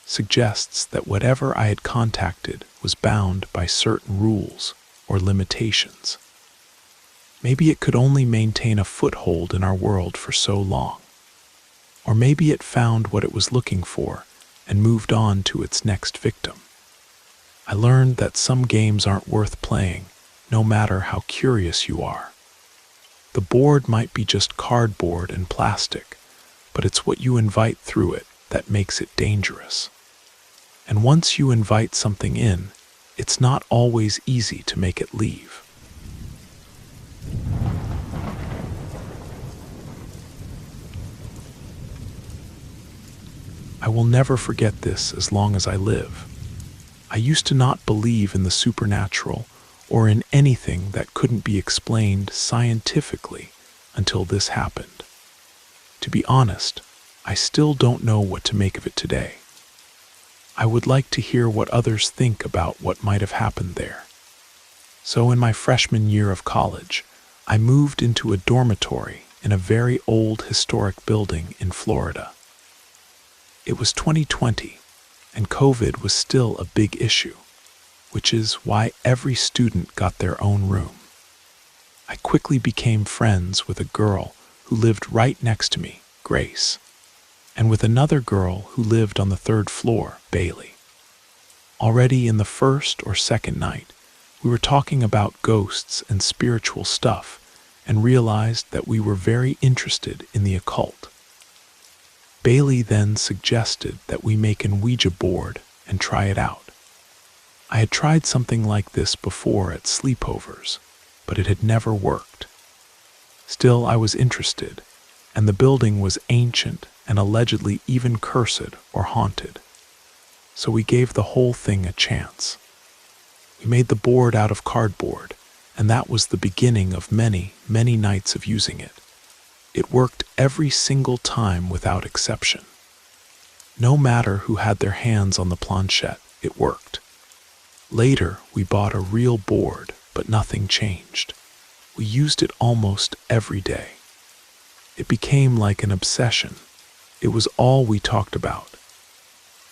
A: suggests that whatever I had contacted was bound by certain rules or limitations. Maybe it could only maintain a foothold in our world for so long. Or maybe it found what it was looking for and moved on to its next victim. I learned that some games aren't worth playing, no matter how curious you are. The board might be just cardboard and plastic, but it's what you invite through it that makes it dangerous. And once you invite something in, it's not always easy to make it leave. I will never forget this as long as I live. I used to not believe in the supernatural or in anything that couldn't be explained scientifically until this happened. To be honest, I still don't know what to make of it today. I would like to hear what others think about what might have happened there. So in my freshman year of college, I moved into a dormitory in a very old historic building in Florida. It was 2020, and COVID was still a big issue, which is why every student got their own room. I quickly became friends with a girl who lived right next to me, Grace, and with another girl who lived on the 3rd floor, Bailey. Already in the first or second night, we were talking about ghosts and spiritual stuff and realized that we were very interested in the occult. Bailey then suggested that we make an Ouija board and try it out. I had tried something like this before at sleepovers, but it had never worked. Still, I was interested, and the building was ancient and allegedly even cursed or haunted. So we gave the whole thing a chance. We made the board out of cardboard, and that was the beginning of many, many nights of using it. It worked every single time without exception. No matter who had their hands on the planchette, it worked. Later, we bought a real board, but nothing changed. We used it almost every day. It became like an obsession. It was all we talked about.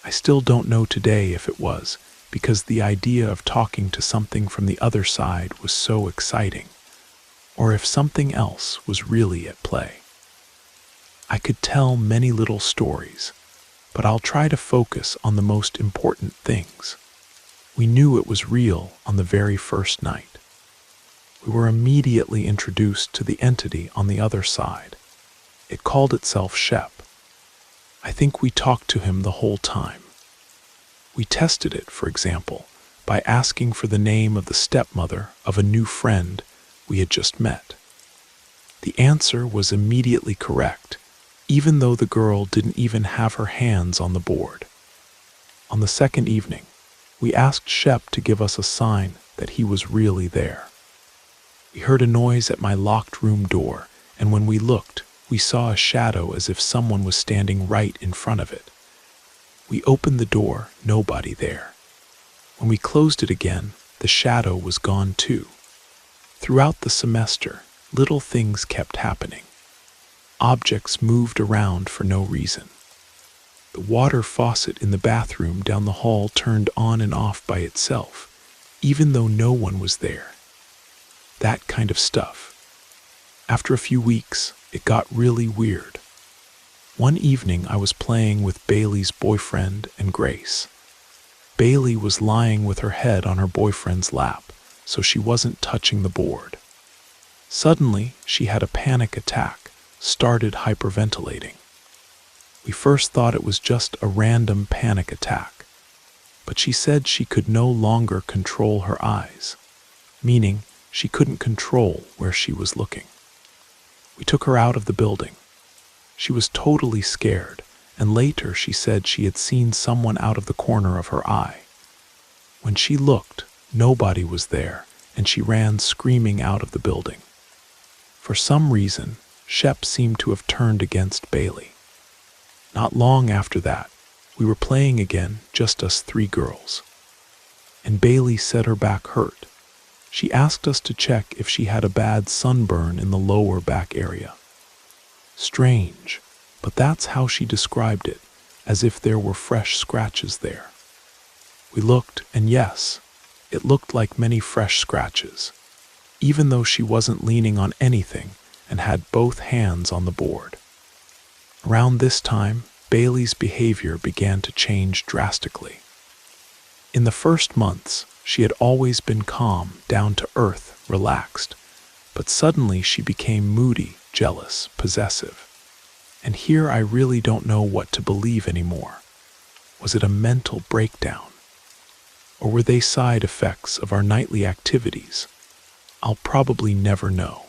A: I still don't know today if it was, because the idea of talking to something from the other side was so exciting, or if something else was really at play. I could tell many little stories, but I'll try to focus on the most important things. We knew it was real on the very first night. We were immediately introduced to the entity on the other side. It called itself Shep. I think we talked to him the whole time. We tested it, for example, by asking for the name of the stepmother of a new friend we had just met. The answer was immediately correct, even though the girl didn't even have her hands on the board. On the second evening, we asked Shep to give us a sign that he was really there. We heard a noise at my locked room door, and when we looked, we saw a shadow as if someone was standing right in front of it. We opened the door, nobody there. When we closed it again, the shadow was gone too. Throughout the semester, little things kept happening. Objects moved around for no reason. The water faucet in the bathroom down the hall turned on and off by itself, even though no one was there. That kind of stuff. After a few weeks, it got really weird. One evening I was playing with Bailey's boyfriend and Grace. Bailey was lying with her head on her boyfriend's lap, so she wasn't touching the board. Suddenly, she had a panic attack, started hyperventilating. We first thought it was just a random panic attack, but she said she could no longer control her eyes, meaning she couldn't control where she was looking. We took her out of the building. She was totally scared, and later she said she had seen someone out of the corner of her eye. When she looked, nobody was there, and she ran screaming out of the building. For some reason, Shep seemed to have turned against Bailey. Not long after that, we were playing again, just us three girls. And Bailey said her back hurt. She asked us to check if she had a bad sunburn in the lower back area. Strange, but that's how she described it, as if there were fresh scratches there. We looked, and yes, it looked like many fresh scratches, even though she wasn't leaning on anything and had both hands on the board. Around this time, Bailey's behavior began to change drastically. In the first months, she had always been calm, down to earth, relaxed, but suddenly she became moody, jealous, possessive. And here I really don't know what to believe anymore. Was it a mental breakdown? Or were they side effects of our nightly activities? I'll probably never know.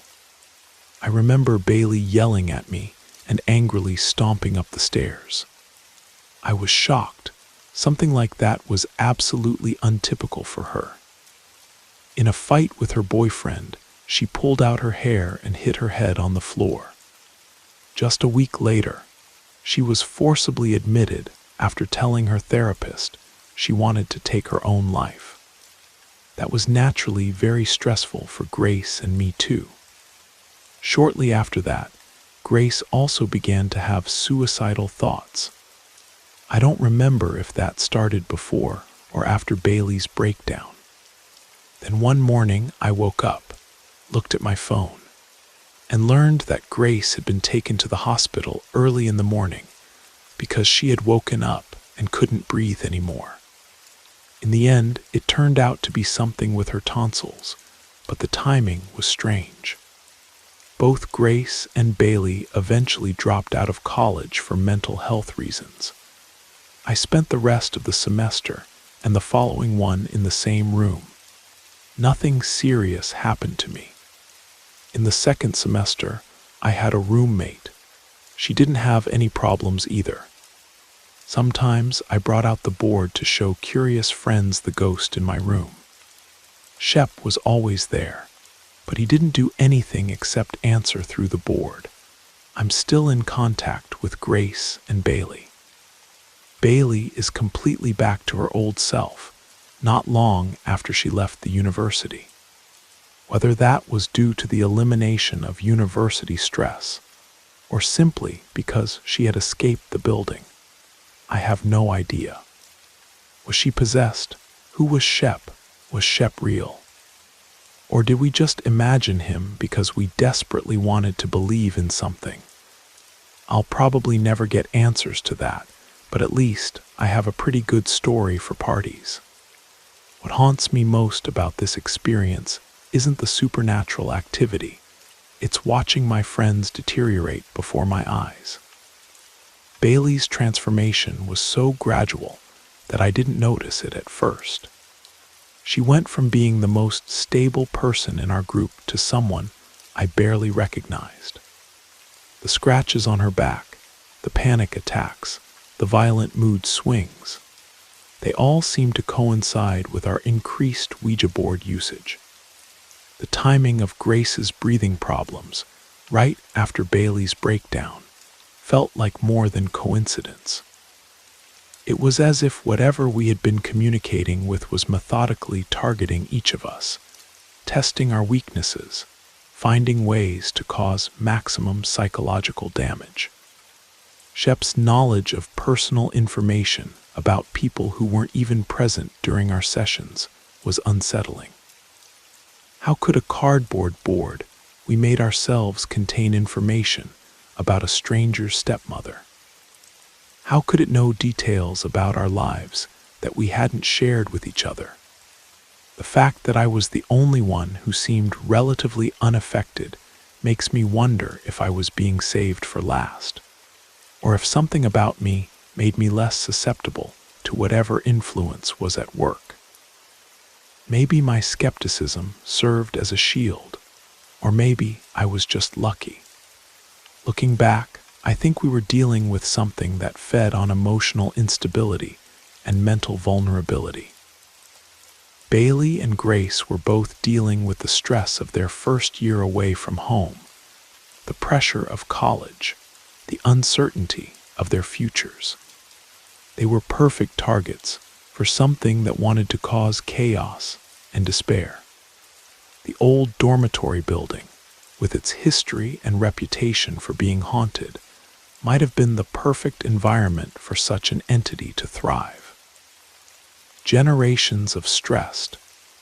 A: I remember Bailey yelling at me and angrily stomping up the stairs. I was shocked. Something like that was absolutely untypical for her. In a fight with her boyfriend, she pulled out her hair and hit her head on the floor. Just a week later, she was forcibly admitted after telling her therapist she wanted to take her own life. That was naturally very stressful for Grace and me too. Shortly after that, Grace also began to have suicidal thoughts. I don't remember if that started before or after Bailey's breakdown. Then one morning I woke up, looked at my phone, and learned that Grace had been taken to the hospital early in the morning because she had woken up and couldn't breathe anymore. In the end, it turned out to be something with her tonsils, but the timing was strange. Both Grace and Bailey eventually dropped out of college for mental health reasons. I spent the rest of the semester and the following one in the same room. Nothing serious happened to me. In the second semester, I had a roommate. She didn't have any problems either. Sometimes I brought out the board to show curious friends the ghost in my room. Shep was always there, but he didn't do anything except answer through the board. I'm still in contact with Grace and Bailey. Bailey is completely back to her old self, not long after she left the university. Whether that was due to the elimination of university stress, or simply because she had escaped the building, I have no idea. Was she possessed? Who was Shep? Was Shep real? Or did we just imagine him because we desperately wanted to believe in something? I'll probably never get answers to that, but at least I have a pretty good story for parties. What haunts me most about this experience isn't the supernatural activity. It's watching my friends deteriorate before my eyes. Bailey's transformation was so gradual that I didn't notice it at first. She went from being the most stable person in our group to someone I barely recognized. The scratches on her back, the panic attacks, the violent mood swings, they all seemed to coincide with our increased Ouija board usage. The timing of Grace's breathing problems, right after Bailey's breakdown, felt like more than coincidence. It was as if whatever we had been communicating with was methodically targeting each of us, testing our weaknesses, finding ways to cause maximum psychological damage. Shep's knowledge of personal information about people who weren't even present during our sessions was unsettling. How could a cardboard board we made ourselves contain information about a stranger's stepmother? How could it know details about our lives that we hadn't shared with each other? The fact that I was the only one who seemed relatively unaffected makes me wonder if I was being saved for last, or if something about me made me less susceptible to whatever influence was at work. Maybe my skepticism served as a shield, or maybe I was just lucky. Looking back, I think we were dealing with something that fed on emotional instability and mental vulnerability. Bailey and Grace were both dealing with the stress of their first year away from home, the pressure of college, the uncertainty of their futures. They were perfect targets for something that wanted to cause chaos and despair. The old dormitory building, with its history and reputation for being haunted, might have been the perfect environment for such an entity to thrive. Generations of stressed,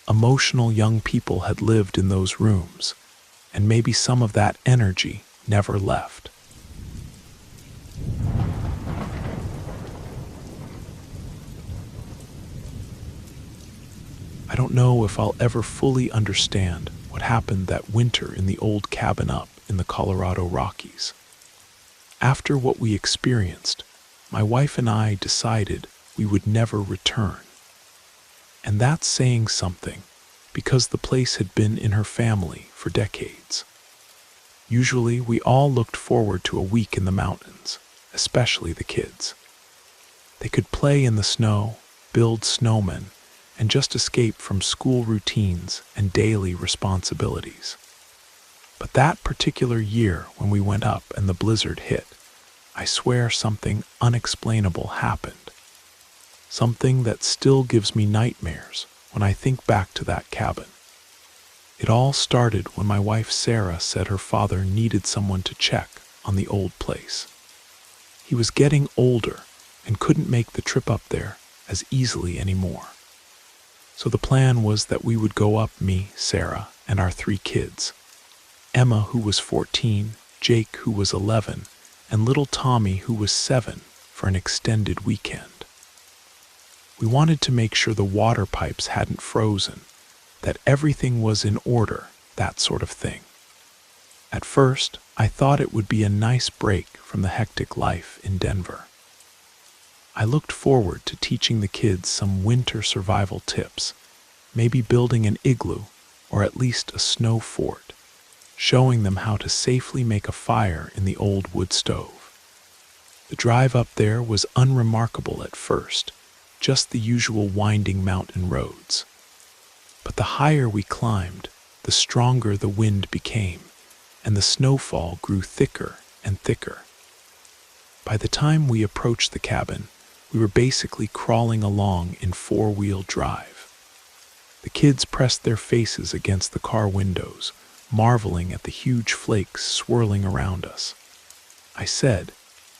A: emotional young people had lived in those rooms, and maybe some of that energy never left. I don't know if I'll ever fully understand what happened that winter in the old cabin up in the Colorado Rockies. After what we experienced, my wife and I decided we would never return. And that's saying something, because the place had been in her family for decades. Usually, we all looked forward to a week in the mountains, especially the kids. They could play in the snow, build snowmen, and just escape from school routines and daily responsibilities. But that particular year when we went up and the blizzard hit, I swear something unexplainable happened. Something that still gives me nightmares when I think back to that cabin. It all started when my wife Sarah said her father needed someone to check on the old place. He was getting older and couldn't make the trip up there as easily anymore. So the plan was that we would go up, me, Sarah, and our 3 kids. Emma, who was 14, Jake, who was 11, and little Tommy, who was 7, for an extended weekend. We wanted to make sure the water pipes hadn't frozen, that everything was in order, that sort of thing. At first, I thought it would be a nice break from the hectic life in Denver. I looked forward to teaching the kids some winter survival tips, maybe building an igloo or at least a snow fort, showing them how to safely make a fire in the old wood stove. The drive up there was unremarkable at first, just the usual winding mountain roads. But the higher we climbed, the stronger the wind became, and the snowfall grew thicker and thicker. By the time we approached the cabin, we were basically crawling along in 4-wheel drive. The kids pressed their faces against the car windows, marveling at the huge flakes swirling around us. I said,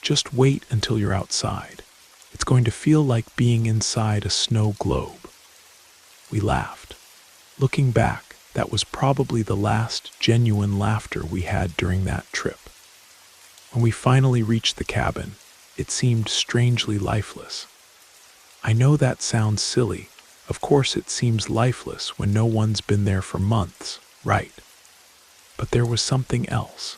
A: "Just wait until you're outside. It's going to feel like being inside a snow globe." We laughed. Looking back, that was probably the last genuine laughter we had during that trip. When we finally reached the cabin, it seemed strangely lifeless. I know that sounds silly, Of course, it seems lifeless when no one's been there for months, right? But there was something else.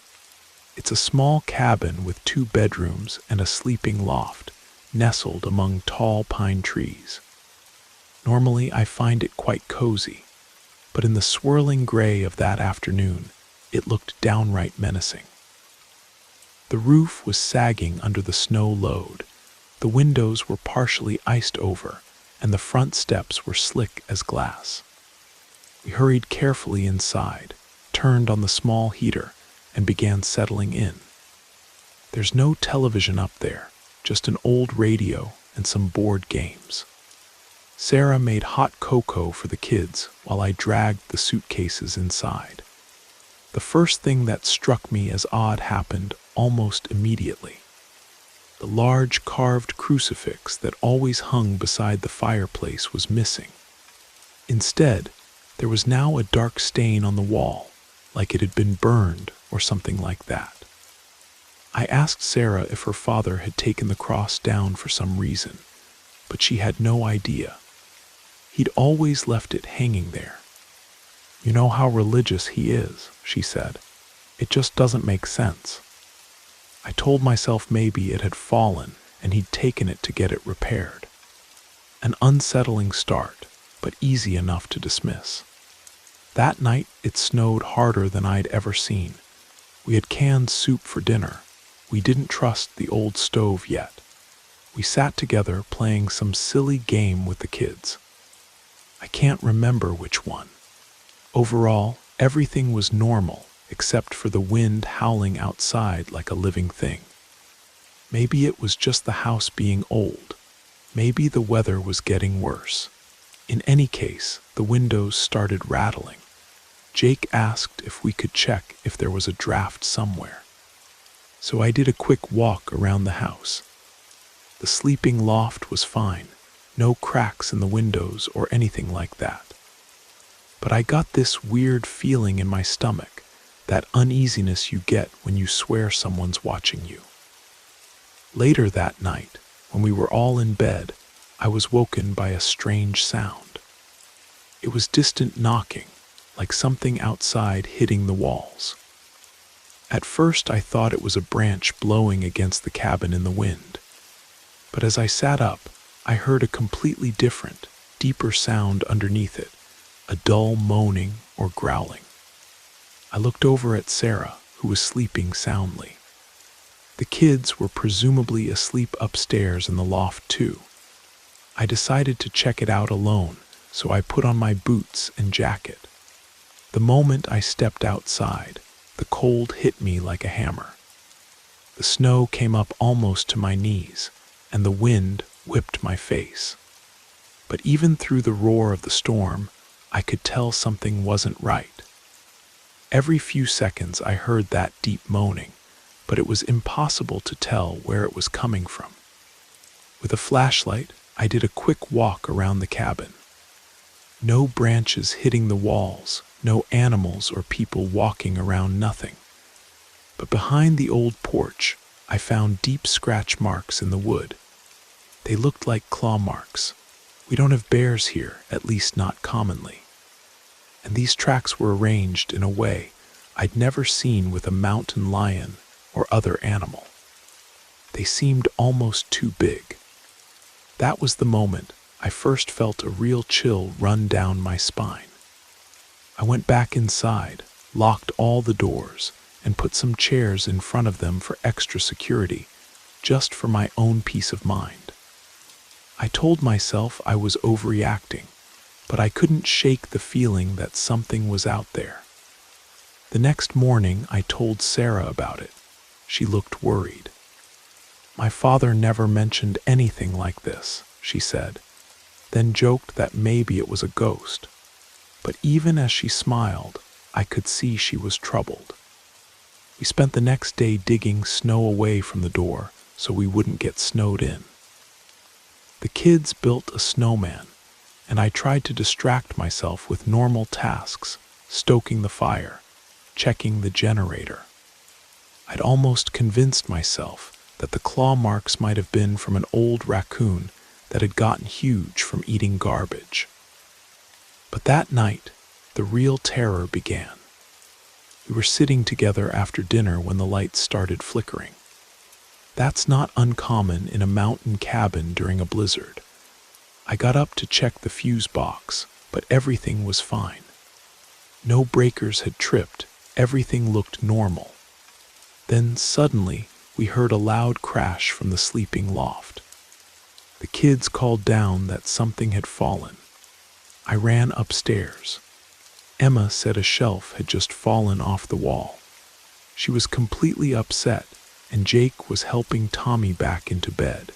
A: It's a small cabin with 2 bedrooms and a sleeping loft, nestled among tall pine trees. Normally, I find it quite cozy, but in the swirling gray of that afternoon, it looked downright menacing. The roof was sagging under the snow load, the windows were partially iced over, and the front steps were slick as glass. We hurried carefully inside, turned on the small heater, and began settling in. There's no television up there, just an old radio and some board games. Sarah made hot cocoa for the kids while I dragged the suitcases inside. The first thing that struck me as odd happened almost immediately. The large carved crucifix that always hung beside the fireplace was missing. Instead, there was now a dark stain on the wall, like it had been burned or something like that. I asked Sarah if her father had taken the cross down for some reason, but she had no idea. He'd always left it hanging there. "You know how religious he is," she said. "It just doesn't make sense." I told myself maybe it had fallen and he'd taken it to get it repaired. An unsettling start, but easy enough to dismiss. That night it snowed harder than I'd ever seen. We had canned soup for dinner. We didn't trust the old stove yet. We sat together playing some silly game with the kids. I can't remember which one. Overall, everything was normal except for the wind howling outside like a living thing. Maybe it was just the house being old. Maybe the weather was getting worse. In any case, the windows started rattling. Jake asked if we could check if there was a draft somewhere. So I did a quick walk around the house. The sleeping loft was fine, no cracks in the windows or anything like that. But I got this weird feeling in my stomach, that uneasiness you get when you swear someone's watching you. Later that night, when we were all in bed, I was woken by a strange sound. It was distant knocking, like something outside hitting the walls. At first I thought it was a branch blowing against the cabin in the wind. But as I sat up, I heard a completely different, deeper sound underneath it, a dull moaning or growling. I looked over at Sarah, who was sleeping soundly. The kids were presumably asleep upstairs in the loft too. I decided to check it out alone, so I put on my boots and jacket. The moment I stepped outside, the cold hit me like a hammer. The snow came up almost to my knees, and the wind whipped my face. But even through the roar of the storm, I could tell something wasn't right. Every few seconds I heard that deep moaning, but it was impossible to tell where it was coming from. With a flashlight, I did a quick walk around the cabin. No branches hitting the walls, no animals or people walking around, nothing. But behind the old porch, I found deep scratch marks in the wood. They looked like claw marks. We don't have bears here, at least not commonly. And these tracks were arranged in a way I'd never seen with a mountain lion or other animal. They seemed almost too big. That was the moment I first felt a real chill run down my spine. I went back inside, locked all the doors, and put some chairs in front of them for extra security, just for my own peace of mind. I told myself I was overreacting, but I couldn't shake the feeling that something was out there. The next morning, I told Sarah about it. She looked worried. "My father never mentioned anything like this," she said, then joked that maybe it was a ghost. But even as she smiled, I could see she was troubled. We spent the next day digging snow away from the door so we wouldn't get snowed in. The kids built a snowman, and I tried to distract myself with normal tasks, stoking the fire, checking the generator. I'd almost convinced myself that the claw marks might have been from an old raccoon that had gotten huge from eating garbage. But that night, the real terror began. We were sitting together after dinner when the lights started flickering. That's not uncommon in a mountain cabin during a blizzard. I got up to check the fuse box, but everything was fine. No breakers had tripped, everything looked normal. Then suddenly, we heard a loud crash from the sleeping loft. The kids called down that something had fallen. I ran upstairs. Emma said a shelf had just fallen off the wall. She was completely upset, and Jake was helping Tommy back into bed.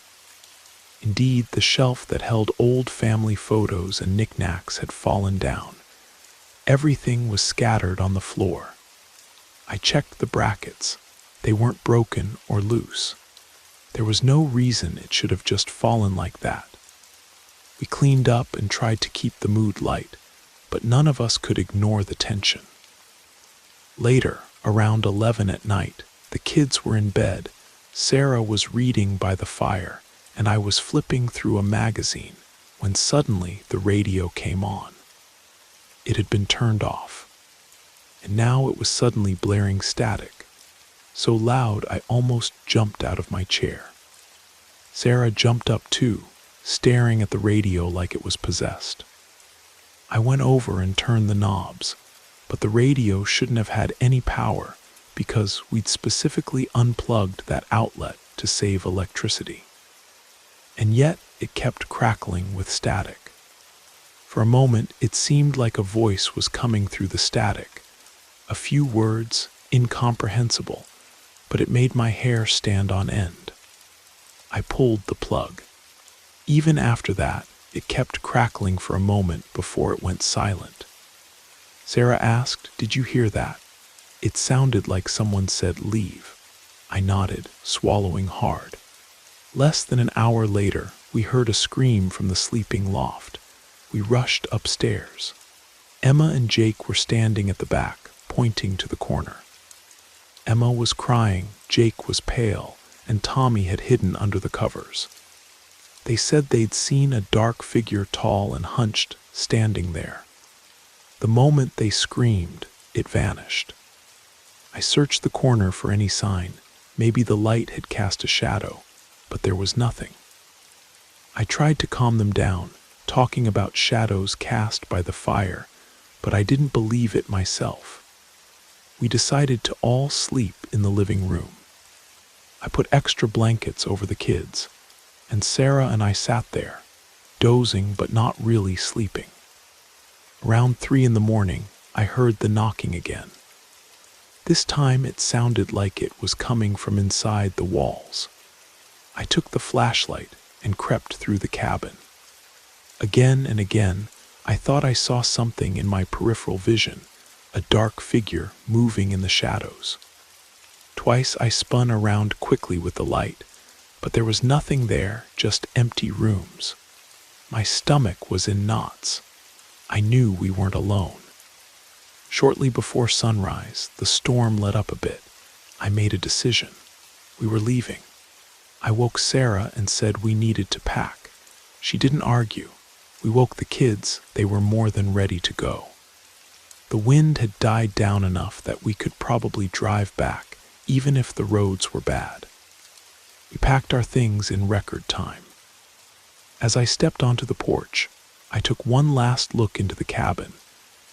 A: Indeed, the shelf that held old family photos and knickknacks had fallen down. Everything was scattered on the floor. I checked the brackets. They weren't broken or loose. There was no reason it should have just fallen like that. We cleaned up and tried to keep the mood light, but none of us could ignore the tension. Later, around 11 at night, the kids were in bed. Sarah was reading by the fire, and I was flipping through a magazine when suddenly the radio came on. It had been turned off, and now it was suddenly blaring static, so loud I almost jumped out of my chair. Sarah jumped up too, staring at the radio like it was possessed. I went over and turned the knobs, but the radio shouldn't have had any power because we'd specifically unplugged that outlet to save electricity. And yet it kept crackling with static. For a moment, it seemed like a voice was coming through the static. A few words, incomprehensible, but it made my hair stand on end. I pulled the plug. Even after that, it kept crackling for a moment before it went silent. Sarah asked, "Did you hear that?" It sounded like someone said, "Leave." I nodded, swallowing hard. Less than an hour later, we heard a scream from the sleeping loft. We rushed upstairs. Emma and Jake were standing at the back, pointing to the corner. Emma was crying, Jake was pale, and Tommy had hidden under the covers. They said they'd seen a dark figure, tall and hunched, standing there. The moment they screamed, it vanished. I searched the corner for any sign. Maybe the light had cast a shadow, but there was nothing. I tried to calm them down, talking about shadows cast by the fire, but I didn't believe it myself. We decided to all sleep in the living room. I put extra blankets over the kids, and Sarah and I sat there, dozing but not really sleeping. Around 3 in the morning, I heard the knocking again. This time it sounded like it was coming from inside the walls. I took the flashlight and crept through the cabin. Again and again, I thought I saw something in my peripheral vision, a dark figure moving in the shadows. Twice I spun around quickly with the light, but there was nothing there, just empty rooms. My stomach was in knots. I knew we weren't alone. Shortly before sunrise, the storm let up a bit. I made a decision. We were leaving. I woke Sarah and said we needed to pack. She didn't argue. We woke the kids. They were more than ready to go. The wind had died down enough that we could probably drive back, even if the roads were bad. We packed our things in record time. As I stepped onto the porch, I took one last look into the cabin,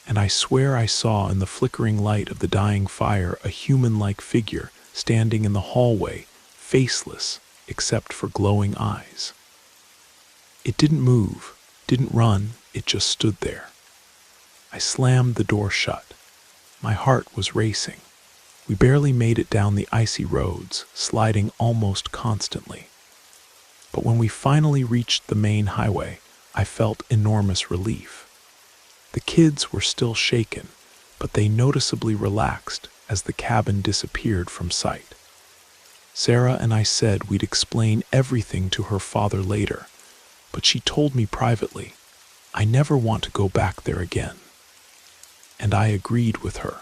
A: and I swear I saw in the flickering light of the dying fire a human-like figure standing in the hallway, faceless except for glowing eyes. It didn't move, didn't run, it just stood there. I slammed the door shut. My heart was racing. We barely made it down the icy roads, sliding almost constantly. But when we finally reached the main highway, I felt enormous relief. The kids were still shaken, but they noticeably relaxed as the cabin disappeared from sight. Sarah and I said we'd explain everything to her father later, but she told me privately, "I never want to go back there again." And I agreed with her.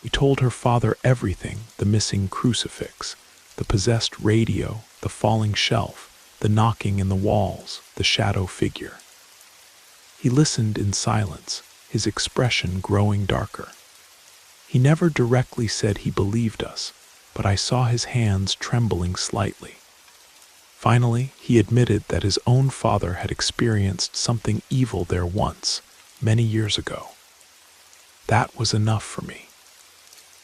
A: We told her father everything: the missing crucifix, the possessed radio, the falling shelf, the knocking in the walls, the shadow figure. He listened in silence, his expression growing darker. He never directly said he believed us, but I saw his hands trembling slightly. Finally, he admitted that his own father had experienced something evil there once, many years ago. That was enough for me.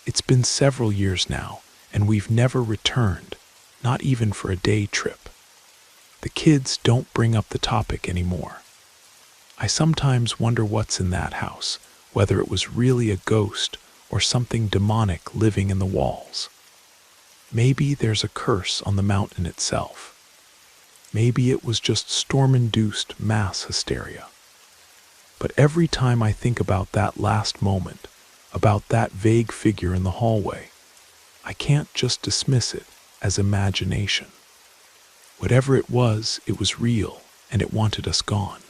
A: It's been several years now, and we've never returned, not even for a day trip. The kids don't bring up the topic anymore. I sometimes wonder what's in that house, whether it was really a ghost or something demonic living in the walls. Maybe there's a curse on the mountain itself. Maybe it was just storm-induced mass hysteria. But every time I think about that last moment, about that vague figure in the hallway, I can't just dismiss it as imagination. Whatever it was real, and it wanted us gone.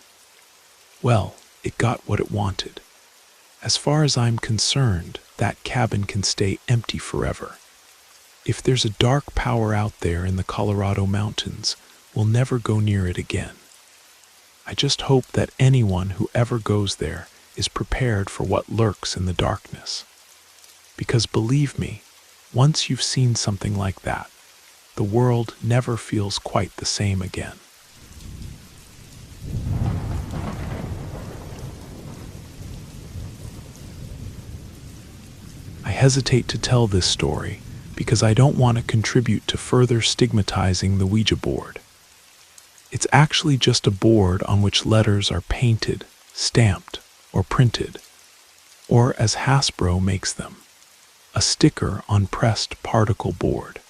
A: Well, it got what it wanted. As far as I'm concerned, that cabin can stay empty forever. If there's a dark power out there in the Colorado mountains, we'll never go near it again. I just hope that anyone who ever goes there is prepared for what lurks in the darkness. Because believe me, once you've seen something like that, the world never feels quite the same again. I hesitate to tell this story because I don't want to contribute to further stigmatizing the Ouija board. It's actually just a board on which letters are painted, stamped, or printed, or as Hasbro makes them, a sticker on pressed particle board.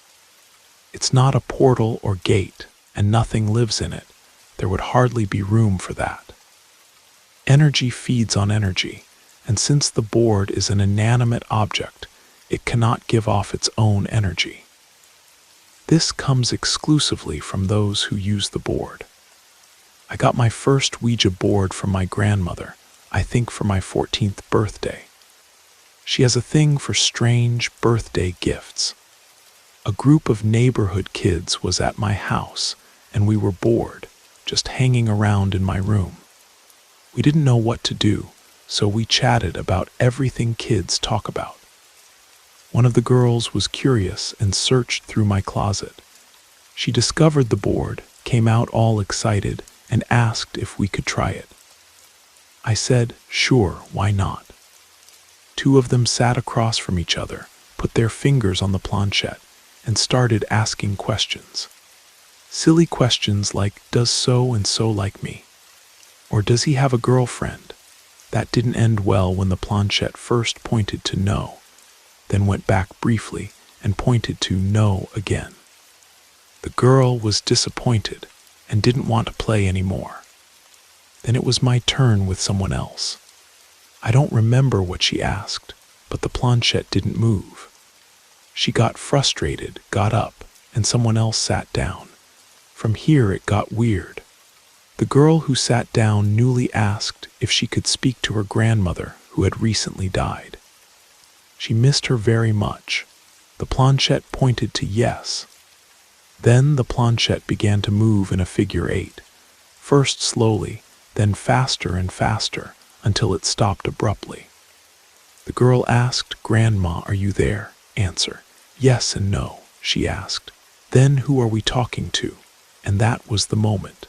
A: It's not a portal or gate, and nothing lives in it. There would hardly be room for that. Energy feeds on energy, and since the board is an inanimate object, it cannot give off its own energy. This comes exclusively from those who use the board. I got my first Ouija board from my grandmother, I think for my 14th birthday. She has a thing for strange birthday gifts. A group of neighborhood kids was at my house, and we were bored, just hanging around in my room. We didn't know what to do, so we chatted about everything kids talk about. One of the girls was curious and searched through my closet. She discovered the board, came out all excited, and asked if we could try it. I said, sure, why not? Two of them sat across from each other, put their fingers on the planchette, and started asking questions. Silly questions like, does so-and-so like me? Or does he have a girlfriend? That didn't end well when the planchette first pointed to no, then went back briefly and pointed to no again. The girl was disappointed and didn't want to play anymore. Then it was my turn with someone else. I don't remember what she asked, but the planchette didn't move. She got frustrated, got up, and someone else sat down. From here it got weird. The girl who sat down newly asked if she could speak to her grandmother who had recently died. She missed her very much. The planchette pointed to yes. Then the planchette began to move in a figure 8, first slowly, then faster and faster, until it stopped abruptly. The girl asked, "Grandma, are you there?" Answer, "Yes and no," she asked. "Then who are we talking to?" And that was the moment.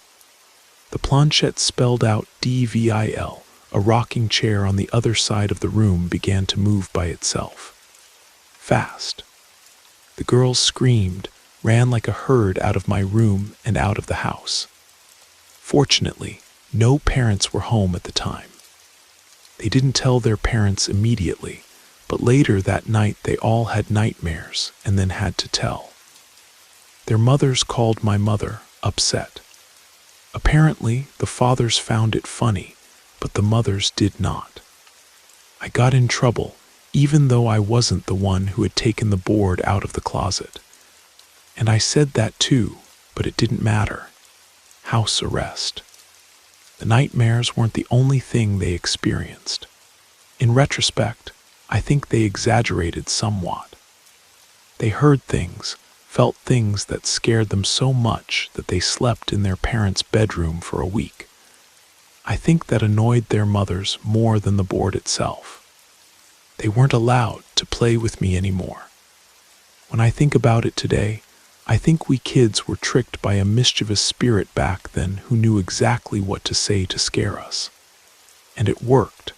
A: The planchette spelled out DVIL. A rocking chair on the other side of the room began to move by itself. Fast. The girls screamed, ran like a herd out of my room and out of the house. Fortunately, no parents were home at the time. They didn't tell their parents immediately, but later that night they all had nightmares and then had to tell. Their mothers called my mother, upset. Apparently, the fathers found it funny, but the mothers did not. I got in trouble, even though I wasn't the one who had taken the board out of the closet. And I said that too, but it didn't matter. House arrest. The nightmares weren't the only thing they experienced. In retrospect, I think they exaggerated somewhat. They heard things, felt things that scared them so much that they slept in their parents' bedroom for a week. I think that annoyed their mothers more than the board itself. They weren't allowed to play with me anymore. When I think about it today, I think we kids were tricked by a mischievous spirit back then who knew exactly what to say to scare us. And it worked.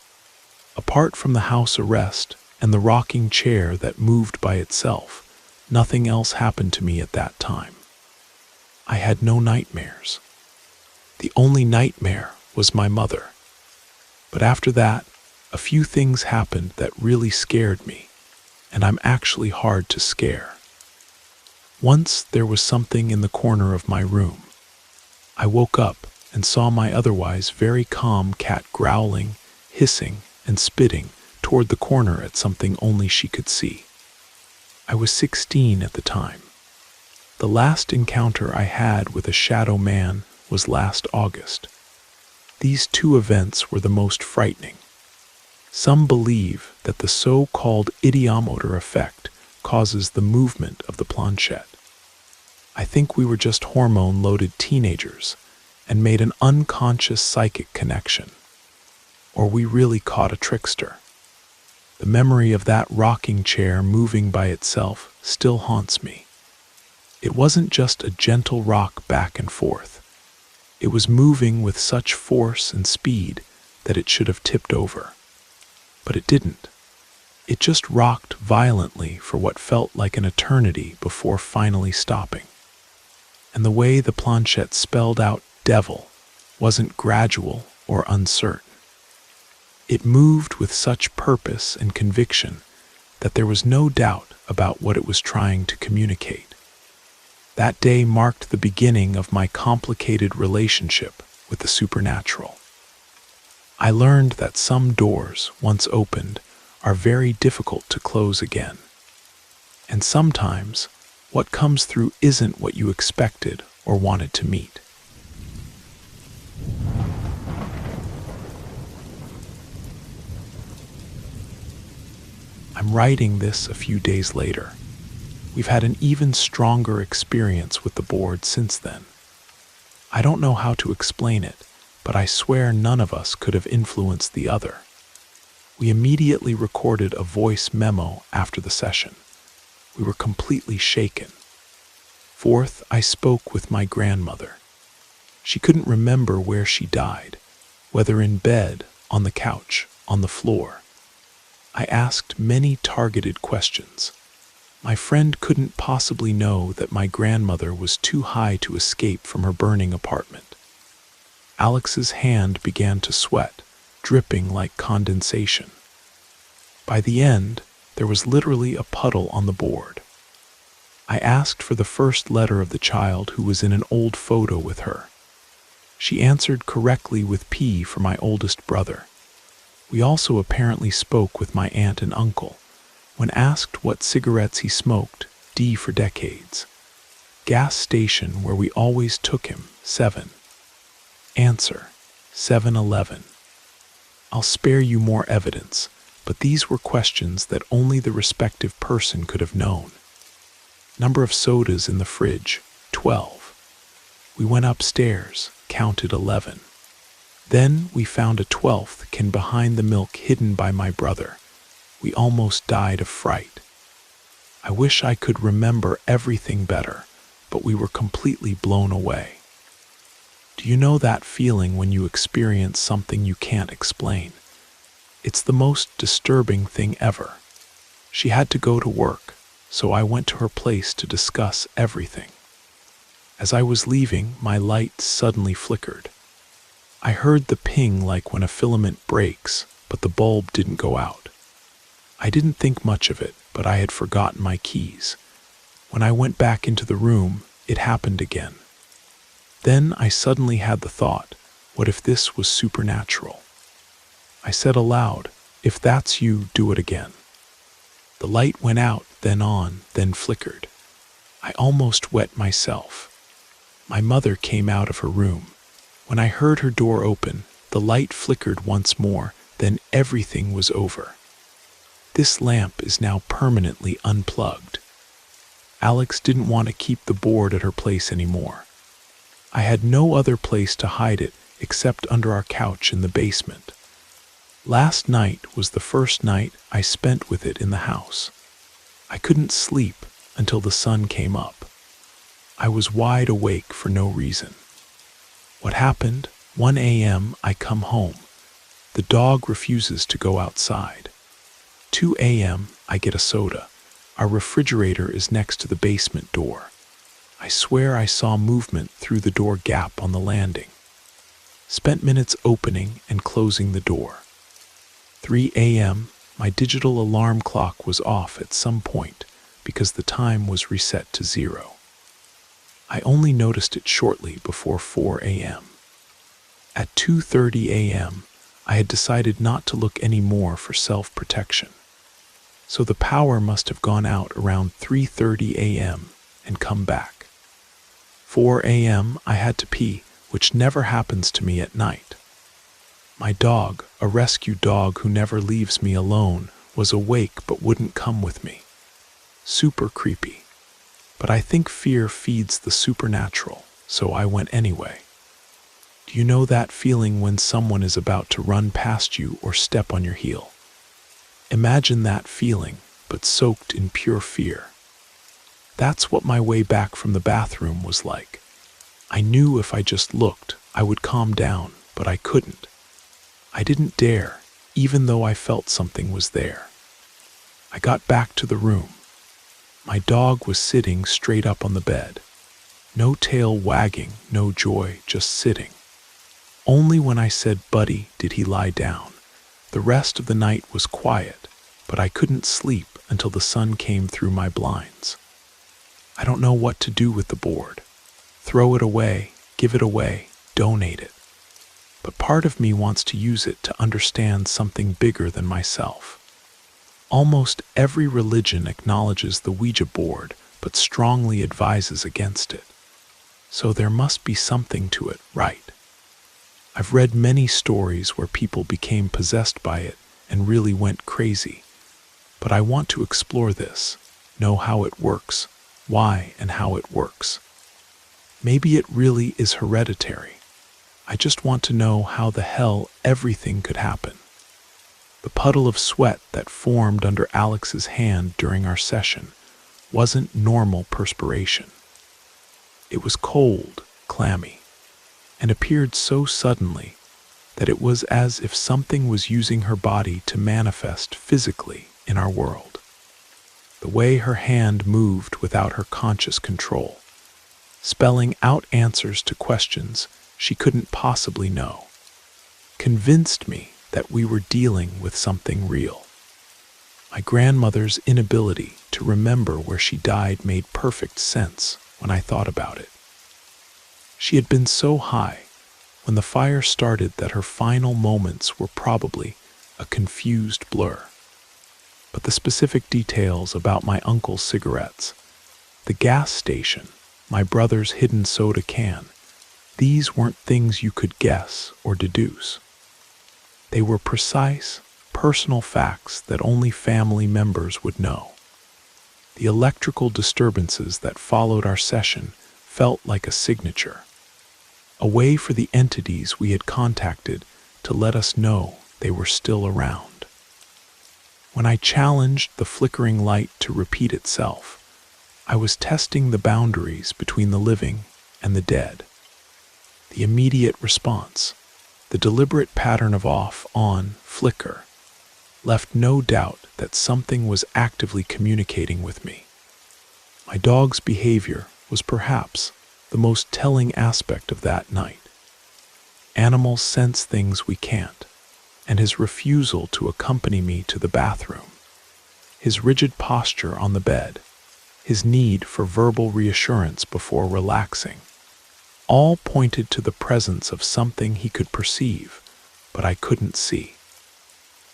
A: Apart from the house arrest and the rocking chair that moved by itself, nothing else happened to me at that time. I had no nightmares. The only nightmare was my mother. But after that, a few things happened that really scared me, and I'm actually hard to scare. Once there was something in the corner of my room. I woke up and saw my otherwise very calm cat growling, hissing, and spitting toward the corner at something only she could see. I was 16 at the time. The last encounter I had with a shadow man was last August. These two events were the most frightening. Some believe that the so-called ideomotor effect causes the movement of the planchette. I think we were just hormone-loaded teenagers and made an unconscious psychic connection. Or we really caught a trickster. The memory of that rocking chair moving by itself still haunts me. It wasn't just a gentle rock back and forth. It was moving with such force and speed that it should have tipped over. But it didn't. It just rocked violently for what felt like an eternity before finally stopping. And the way the planchette spelled out devil wasn't gradual or uncertain. It moved with such purpose and conviction that there was no doubt about what it was trying to communicate. That day marked the beginning of my complicated relationship with the supernatural. I learned that some doors, once opened, are very difficult to close again. And sometimes, what comes through isn't what you expected or wanted to meet. I'm writing this a few days later. We've had an even stronger experience with the board since then. I don't know how to explain it, but I swear none of us could have influenced the other. We immediately recorded a voice memo after the session. We were completely shaken. Fourth, I spoke with my grandmother. She couldn't remember where she died, whether in bed, on the couch, on the floor. I asked many targeted questions. My friend couldn't possibly know that my grandmother was too high to escape from her burning apartment. Alex's hand began to sweat, dripping like condensation. By the end, there was literally a puddle on the board. I asked for the first letter of the child who was in an old photo with her. She answered correctly with P for my oldest brother. We also apparently spoke with my aunt and uncle. When asked what cigarettes he smoked, D for decades. Gas station where we always took him, 7. Answer, 7-Eleven. I'll spare you more evidence, but these were questions that only the respective person could have known. Number of sodas in the fridge, 12. We went upstairs, counted 11. Then we found a 12th can behind the milk hidden by my brother. We almost died of fright. I wish I could remember everything better, but we were completely blown away. Do you know that feeling when you experience something you can't explain? It's the most disturbing thing ever. She had to go to work, so I went to her place to discuss everything. As I was leaving, my light suddenly flickered. I heard the ping like when a filament breaks, but the bulb didn't go out. I didn't think much of it, but I had forgotten my keys. When I went back into the room, it happened again. Then I suddenly had the thought, what if this was supernatural? I said aloud, if that's you, do it again. The light went out, then on, then flickered. I almost wet myself. My mother came out of her room. When I heard her door open, the light flickered once more, then everything was over. This lamp is now permanently unplugged. Alex didn't want to keep the board at her place anymore. I had no other place to hide it except under our couch in the basement. Last night was the first night I spent with it in the house. I couldn't sleep until the sun came up. I was wide awake for no reason. What happened? 1 a.m. I come home. The dog refuses to go outside. 2 a.m. I get a soda. Our refrigerator is next to the basement door. I swear I saw movement through the door gap on the landing. Spent minutes opening and closing the door. 3 a.m. My digital alarm clock was off at some point because the time was reset to 0. I only noticed it shortly before 4 a.m. At 2:30 a.m., I had decided not to look any more for self-protection. So the power must have gone out around 3:30 a.m. and come back. 4 a.m. I had to pee, which never happens to me at night. My dog, a rescue dog who never leaves me alone, was awake but wouldn't come with me. Super creepy. But I think fear feeds the supernatural, so I went anyway. Do you know that feeling when someone is about to run past you or step on your heel? Imagine that feeling, but soaked in pure fear. That's what my way back from the bathroom was like. I knew if I just looked, I would calm down, but I couldn't. I didn't dare, even though I felt something was there. I got back to the room. My dog was sitting straight up on the bed. No tail wagging, no joy, just sitting. Only when I said, "Buddy," did he lie down. The rest of the night was quiet, but I couldn't sleep until the sun came through my blinds. I don't know what to do with the board. Throw it away, give it away, donate it. But part of me wants to use it to understand something bigger than myself. Almost every religion acknowledges the Ouija board, but strongly advises against it. So there must be something to it, right? I've read many stories where people became possessed by it and really went crazy. But I want to explore this, know how it works, why and how it works. Maybe it really is hereditary. I just want to know how the hell everything could happen. The puddle of sweat that formed under Alex's hand during our session wasn't normal perspiration. It was cold, clammy, and appeared so suddenly that it was as if something was using her body to manifest physically in our world. The way her hand moved without her conscious control, spelling out answers to questions she couldn't possibly know, convinced me that we were dealing with something real. My grandmother's inability to remember where she died made perfect sense when I thought about it. She had been so high when the fire started that her final moments were probably a confused blur. But the specific details about my uncle's cigarettes, the gas station, my brother's hidden soda can, these weren't things you could guess or deduce. They were precise, personal facts that only family members would know. The electrical disturbances that followed our session felt like a signature, a way for the entities we had contacted to let us know they were still around. When I challenged the flickering light to repeat itself, I was testing the boundaries between the living and the dead. The immediate response, the deliberate pattern of off, on, flicker, left no doubt that something was actively communicating with me. My dog's behavior was perhaps the most telling aspect of that night. Animals sense things we can't, and his refusal to accompany me to the bathroom, his rigid posture on the bed, his need for verbal reassurance before relaxing, all pointed to the presence of something he could perceive, but I couldn't see.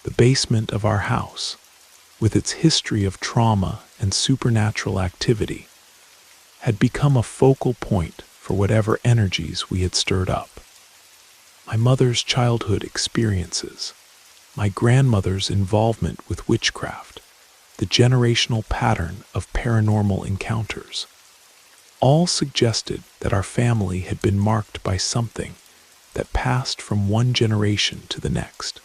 A: The basement of our house, with its history of trauma and supernatural activity, had become a focal point for whatever energies we had stirred up. My mother's childhood experiences, my grandmother's involvement with witchcraft, the generational pattern of paranormal encounters, all suggested that our family had been marked by something that passed from one generation to the next.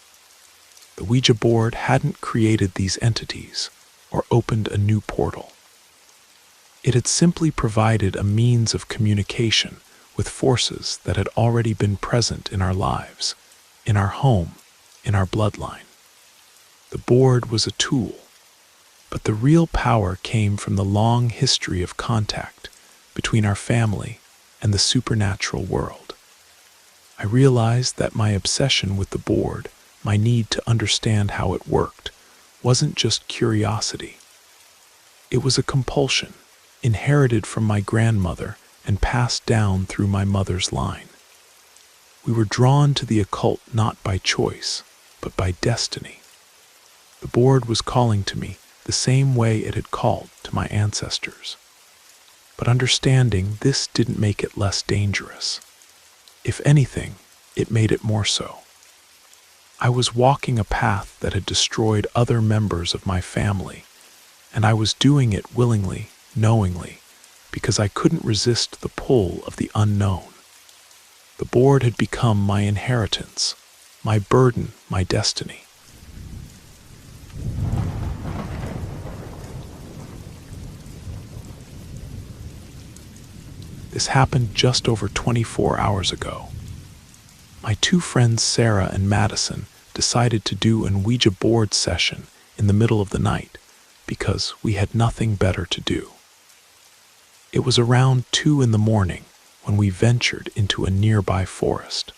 A: The Ouija board hadn't created these entities or opened a new portal. It had simply provided a means of communication with forces that had already been present in our lives, in our home, in our bloodline. The board was a tool, but the real power came from the long history of contact between our family and the supernatural world. I realized that my obsession with the board, my need to understand how it worked, wasn't just curiosity. It was a compulsion, inherited from my grandmother and passed down through my mother's line. We were drawn to the occult not by choice, but by destiny. The board was calling to me the same way it had called to my ancestors. But understanding this didn't make it less dangerous. If anything, it made it more so. I was walking a path that had destroyed other members of my family, and I was doing it willingly, knowingly, because I couldn't resist the pull of the unknown. The board had become my inheritance, my burden, my destiny. This happened just over 24 hours ago. My two friends Sarah and Madison decided to do an Ouija board session in the middle of the night because we had nothing better to do. It was around 2 in the morning when we ventured into a nearby forest.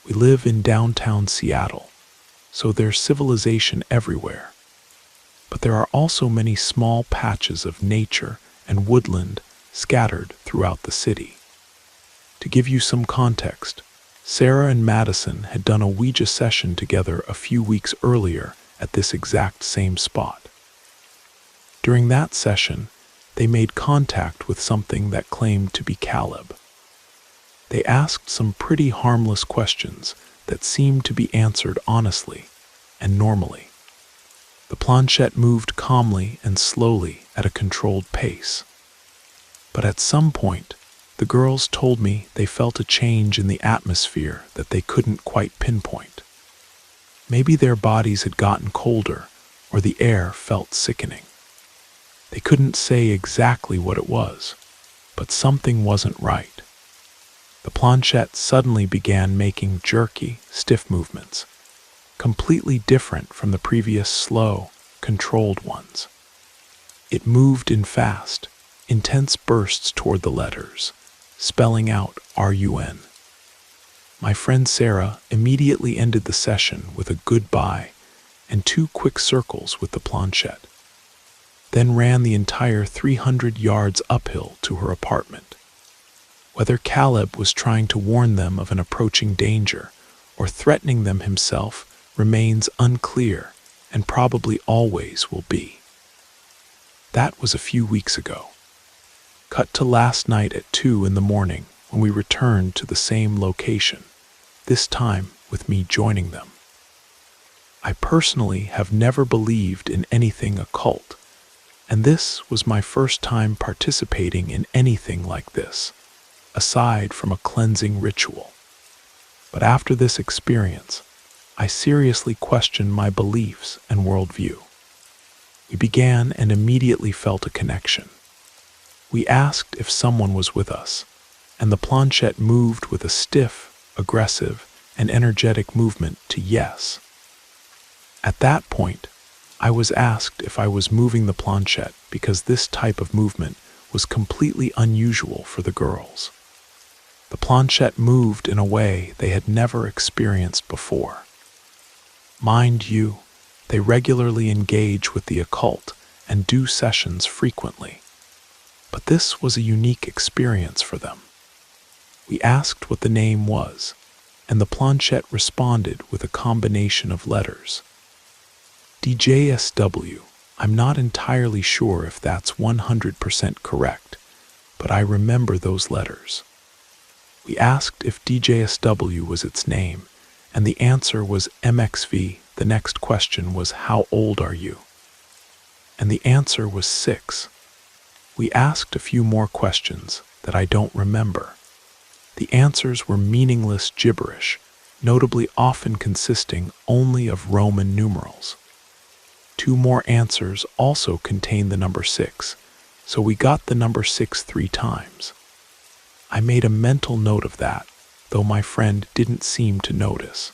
A: We live in downtown Seattle, so there's civilization everywhere. But there are also many small patches of nature and woodland scattered throughout the city. To give you some context, Sarah and Madison had done a Ouija session together a few weeks earlier at this exact same spot. During that session, they made contact with something that claimed to be Caleb. They asked some pretty harmless questions that seemed to be answered honestly and normally. The planchette moved calmly and slowly at a controlled pace. But at some point, the girls told me they felt a change in the atmosphere that they couldn't quite pinpoint. Maybe their bodies had gotten colder, or the air felt sickening. They couldn't say exactly what it was, but something wasn't right. The planchette suddenly began making jerky, stiff movements, completely different from the previous slow, controlled ones. It moved in fast, intense bursts toward the letters, spelling out RUN. My friend Sarah immediately ended the session with a goodbye and 2 quick circles with the planchette, then ran the entire 300 yards uphill to her apartment. Whether Caleb was trying to warn them of an approaching danger or threatening them himself remains unclear and probably always will be. That was a few weeks ago. Cut to last night at 2 in the morning when we returned to the same location, this time with me joining them. I personally have never believed in anything occult, and this was my first time participating in anything like this, aside from a cleansing ritual. But after this experience, I seriously questioned my beliefs and worldview. We began and immediately felt a connection. We asked if someone was with us, and the planchette moved with a stiff, aggressive, and energetic movement to yes. At that point, I was asked if I was moving the planchette because this type of movement was completely unusual for the girls. The planchette moved in a way they had never experienced before. Mind you, they regularly engage with the occult and do sessions frequently. But this was a unique experience for them. We asked what the name was, and the planchette responded with a combination of letters. DJSW. I'm not entirely sure if that's 100% correct, but I remember those letters. We asked if DJSW was its name, and the answer was MXV. The next question was, how old are you? And the answer was 6. We asked a few more questions that I don't remember. The answers were meaningless gibberish, notably often consisting only of Roman numerals. 2 more answers also contained the number 6, so we got the number 6 3 times. I made a mental note of that, though my friend didn't seem to notice.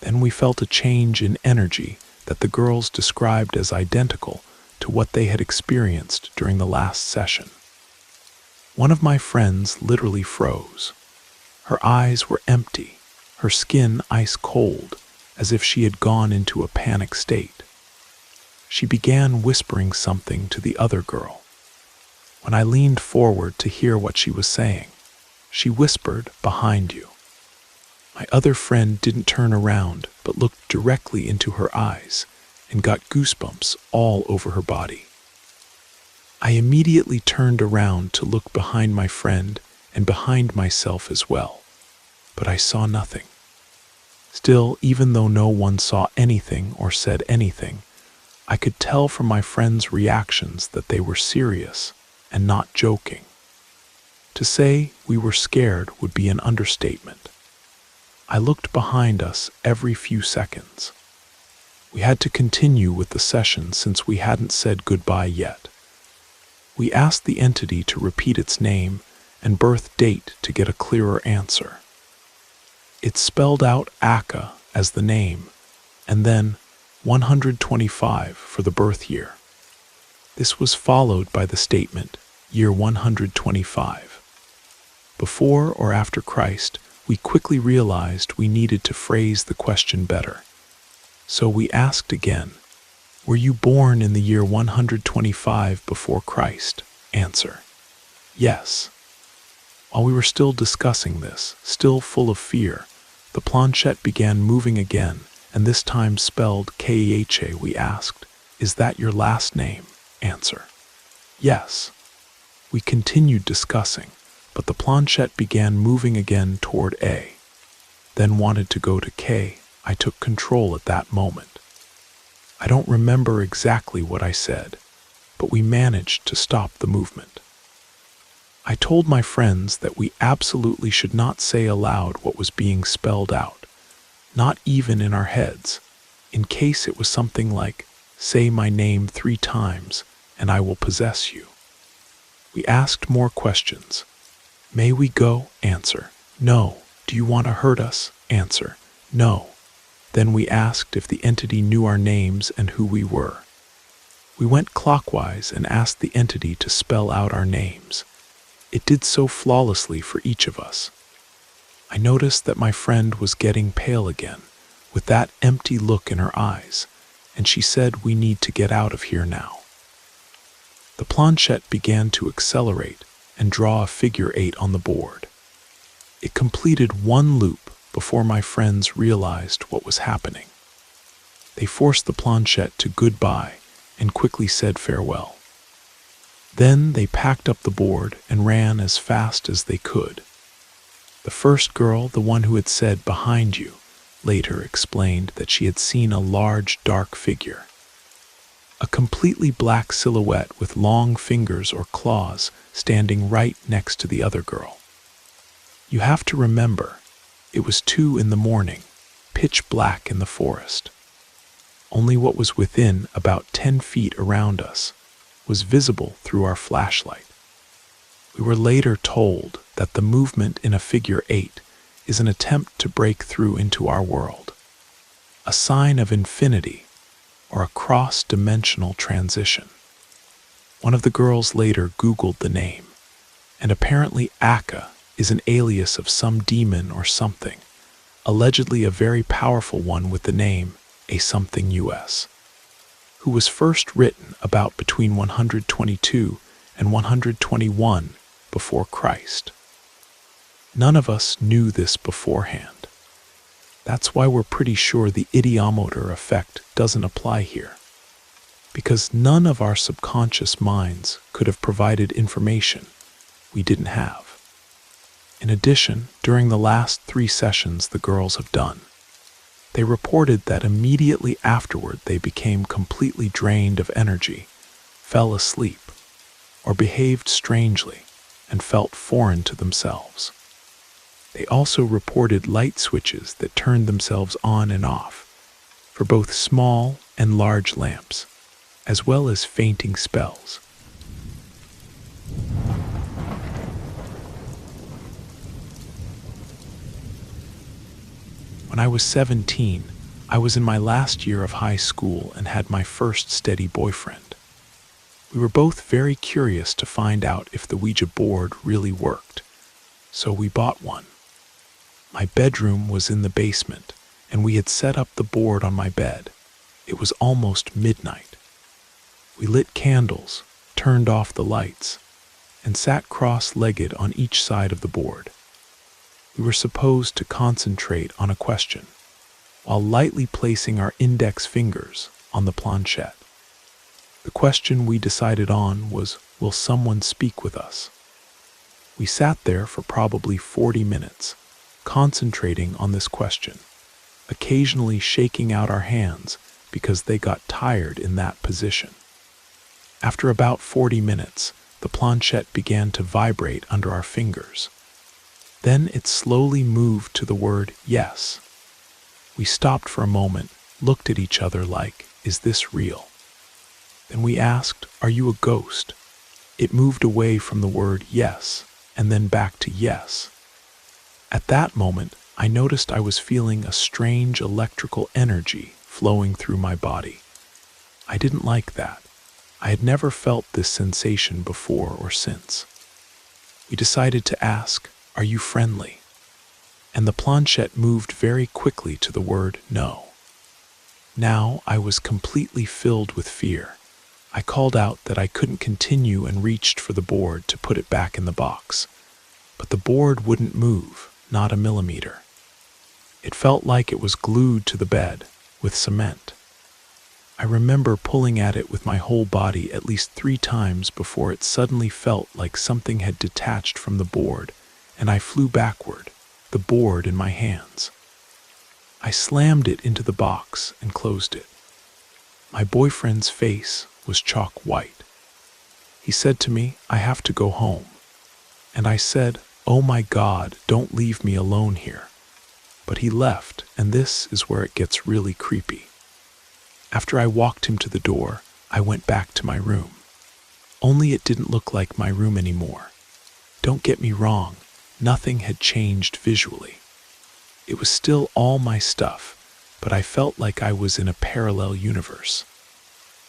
A: Then we felt a change in energy that the girls described as identical to what they had experienced during the last session. One of my friends literally froze. Her eyes were empty, her skin ice cold, as if she had gone into a panic state. She began whispering something to the other girl. When I leaned forward to hear what she was saying, she whispered, "Behind you." My other friend didn't turn around, but looked directly into her eyes and got goosebumps all over her body. I immediately turned around to look behind my friend and behind myself as well, but I saw nothing. Still, even though no one saw anything or said anything, I could tell from my friends' reactions that they were serious and not joking. To say we were scared would be an understatement. I looked behind us every few seconds. We had to continue with the session since we hadn't said goodbye yet. We asked the entity to repeat its name and birth date to get a clearer answer. It spelled out Aka as the name, and then 125 for the birth year. This was followed by the statement, year 125. Before or after Christ, we quickly realized we needed to phrase the question better. So we asked again, "Were you born in the year 125 before Christ?" Answer, "Yes." While we were still discussing this, still full of fear, the planchette began moving again, and this time spelled Keha. We asked, "Is that your last name?" Answer, "Yes." We continued discussing, but the planchette began moving again toward A, then wanted to go to K. I took control at that moment. I don't remember exactly what I said, but we managed to stop the movement. I told my friends that we absolutely should not say aloud what was being spelled out, not even in our heads, in case it was something like, "Say my name 3 times, and I will possess you." We asked more questions. "May we go?" Answer, "No." "Do you want to hurt us?" Answer, "No." Then we asked if the entity knew our names and who we were. We went clockwise and asked the entity to spell out our names. It did so flawlessly for each of us. I noticed that my friend was getting pale again, with that empty look in her eyes, and she said we need to get out of here now. The planchette began to accelerate and draw a figure 8 on the board. It completed 1 loop before my friends realized what was happening. They forced the planchette to goodbye and quickly said farewell. Then they packed up the board and ran as fast as they could. The first girl, the one who had said "behind you," later explained that she had seen a large dark figure. A completely black silhouette with long fingers or claws standing right next to the other girl. You have to remember, it was 2 in the morning, pitch black in the forest. Only what was within about 10 feet around us was visible through our flashlight. We were later told that the movement in a figure 8 is an attempt to break through into our world, a sign of infinity or a cross-dimensional transition. One of the girls later Googled the name, and apparently Aka is an alias of some demon or something, allegedly a very powerful one with the name A something US, who was first written about between 122 and 121 before Christ. None of us knew this beforehand. That's why we're pretty sure the ideomotor effect doesn't apply here, because none of our subconscious minds could have provided information we didn't have. In addition, during the last 3 sessions the girls have done, they reported that immediately afterward they became completely drained of energy, fell asleep, or behaved strangely and felt foreign to themselves. They also reported light switches that turned themselves on and off for both small and large lamps, as well as fainting spells. When I was 17, I was in my last year of high school and had my first steady boyfriend. We were both very curious to find out if the Ouija board really worked, so we bought one. My bedroom was in the basement, and we had set up the board on my bed. It was almost midnight. We lit candles, turned off the lights, and sat cross-legged on each side of the board. We were supposed to concentrate on a question, while lightly placing our index fingers on the planchette. The question we decided on was, will someone speak with us? We sat there for probably 40 minutes, concentrating on this question, occasionally shaking out our hands because they got tired in that position. After about 40 minutes, the planchette began to vibrate under our fingers. Then it slowly moved to the word yes. We stopped for a moment, looked at each other like, is this real? Then we asked, are you a ghost? It moved away from the word yes, and then back to yes. At that moment, I noticed I was feeling a strange electrical energy flowing through my body. I didn't like that. I had never felt this sensation before or since. We decided to ask, are you friendly? And the planchette moved very quickly to the word no. Now I was completely filled with fear. I called out that I couldn't continue and reached for the board to put it back in the box. But the board wouldn't move, not a millimeter. It felt like it was glued to the bed with cement. I remember pulling at it with my whole body at least 3 times before it suddenly felt like something had detached from the board, and I flew backward, the board in my hands. I slammed it into the box and closed it. My boyfriend's face was chalk white. He said to me, I have to go home. And I said, oh my God, don't leave me alone here. But he left, and this is where it gets really creepy. After I walked him to the door, I went back to my room. Only it didn't look like my room anymore. Don't get me wrong, nothing had changed visually. It was still all my stuff, but I felt like I was in a parallel universe.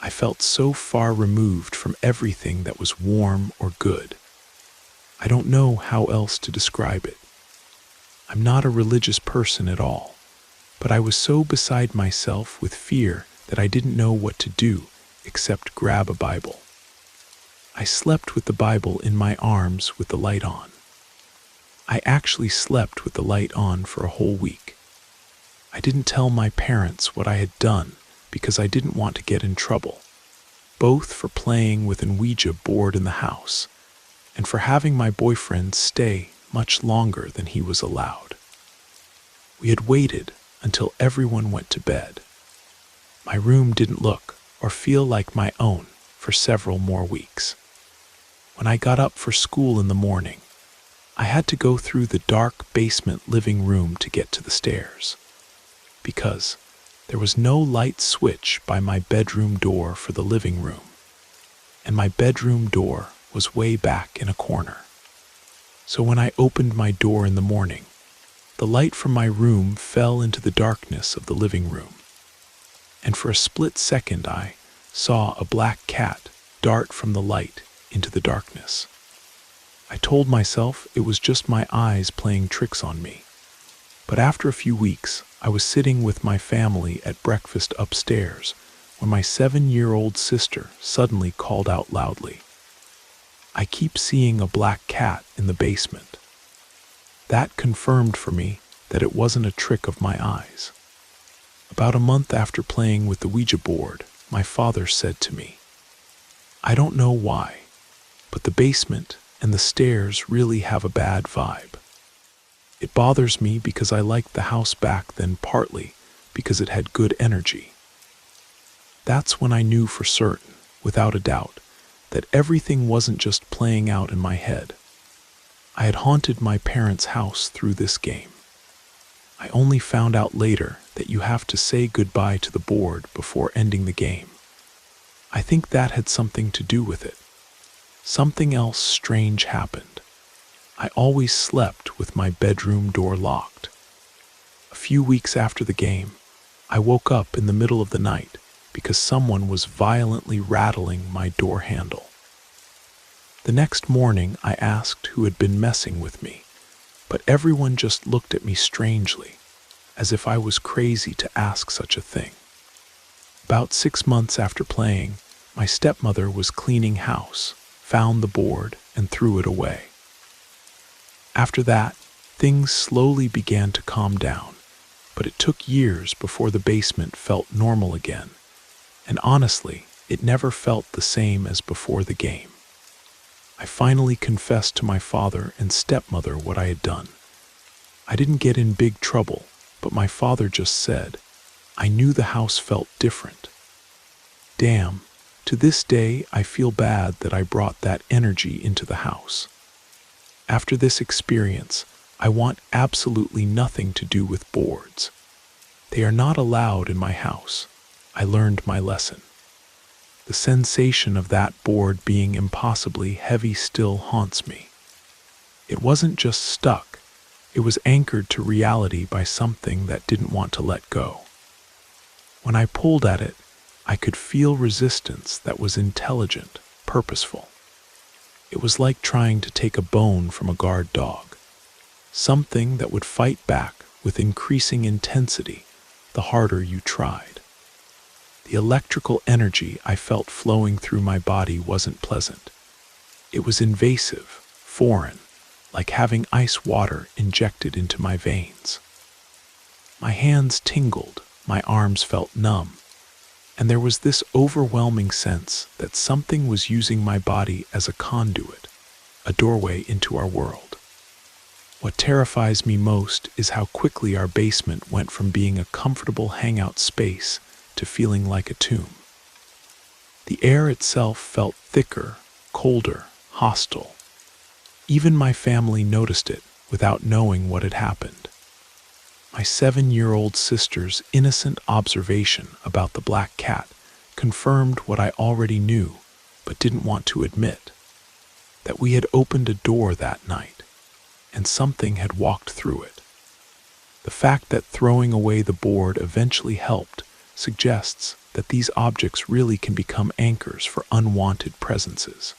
A: I felt so far removed from everything that was warm or good. I don't know how else to describe it. I'm not a religious person at all, but I was so beside myself with fear that I didn't know what to do except grab a Bible. I slept with the Bible in my arms with the light on. I actually slept with the light on for a whole week. I didn't tell my parents what I had done because I didn't want to get in trouble, both for playing with an Ouija board in the house and for having my boyfriend stay much longer than he was allowed. We had waited until everyone went to bed. My room didn't look or feel like my own for several more weeks. When I got up for school in the morning, I had to go through the dark basement living room to get to the stairs, because there was no light switch by my bedroom door for the living room, and my bedroom door was way back in a corner. So when I opened my door in the morning, the light from my room fell into the darkness of the living room, and for a split second I saw a black cat dart from the light into the darkness. I told myself it was just my eyes playing tricks on me. But after a few weeks, I was sitting with my family at breakfast upstairs when my 7-year-old sister suddenly called out loudly, I keep seeing a black cat in the basement. That confirmed for me that it wasn't a trick of my eyes. About a month after playing with the Ouija board, my father said to me, I don't know why, but the basement and the stairs really have a bad vibe. It bothers me because I liked the house back then, partly because it had good energy. That's when I knew for certain, without a doubt, that everything wasn't just playing out in my head. I had haunted my parents' house through this game. I only found out later that you have to say goodbye to the board before ending the game. I think that had something to do with it. Something else strange happened. I always slept with my bedroom door locked. A few weeks after the game, I woke up in the middle of the night because someone was violently rattling my door handle. The next morning, I asked who had been messing with me, but everyone just looked at me strangely, as if I was crazy to ask such a thing. About 6 months after playing, my stepmother was cleaning house, found the board, and threw it away. After that, things slowly began to calm down, but it took years before the basement felt normal again, and honestly, it never felt the same as before the game. I finally confessed to my father and stepmother what I had done. I didn't get in big trouble, but my father just said, I knew the house felt different. Damn, to this day I feel bad that I brought that energy into the house. After this experience, I want absolutely nothing to do with boards. They are not allowed in my house. I learned my lesson. The sensation of that board being impossibly heavy still haunts me. It wasn't just stuck, it was anchored to reality by something that didn't want to let go. When I pulled at it, I could feel resistance that was intelligent, purposeful. It was like trying to take a bone from a guard dog, something that would fight back with increasing intensity the harder you tried. The electrical energy I felt flowing through my body wasn't pleasant. It was invasive, foreign, like having ice water injected into my veins. My hands tingled, my arms felt numb, and there was this overwhelming sense that something was using my body as a conduit, a doorway into our world. What terrifies me most is how quickly our basement went from being a comfortable hangout space to feeling like a tomb. The air itself felt thicker, colder, hostile. Even my family noticed it without knowing what had happened. My 7-year-old sister's innocent observation about the black cat confirmed what I already knew but didn't want to admit, that we had opened a door that night, and something had walked through it. The fact that throwing away the board eventually helped suggests that these objects really can become anchors for unwanted presences.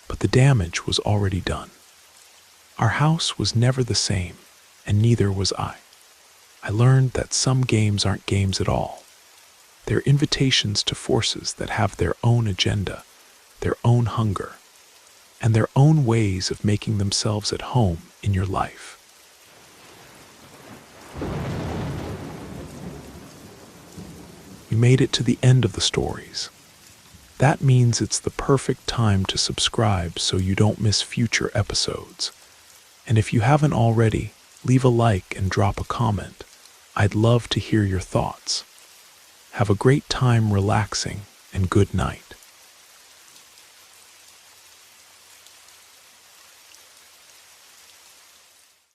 A: But the damage was already done. Our house was never the same, and neither was I. I learned that some games aren't games at all. They're invitations to forces that have their own agenda, their own hunger, and their own ways of making themselves at home in your life. We made it to the end of the stories. That means it's the perfect time to subscribe so you don't miss future episodes. And if you haven't already, leave a like and drop a comment. I'd love to hear your thoughts. Have a great time relaxing, and good night.